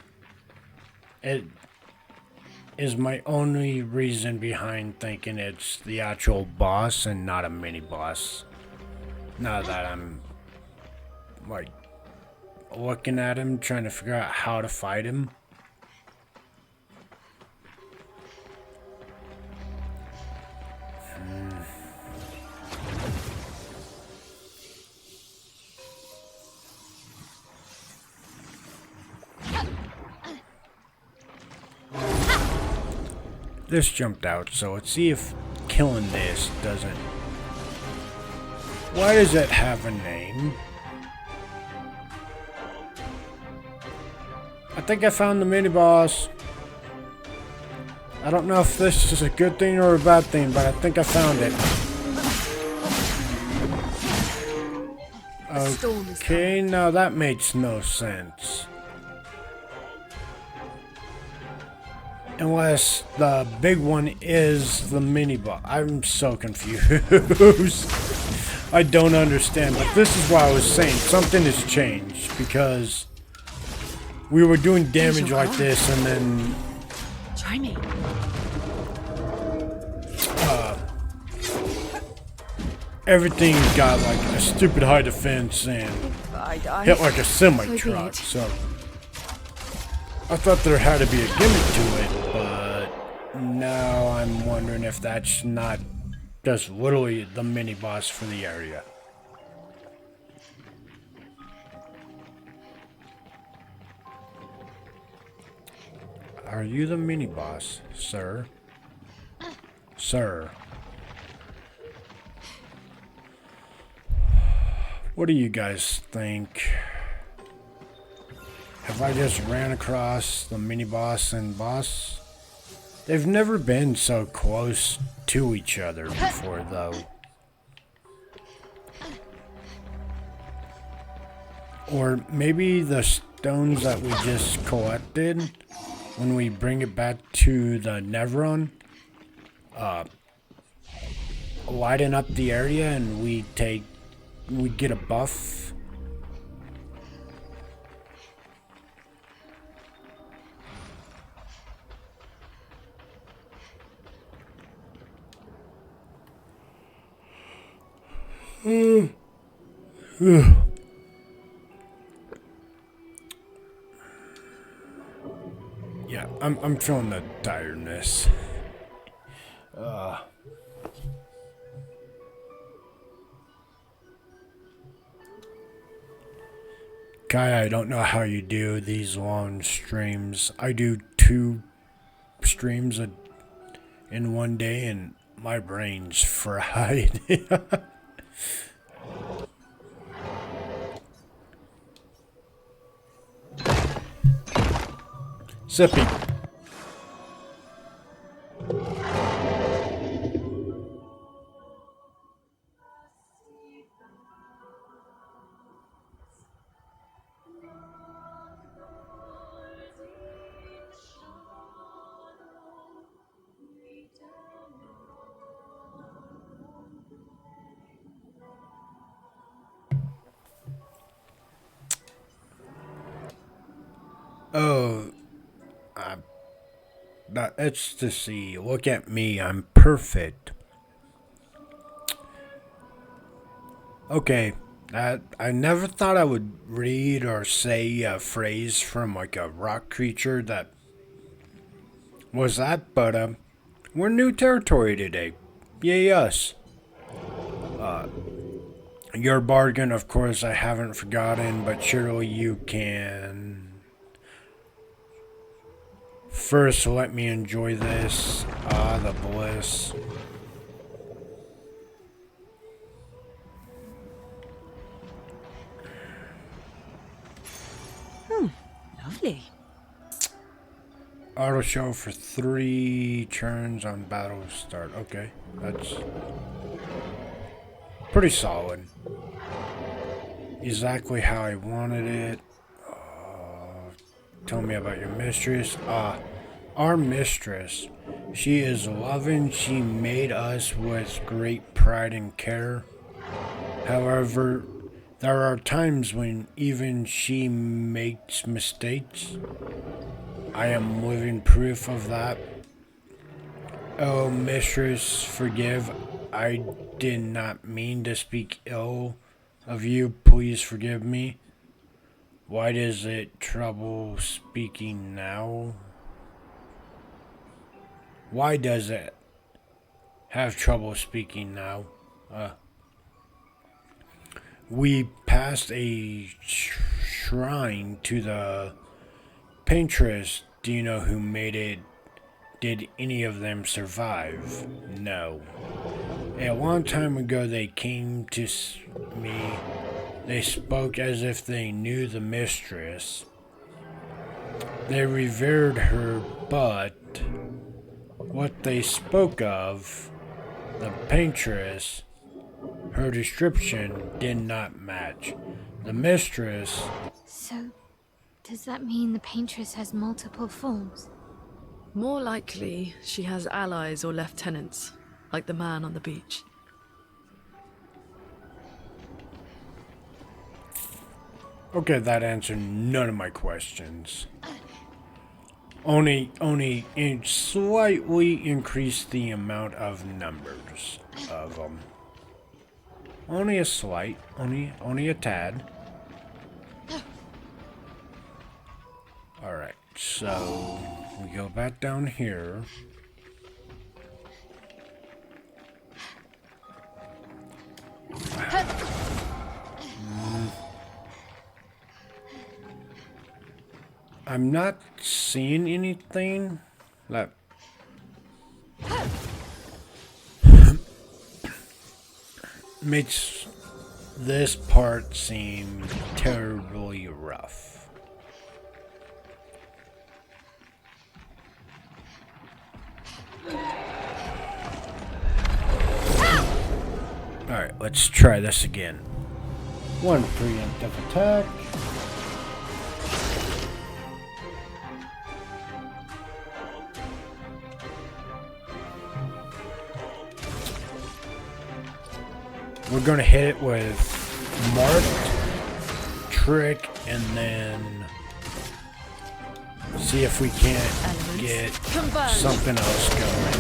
It is my only reason behind thinking it's the actual boss and not a mini boss. Now that I'm, like, looking at him, trying to figure out how to fight him. This jumped out, so let's see if killing this doesn't... Why does it have a name? I think I found the mini-boss. I don't know if this is a good thing or a bad thing, but I think I found it. Okay, now that makes no sense. Unless the big one is the mini-boss. I'm so confused. I don't understand, but this is why I was saying something has changed, because we were doing damage like this and then... Try me. everything's got like a stupid high defense and I die. hit like a semi So be truck. it. So I thought there had to be a gimmick to it, but now I'm wondering if that's not just literally the mini boss for the area. Are you the mini boss, sir? Sir. What do you guys think? Have I just ran across the mini boss and boss? They've never been so close to each other before, though. Or maybe the stones that we just collected, when we bring it back to the Nevron, lighten up the area and we get a buff. Yeah, I'm feeling the tiredness. Guy, I don't know how you do these long streams. I do 2 streams in one day and my brain's fried. Sippy. Oh, that's to see. Look at me, I'm perfect. Okay, I never thought I would read or say a phrase from like a rock creature that was that, but we're new territory today. Yay us. Your bargain, of course, I haven't forgotten, but surely you can. First, let me enjoy this. Ah, the bliss. Lovely. Auto show for 3 turns on battle start. Okay, that's pretty solid. Exactly how I wanted it. Tell me about your mistress. Our mistress. She is loving. She made us with great pride and care. However, there are times when even she makes mistakes. I am living proof of that. Oh, mistress, forgive. I did not mean to speak ill of you. Please forgive me. Why does it trouble speaking now? Why does it have trouble speaking now? We passed a shrine to the paintress. Do you know who made it? Did any of them survive? No. A long time ago they came to me. They spoke as if they knew the mistress. They revered her, but what they spoke of, the paintress, her description did not match. The mistress... So, does that mean the paintress has multiple forms? More likely, she has allies or lieutenants, like the man on the beach. Okay, that answered none of my questions. Only slightly increased the amount of numbers of them. Only a slight, only a tad. Alright, so we go back down here. I'm not seeing anything. Like, makes this part seem terribly rough. Alright, let's try this again. One preemptive attack. We're gonna hit it with marked, trick, and then see if we can't get something else going.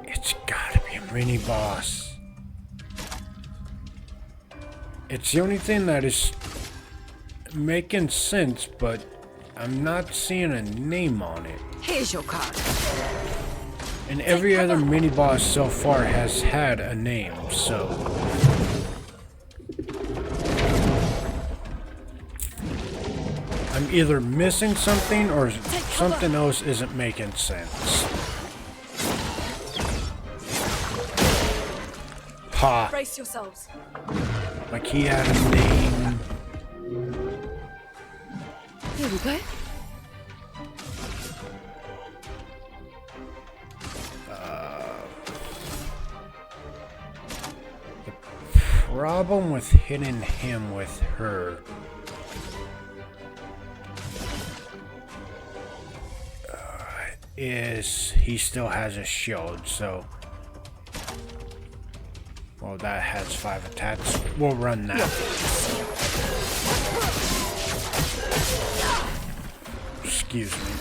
It's gotta be a mini boss. It's the only thing that is making sense, but I'm not seeing a name on it. Here's your card. And every other mini-boss so far has had a name, so... I'm either missing something or something else isn't making sense. Ha! Brace yourselves. Like he had a name. Here we go. Problem with hitting him with her is he still has a shield, so well, that has 5 attacks. We'll run that. Excuse me.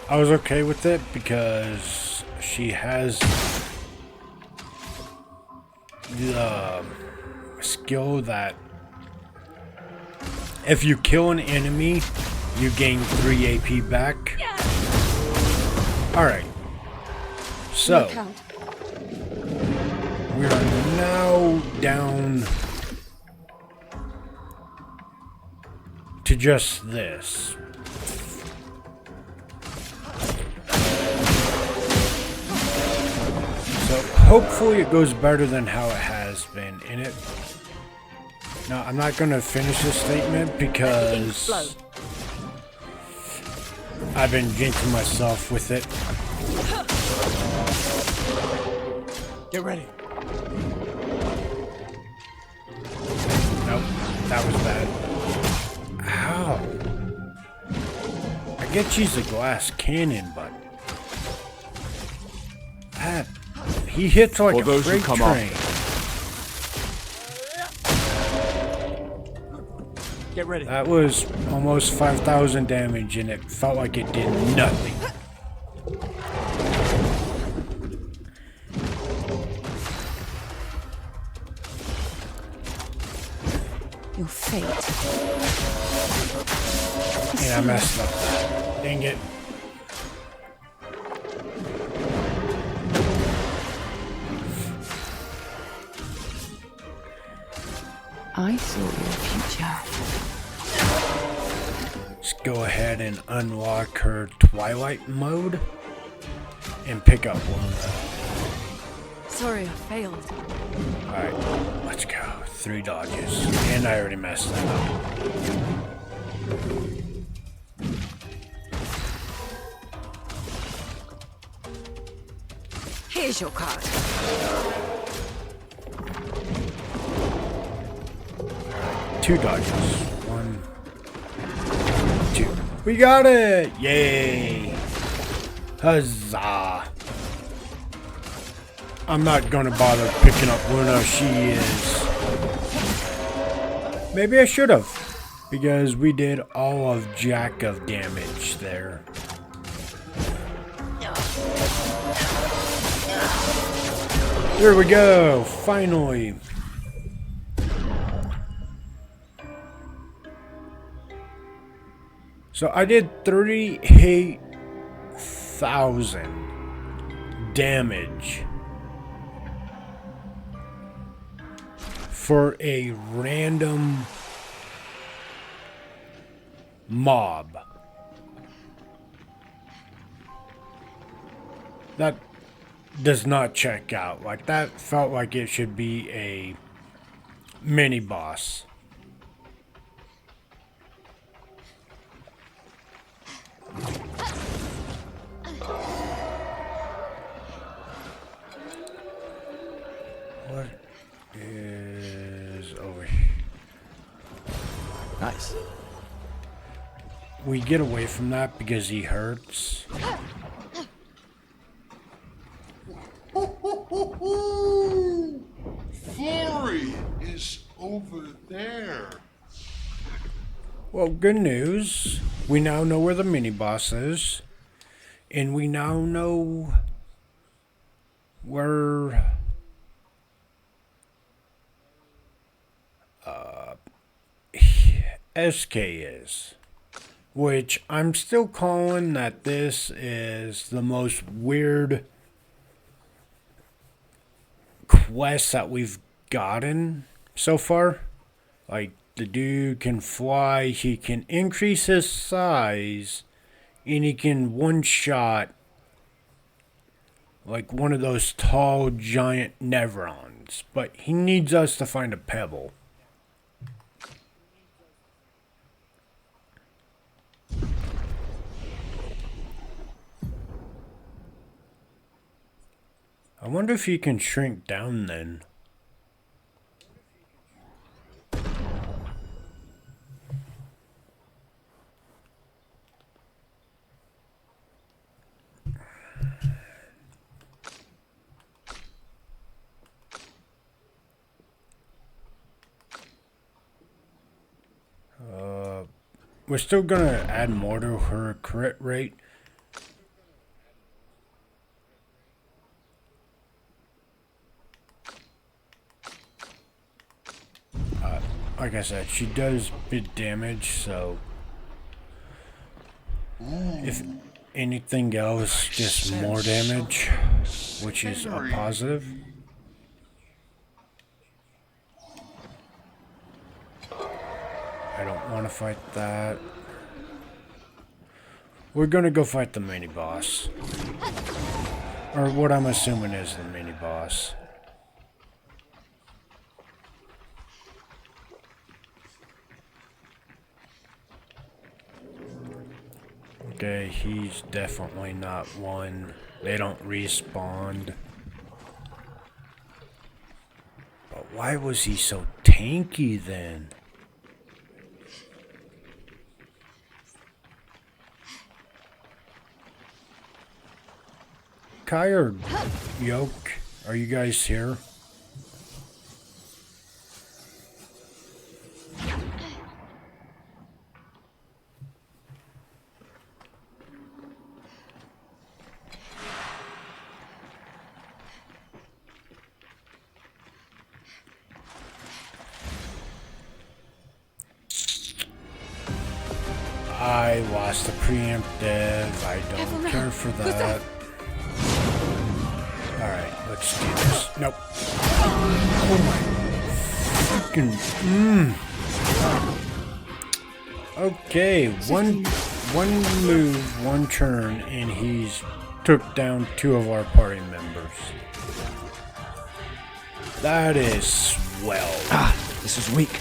I was okay with it because she has the skill that if you kill an enemy, you gain 3 AP back. Alright. So, we are now down to just this. So hopefully it goes better than how it has been in it. Now I'm not going to finish this statement because I've been jinxing myself with it. Get ready. Nope, that was bad. Ow. I get she's a glass cannon, but that he hits like a freight train. Get ready. That was almost 5,000 damage, and it felt like it did nothing. Your fate. And I messed up. Dang it. I saw your future. Let's go ahead and unlock her Twilight mode and pick up one. Sorry, I failed. Alright, let's go. 3 dodges. And I already messed that up. Here's your card. Two dodges. 1, 2. We got it! Yay! Huzzah! I'm not gonna bother picking up Luna. She is... Maybe I should have. because we did all of jack of damage there. There we go, finally. So I did 38,000 damage for a random mob. That does not check out. Like, that felt like it should be a mini boss. What is over here? Nice. We get away from that because he hurts. Flory is over there. Well, good news. We now know where the mini boss is. And we now know where SK is. Which I'm still calling that this is the most weird quest that we've gotten so far. Like, the dude can fly, he can increase his size, and he can one-shot like one of those tall giant Nevrons. But he needs us to find a pebble. I wonder if he can shrink down then. We're still gonna add more to her crit rate. Like I said, she does bit damage, so if anything else, just more damage, which is a positive. I don't want to fight that. We're gonna go fight the mini boss, or what I'm assuming is the mini boss. Okay, he's definitely not one. They don't respawn. But why was he so tanky then? Kai or Yoke, are you guys here? I lost the preemptive. I don't care for that. Alright, let's do this. Nope. Oh my freaking. Okay, one move, one turn, and he's took down 2 of our party members. That is swell. Ah, this is weak.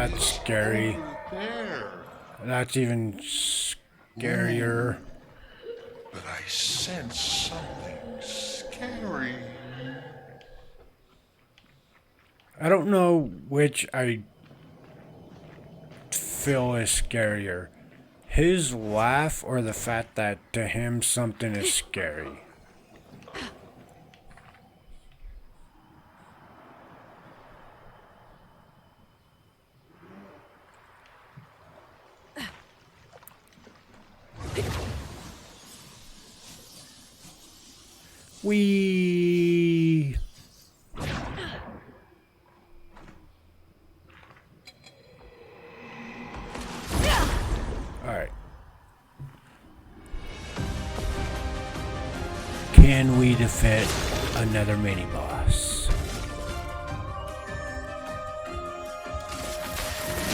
That's scary. There. That's even scarier. But I sense something scary. I don't know which I feel is scarier. His laugh or the fact that to him something is scary. We Alright. Can we defeat another mini boss?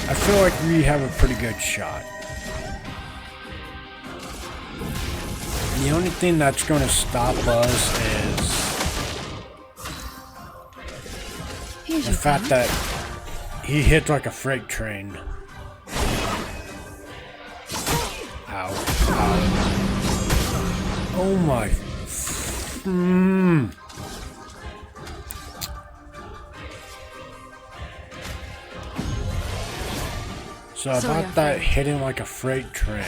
I feel like we have a pretty good shot. The only thing that's going to stop us is the fact that he hit like a freight train. Ow. Ow. Oh my. So about that hitting like a freight train.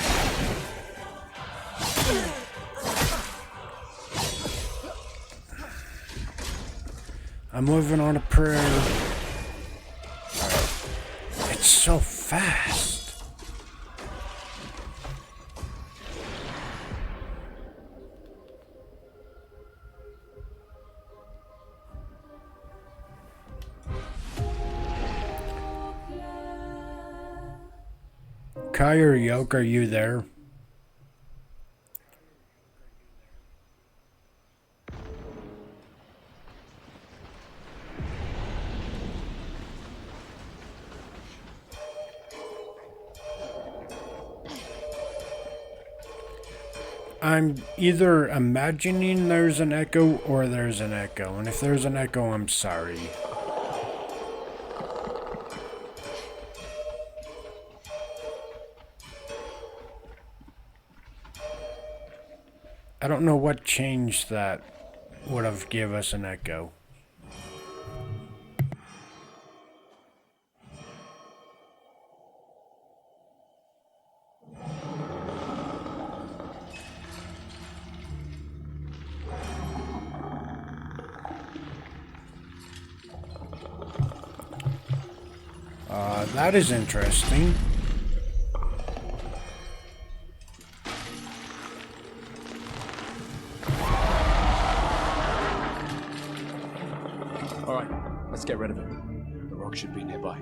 I'm moving on a prayer. It's so fast. Kai or Yoke, are you there? I'm either imagining there's an echo or there's an echo, and if there's an echo, I'm sorry. I don't know what change that would have give us an echo. That is interesting. All right, let's get rid of it. The rock should be nearby.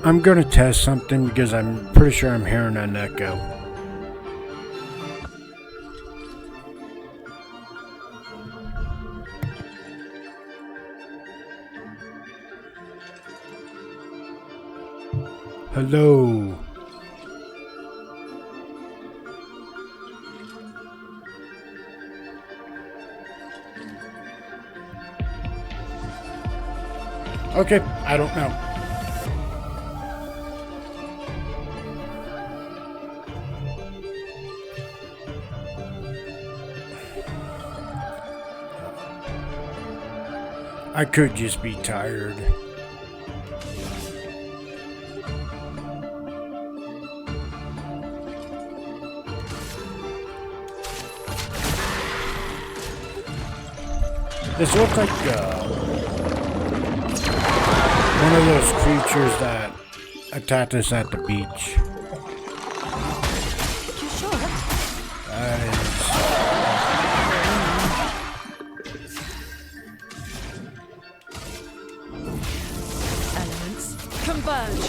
I'm gonna test something because I'm pretty sure I'm hearing an echo. Hello. Okay, I don't know. I could just be tired. This looks like one of those creatures that attacked us at the beach. You sure? Elements converge.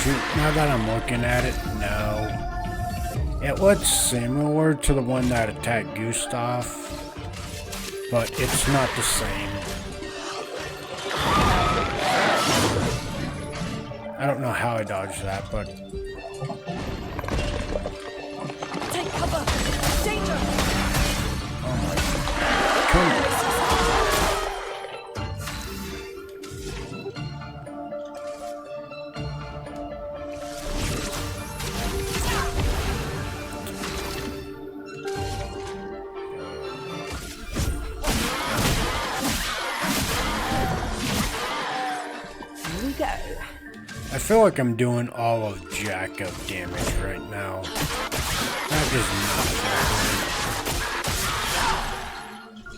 shoot, now that I'm looking at it, no. It looks similar to the one that attacked Gustav, but it's not the same. I don't know how I dodged that, but... Take cover! Danger! Oh my... Come on. I feel like I'm doing all of jack of damage right now. That is not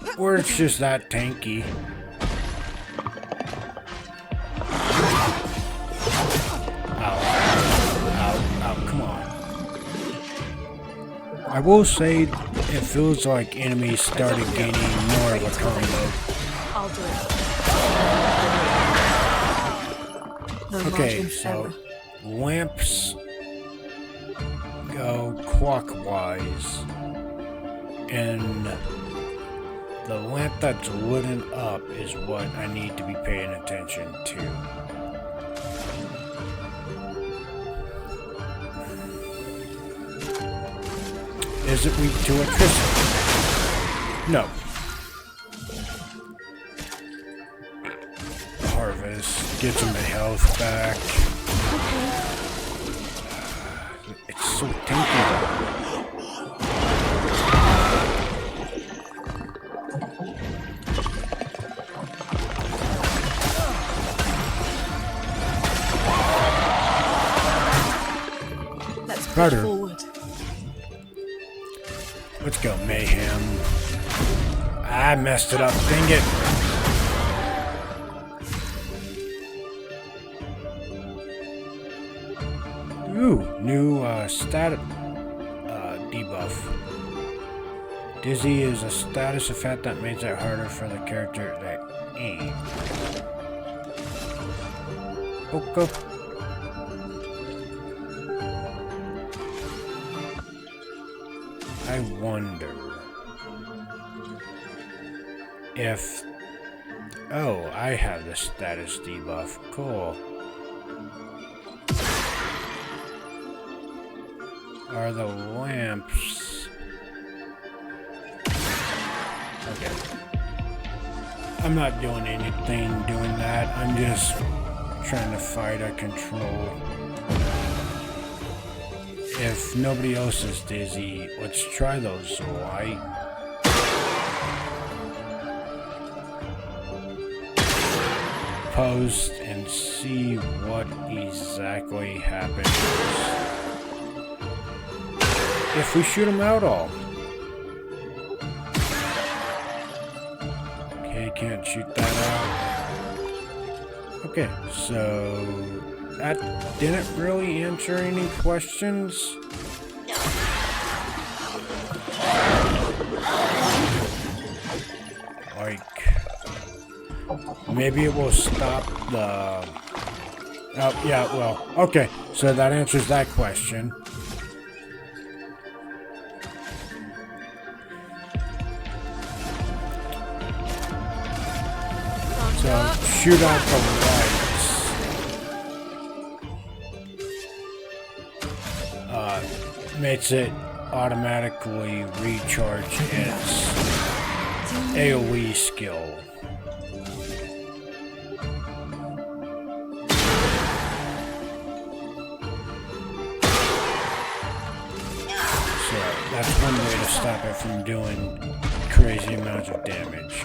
good. Or it's just that tanky. Ow. Ow. Ow. Come on. I will say it feels like enemies started gaining more of a combo. I'll do it. No Okay, margin so error. lamps go clockwise, and the lamp that's lit up is what I need to be paying attention to. Is it weak to electricity? No. Harvest, get some health back. It's so tanky. Let's push Better. forward. Let's go, mayhem. I messed it up, dang it. Ooh, new stat debuff. Dizzy is a status effect that makes it harder for the character to aim. Okay. I wonder if... Oh, I have the status debuff. Cool. Are the lamps... Okay. I'm not doing anything doing that. I'm just trying to fight a control. If nobody else is dizzy, let's try those light. Post and see what exactly happens if we shoot them out all. Okay, can't shoot that out. Okay, so that didn't really answer any questions. Like, maybe it will stop the... Oh, yeah, well, okay, so that answers that question. So, shoot out the lights. Makes it automatically recharge its AoE skill. So, that's one way to stop it from doing crazy amounts of damage.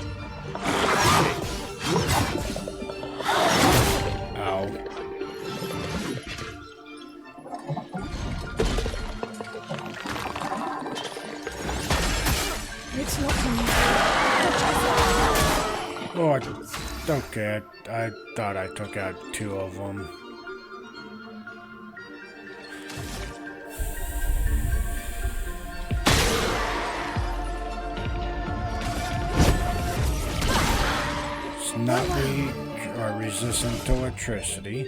Ow. It's not coming. Oh, okay. I thought I took out two of them. It's not weak or resistant to electricity.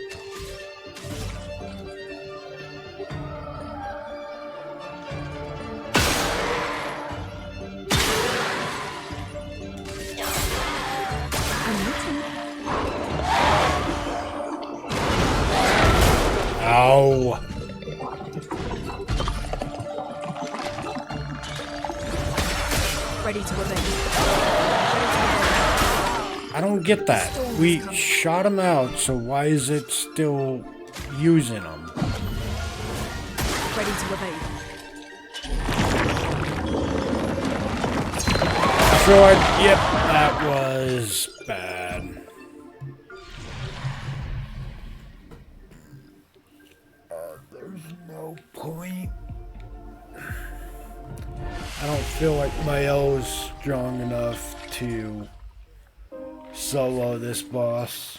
Ready to obey. I don't get that. We shot him out, so why is it still using him? Ready to obey. I feel like, yep, that was bad. There's no point. I don't feel like my L is strong enough to solo this boss.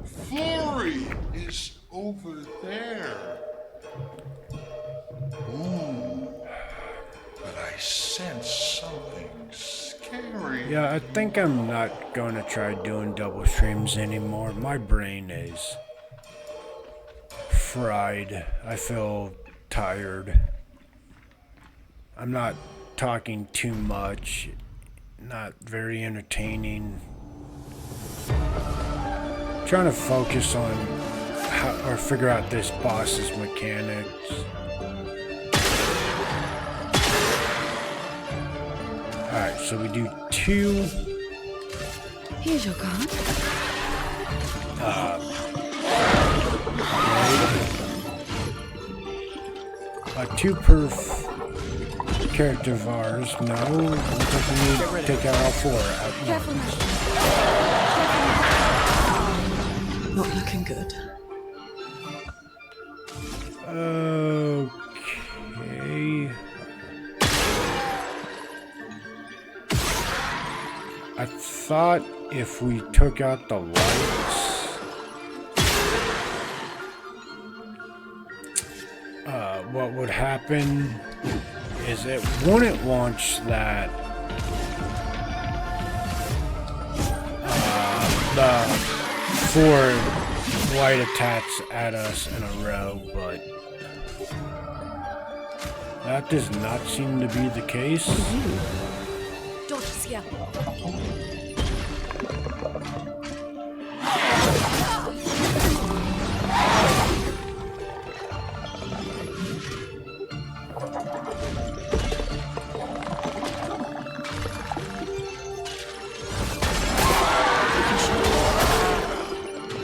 Flurry is over there. Ooh, but I sense something scary. Yeah, I think I'm not going to try doing double streams anymore. My brain is fried. I feel tired. I'm not talking too much. Not very entertaining. Trying to focus on how, or figure out this boss's mechanics. Alright, so we do 2. Here's your card. Okay. 2 per character of ours. No, I think we need to take out all 4 at Careful once. Not looking good. Okay. I thought if we took out the lights, what would happen is it wouldn't launch that the 4 light attacks at us in a row, but that does not seem to be the case. Dodges here.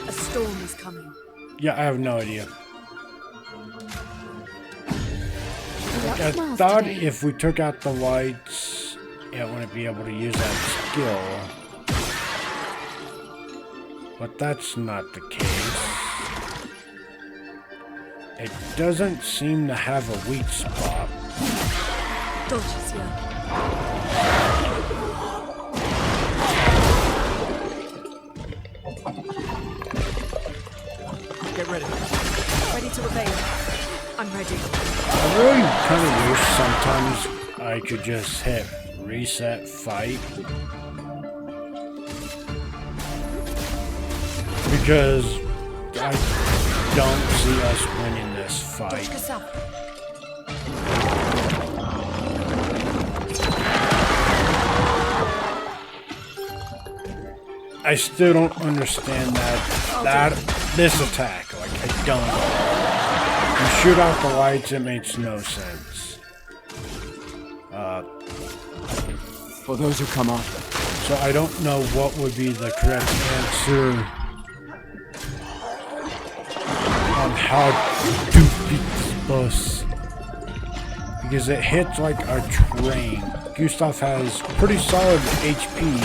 A storm is coming. Yeah, I have no idea. I thought if we took out the lights, it wouldn't be able to use that skill. But that's not the case. It doesn't seem to have a weak spot. Dodges here. Get ready. Ready to obey. I'm ready. I really kind of wish sometimes I could just hit reset fight. Because I don't see us winning this fight. I still don't understand this attack. Like, I don't. You shoot out the lights, it makes no sense. For those who come on. So I don't know what would be the correct answer on how to beat this boss. Because it hits like a train. Gustav has pretty solid HP.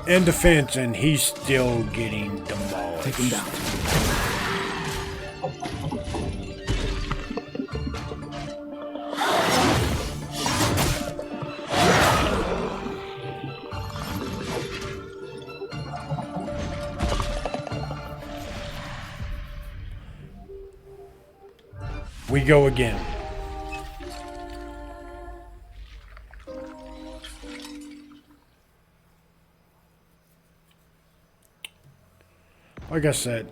And defense, and he's still getting demolished. Take him down. We go again. like I said,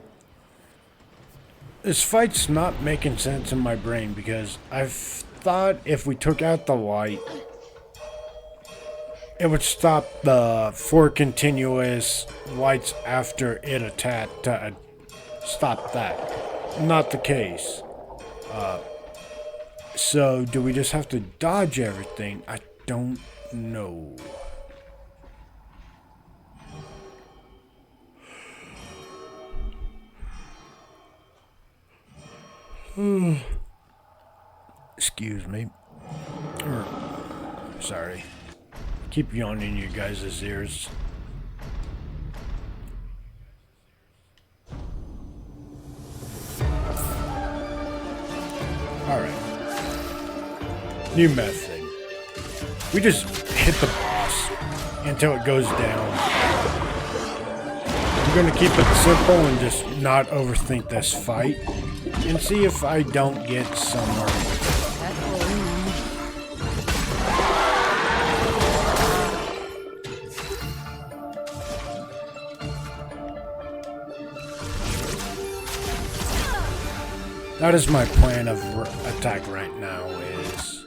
this fight's not making sense in my brain because I've thought if we took out the light, it would stop the 4 continuous lights after it attacked to stop that. Not the case. So do we just have to dodge everything? I don't know. Excuse me. Sorry. Keep yawning in you guys' ears. Alright. New method. We just hit the boss until it goes down. I'm gonna keep it simple and just not overthink this fight. And see if I don't get somewhere with it. That is my plan of attack right now is...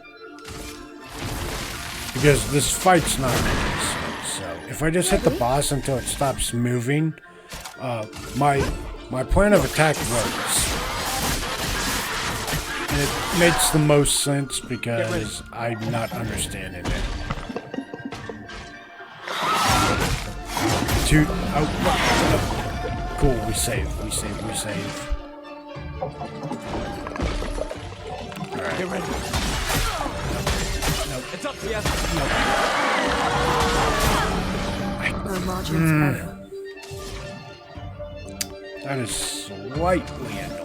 because this fight's not making sense. So if I just hit the boss until it stops moving, my plan of attack works. And it makes the most sense because I'm not understanding it. Cool, we save. Alright. Get ready. Nope. It's up to you. No margin for error. That is slightly annoying.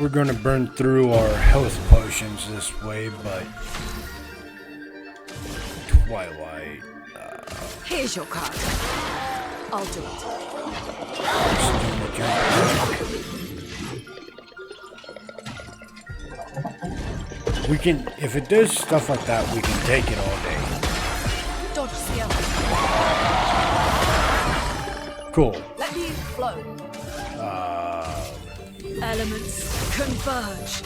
We're going to burn through our health potions this way, but Twilight. Here's your card. I'll do it. We can, if it does stuff like that, we can take it all day. Dodge the other. Cool. Let me flow. Elements converge.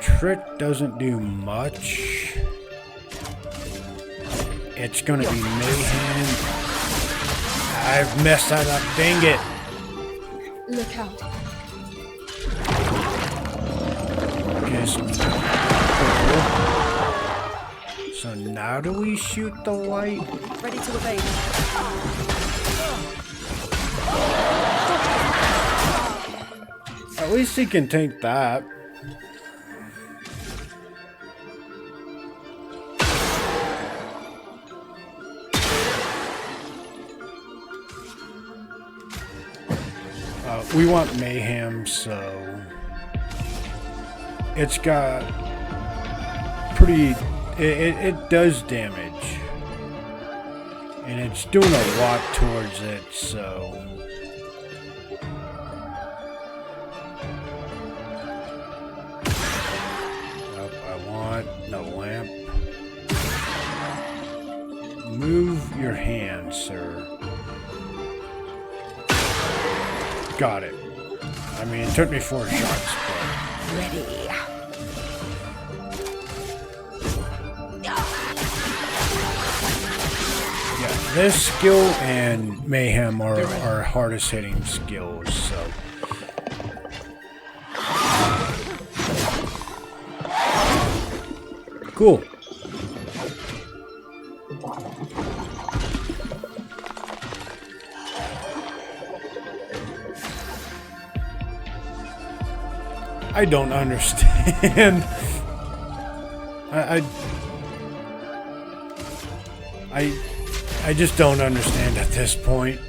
Trick doesn't do much. It's gonna be mayhem. I've messed that up, dang it. Look out. Okay, so now do we shoot the light? Ready to evade. At least he can take that. We want mayhem, so it's got pretty. It does damage, and it's doing a lot towards it. So. The lamp. Move your hand, sir. Got it. I mean, it took me 4 shots, but... Ready. yeah, this skill and mayhem are our hardest hitting skills, so... Cool. I don't understand. I just don't understand at this point.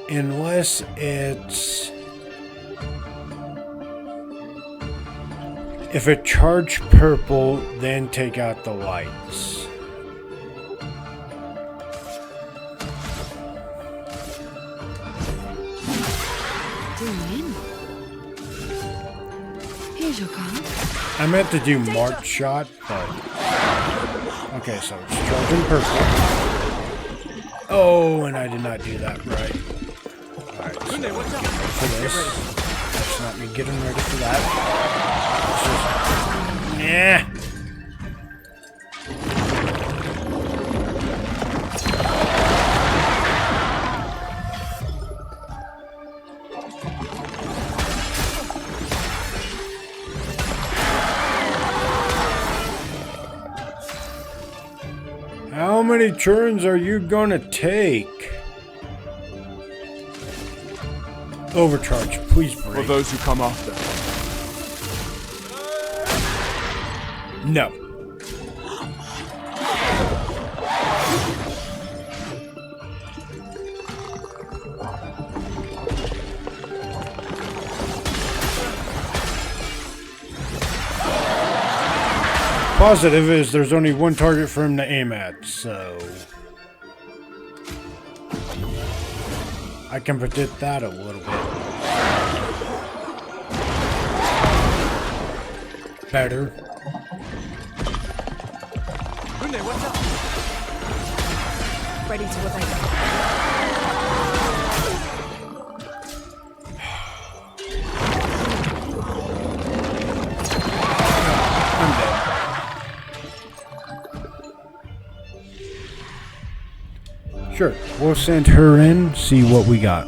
Unless it's... If it charged purple, then take out the lights. Dean? Here's your card. I meant to do March shot, but... Okay, so it's charging purple. Oh, and I did not do that right. Alright, so get ready for this. That's not me getting ready for that. It's just... Eh! How many turns are you gonna take? Overcharge, please break. For those who come after. No. Positive is there's only one target for him to aim at, so I can predict that a little bit better. Ready to obey. I'm dead. Sure, we'll send her in, see what we got.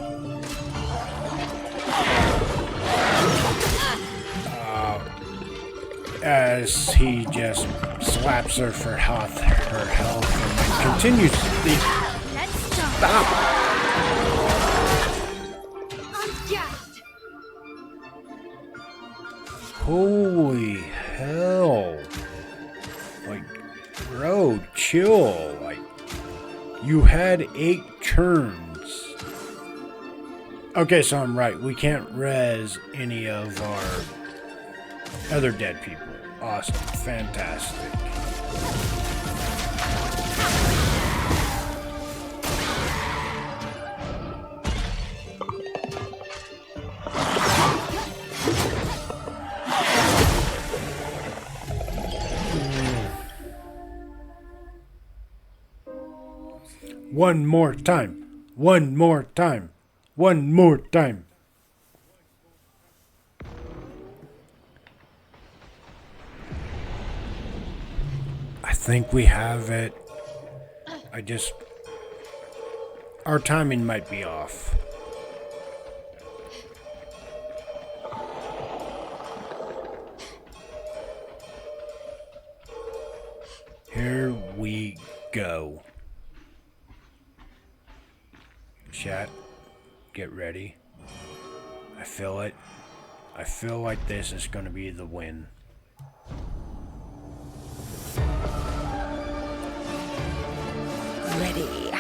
As he just slaps her for her health and then continues the... Stop! Holy hell. Like, bro, chill. Like, you had 8 turns. Okay, so I'm right. We can't res any of our other dead people. Awesome. Fantastic. One more time. One more time. One more time. I think we have it. Our timing might be off. Here we go. Chat, get ready. I feel it. I feel like this is going to be the win. Ready.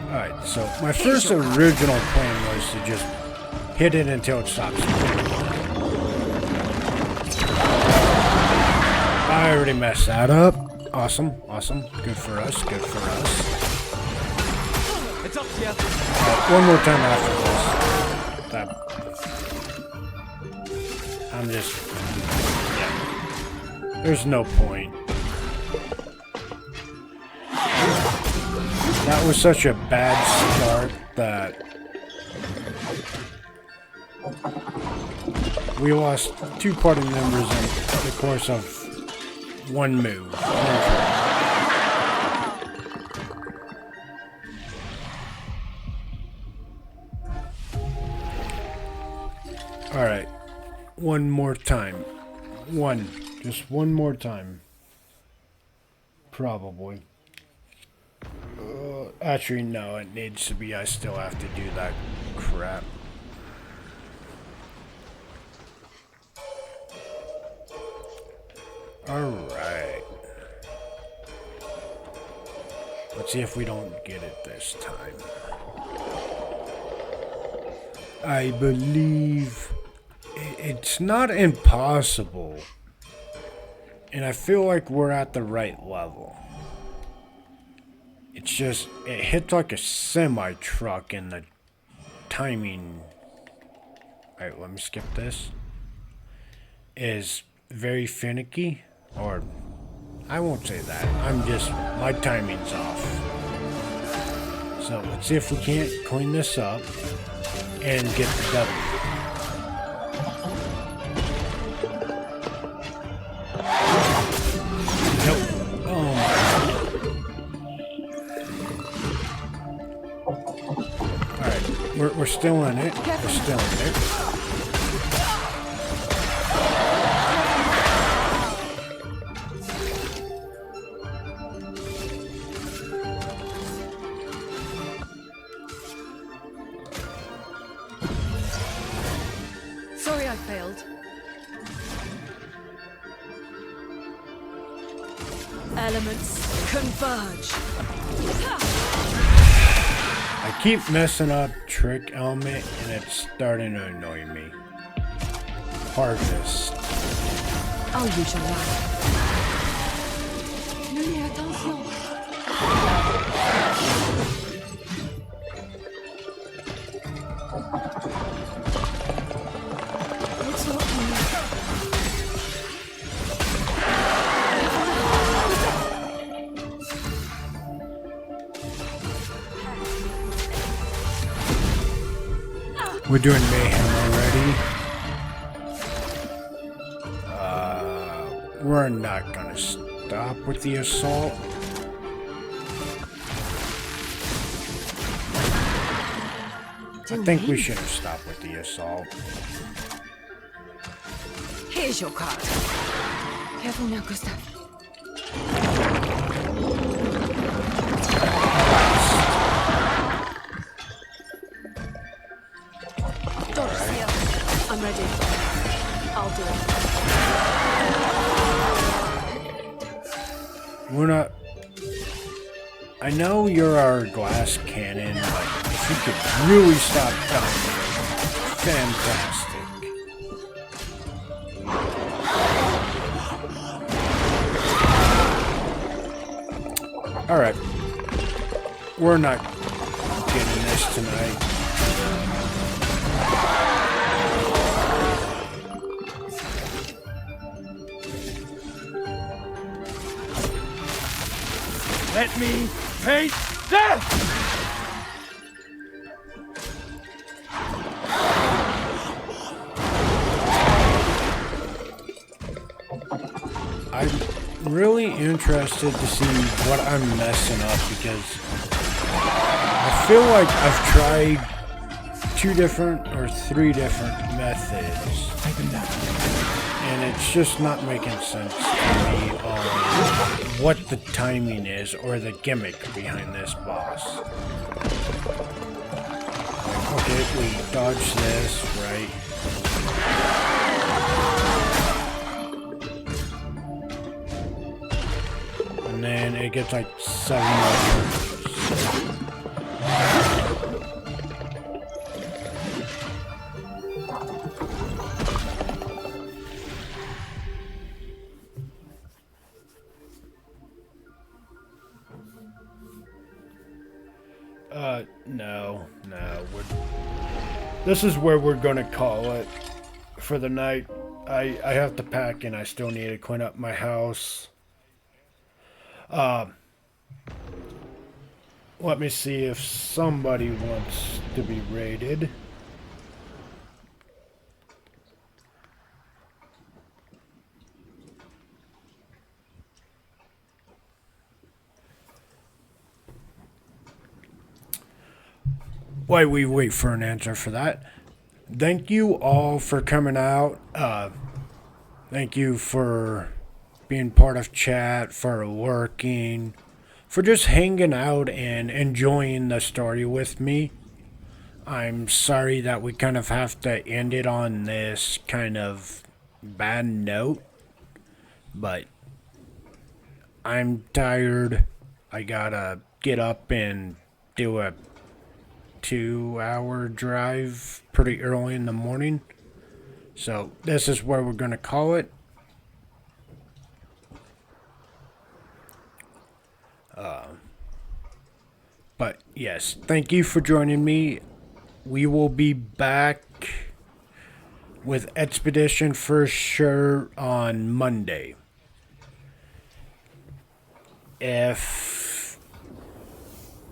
Alright, so my first original plan was to just hit it until it stops. I already messed that up. Awesome, awesome. Good for us, good for us. It's up to you. One more time after this. I'm just... Yeah. There's no point. That was such a bad start that... we lost 2 party members in the course of one move. Alright. One more time. Just one more time. Probably. Actually, no, it needs to be. I still have to do that crap. Alright. Let's see if we don't get it this time. I believe it's not impossible. And I feel like we're at the right level. It's just, it hits like a semi truck and the timing. Alright, let me skip this. Is very finicky. Or, I won't say that. My timing's off. So let's see if we can't clean this up and get the double. Nope. Oh my. Alright, we're still in it. We're still in it. Sorry I failed. Elements converge. I keep messing up trick element and it's starting to annoy me. Harvest. I'll use your light. Lily, attention. It's not me. We're doing mayhem already. We're not gonna stop with the assault. I think we should have stopped with the assault. Here's your card. Careful now, Gustav. Dodge here. I'm ready. I'll do it. We're not... I know you're our glass cannon, but if you could really stop dying, fantastic. Alright. We're not getting this tonight. Let me face death! I'm really interested to see what I'm messing up because I feel like I've tried 2 different or 3 different methods. And it's just not making sense to me on what the timing is or the gimmick behind this boss. Okay, we dodge this, right? And then it gets like 7 more turns. No. This is where we're gonna call it for the night. I have to pack and I still need to clean up my house. Let me see if somebody wants to be raided. While we wait for an answer for that, thank you all for coming out. Thank you for being part of chat, for lurking, for just hanging out and enjoying the story with me. I'm sorry that we kind of have to end it on this kind of bad note, but I'm tired. I gotta get up and do a 2-hour drive pretty early in the morning. So this is where we're going to call it. But yes, thank you for joining me. We will be back with Expedition for sure on Monday. If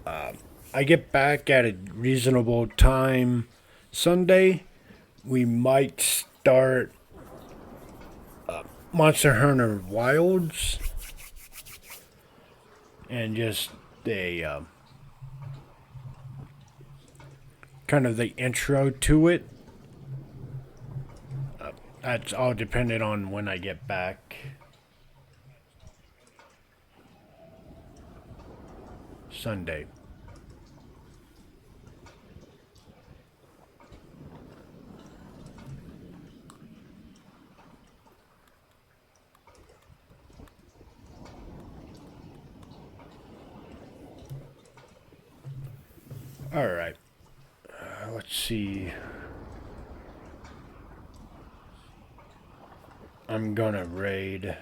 I get back at a reasonable time Sunday, we might start Monster Hunter Wilds and just a kind of the intro to it. That's all dependent on when I get back. Sunday. All right. Let's see. I'm gonna raid.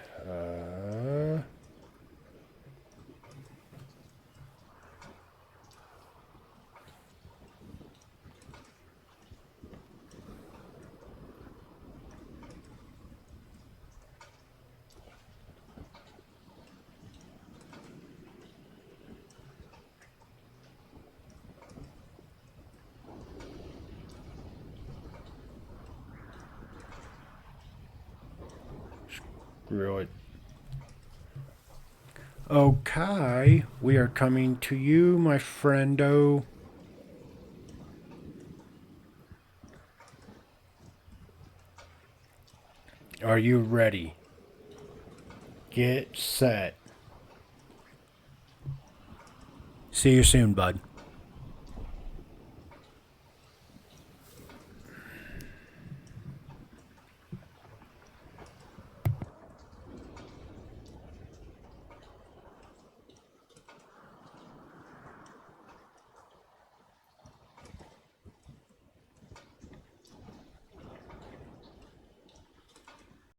Screw it. Okay, we are coming to you, my friendo. Are you ready? Get set. See you soon, bud.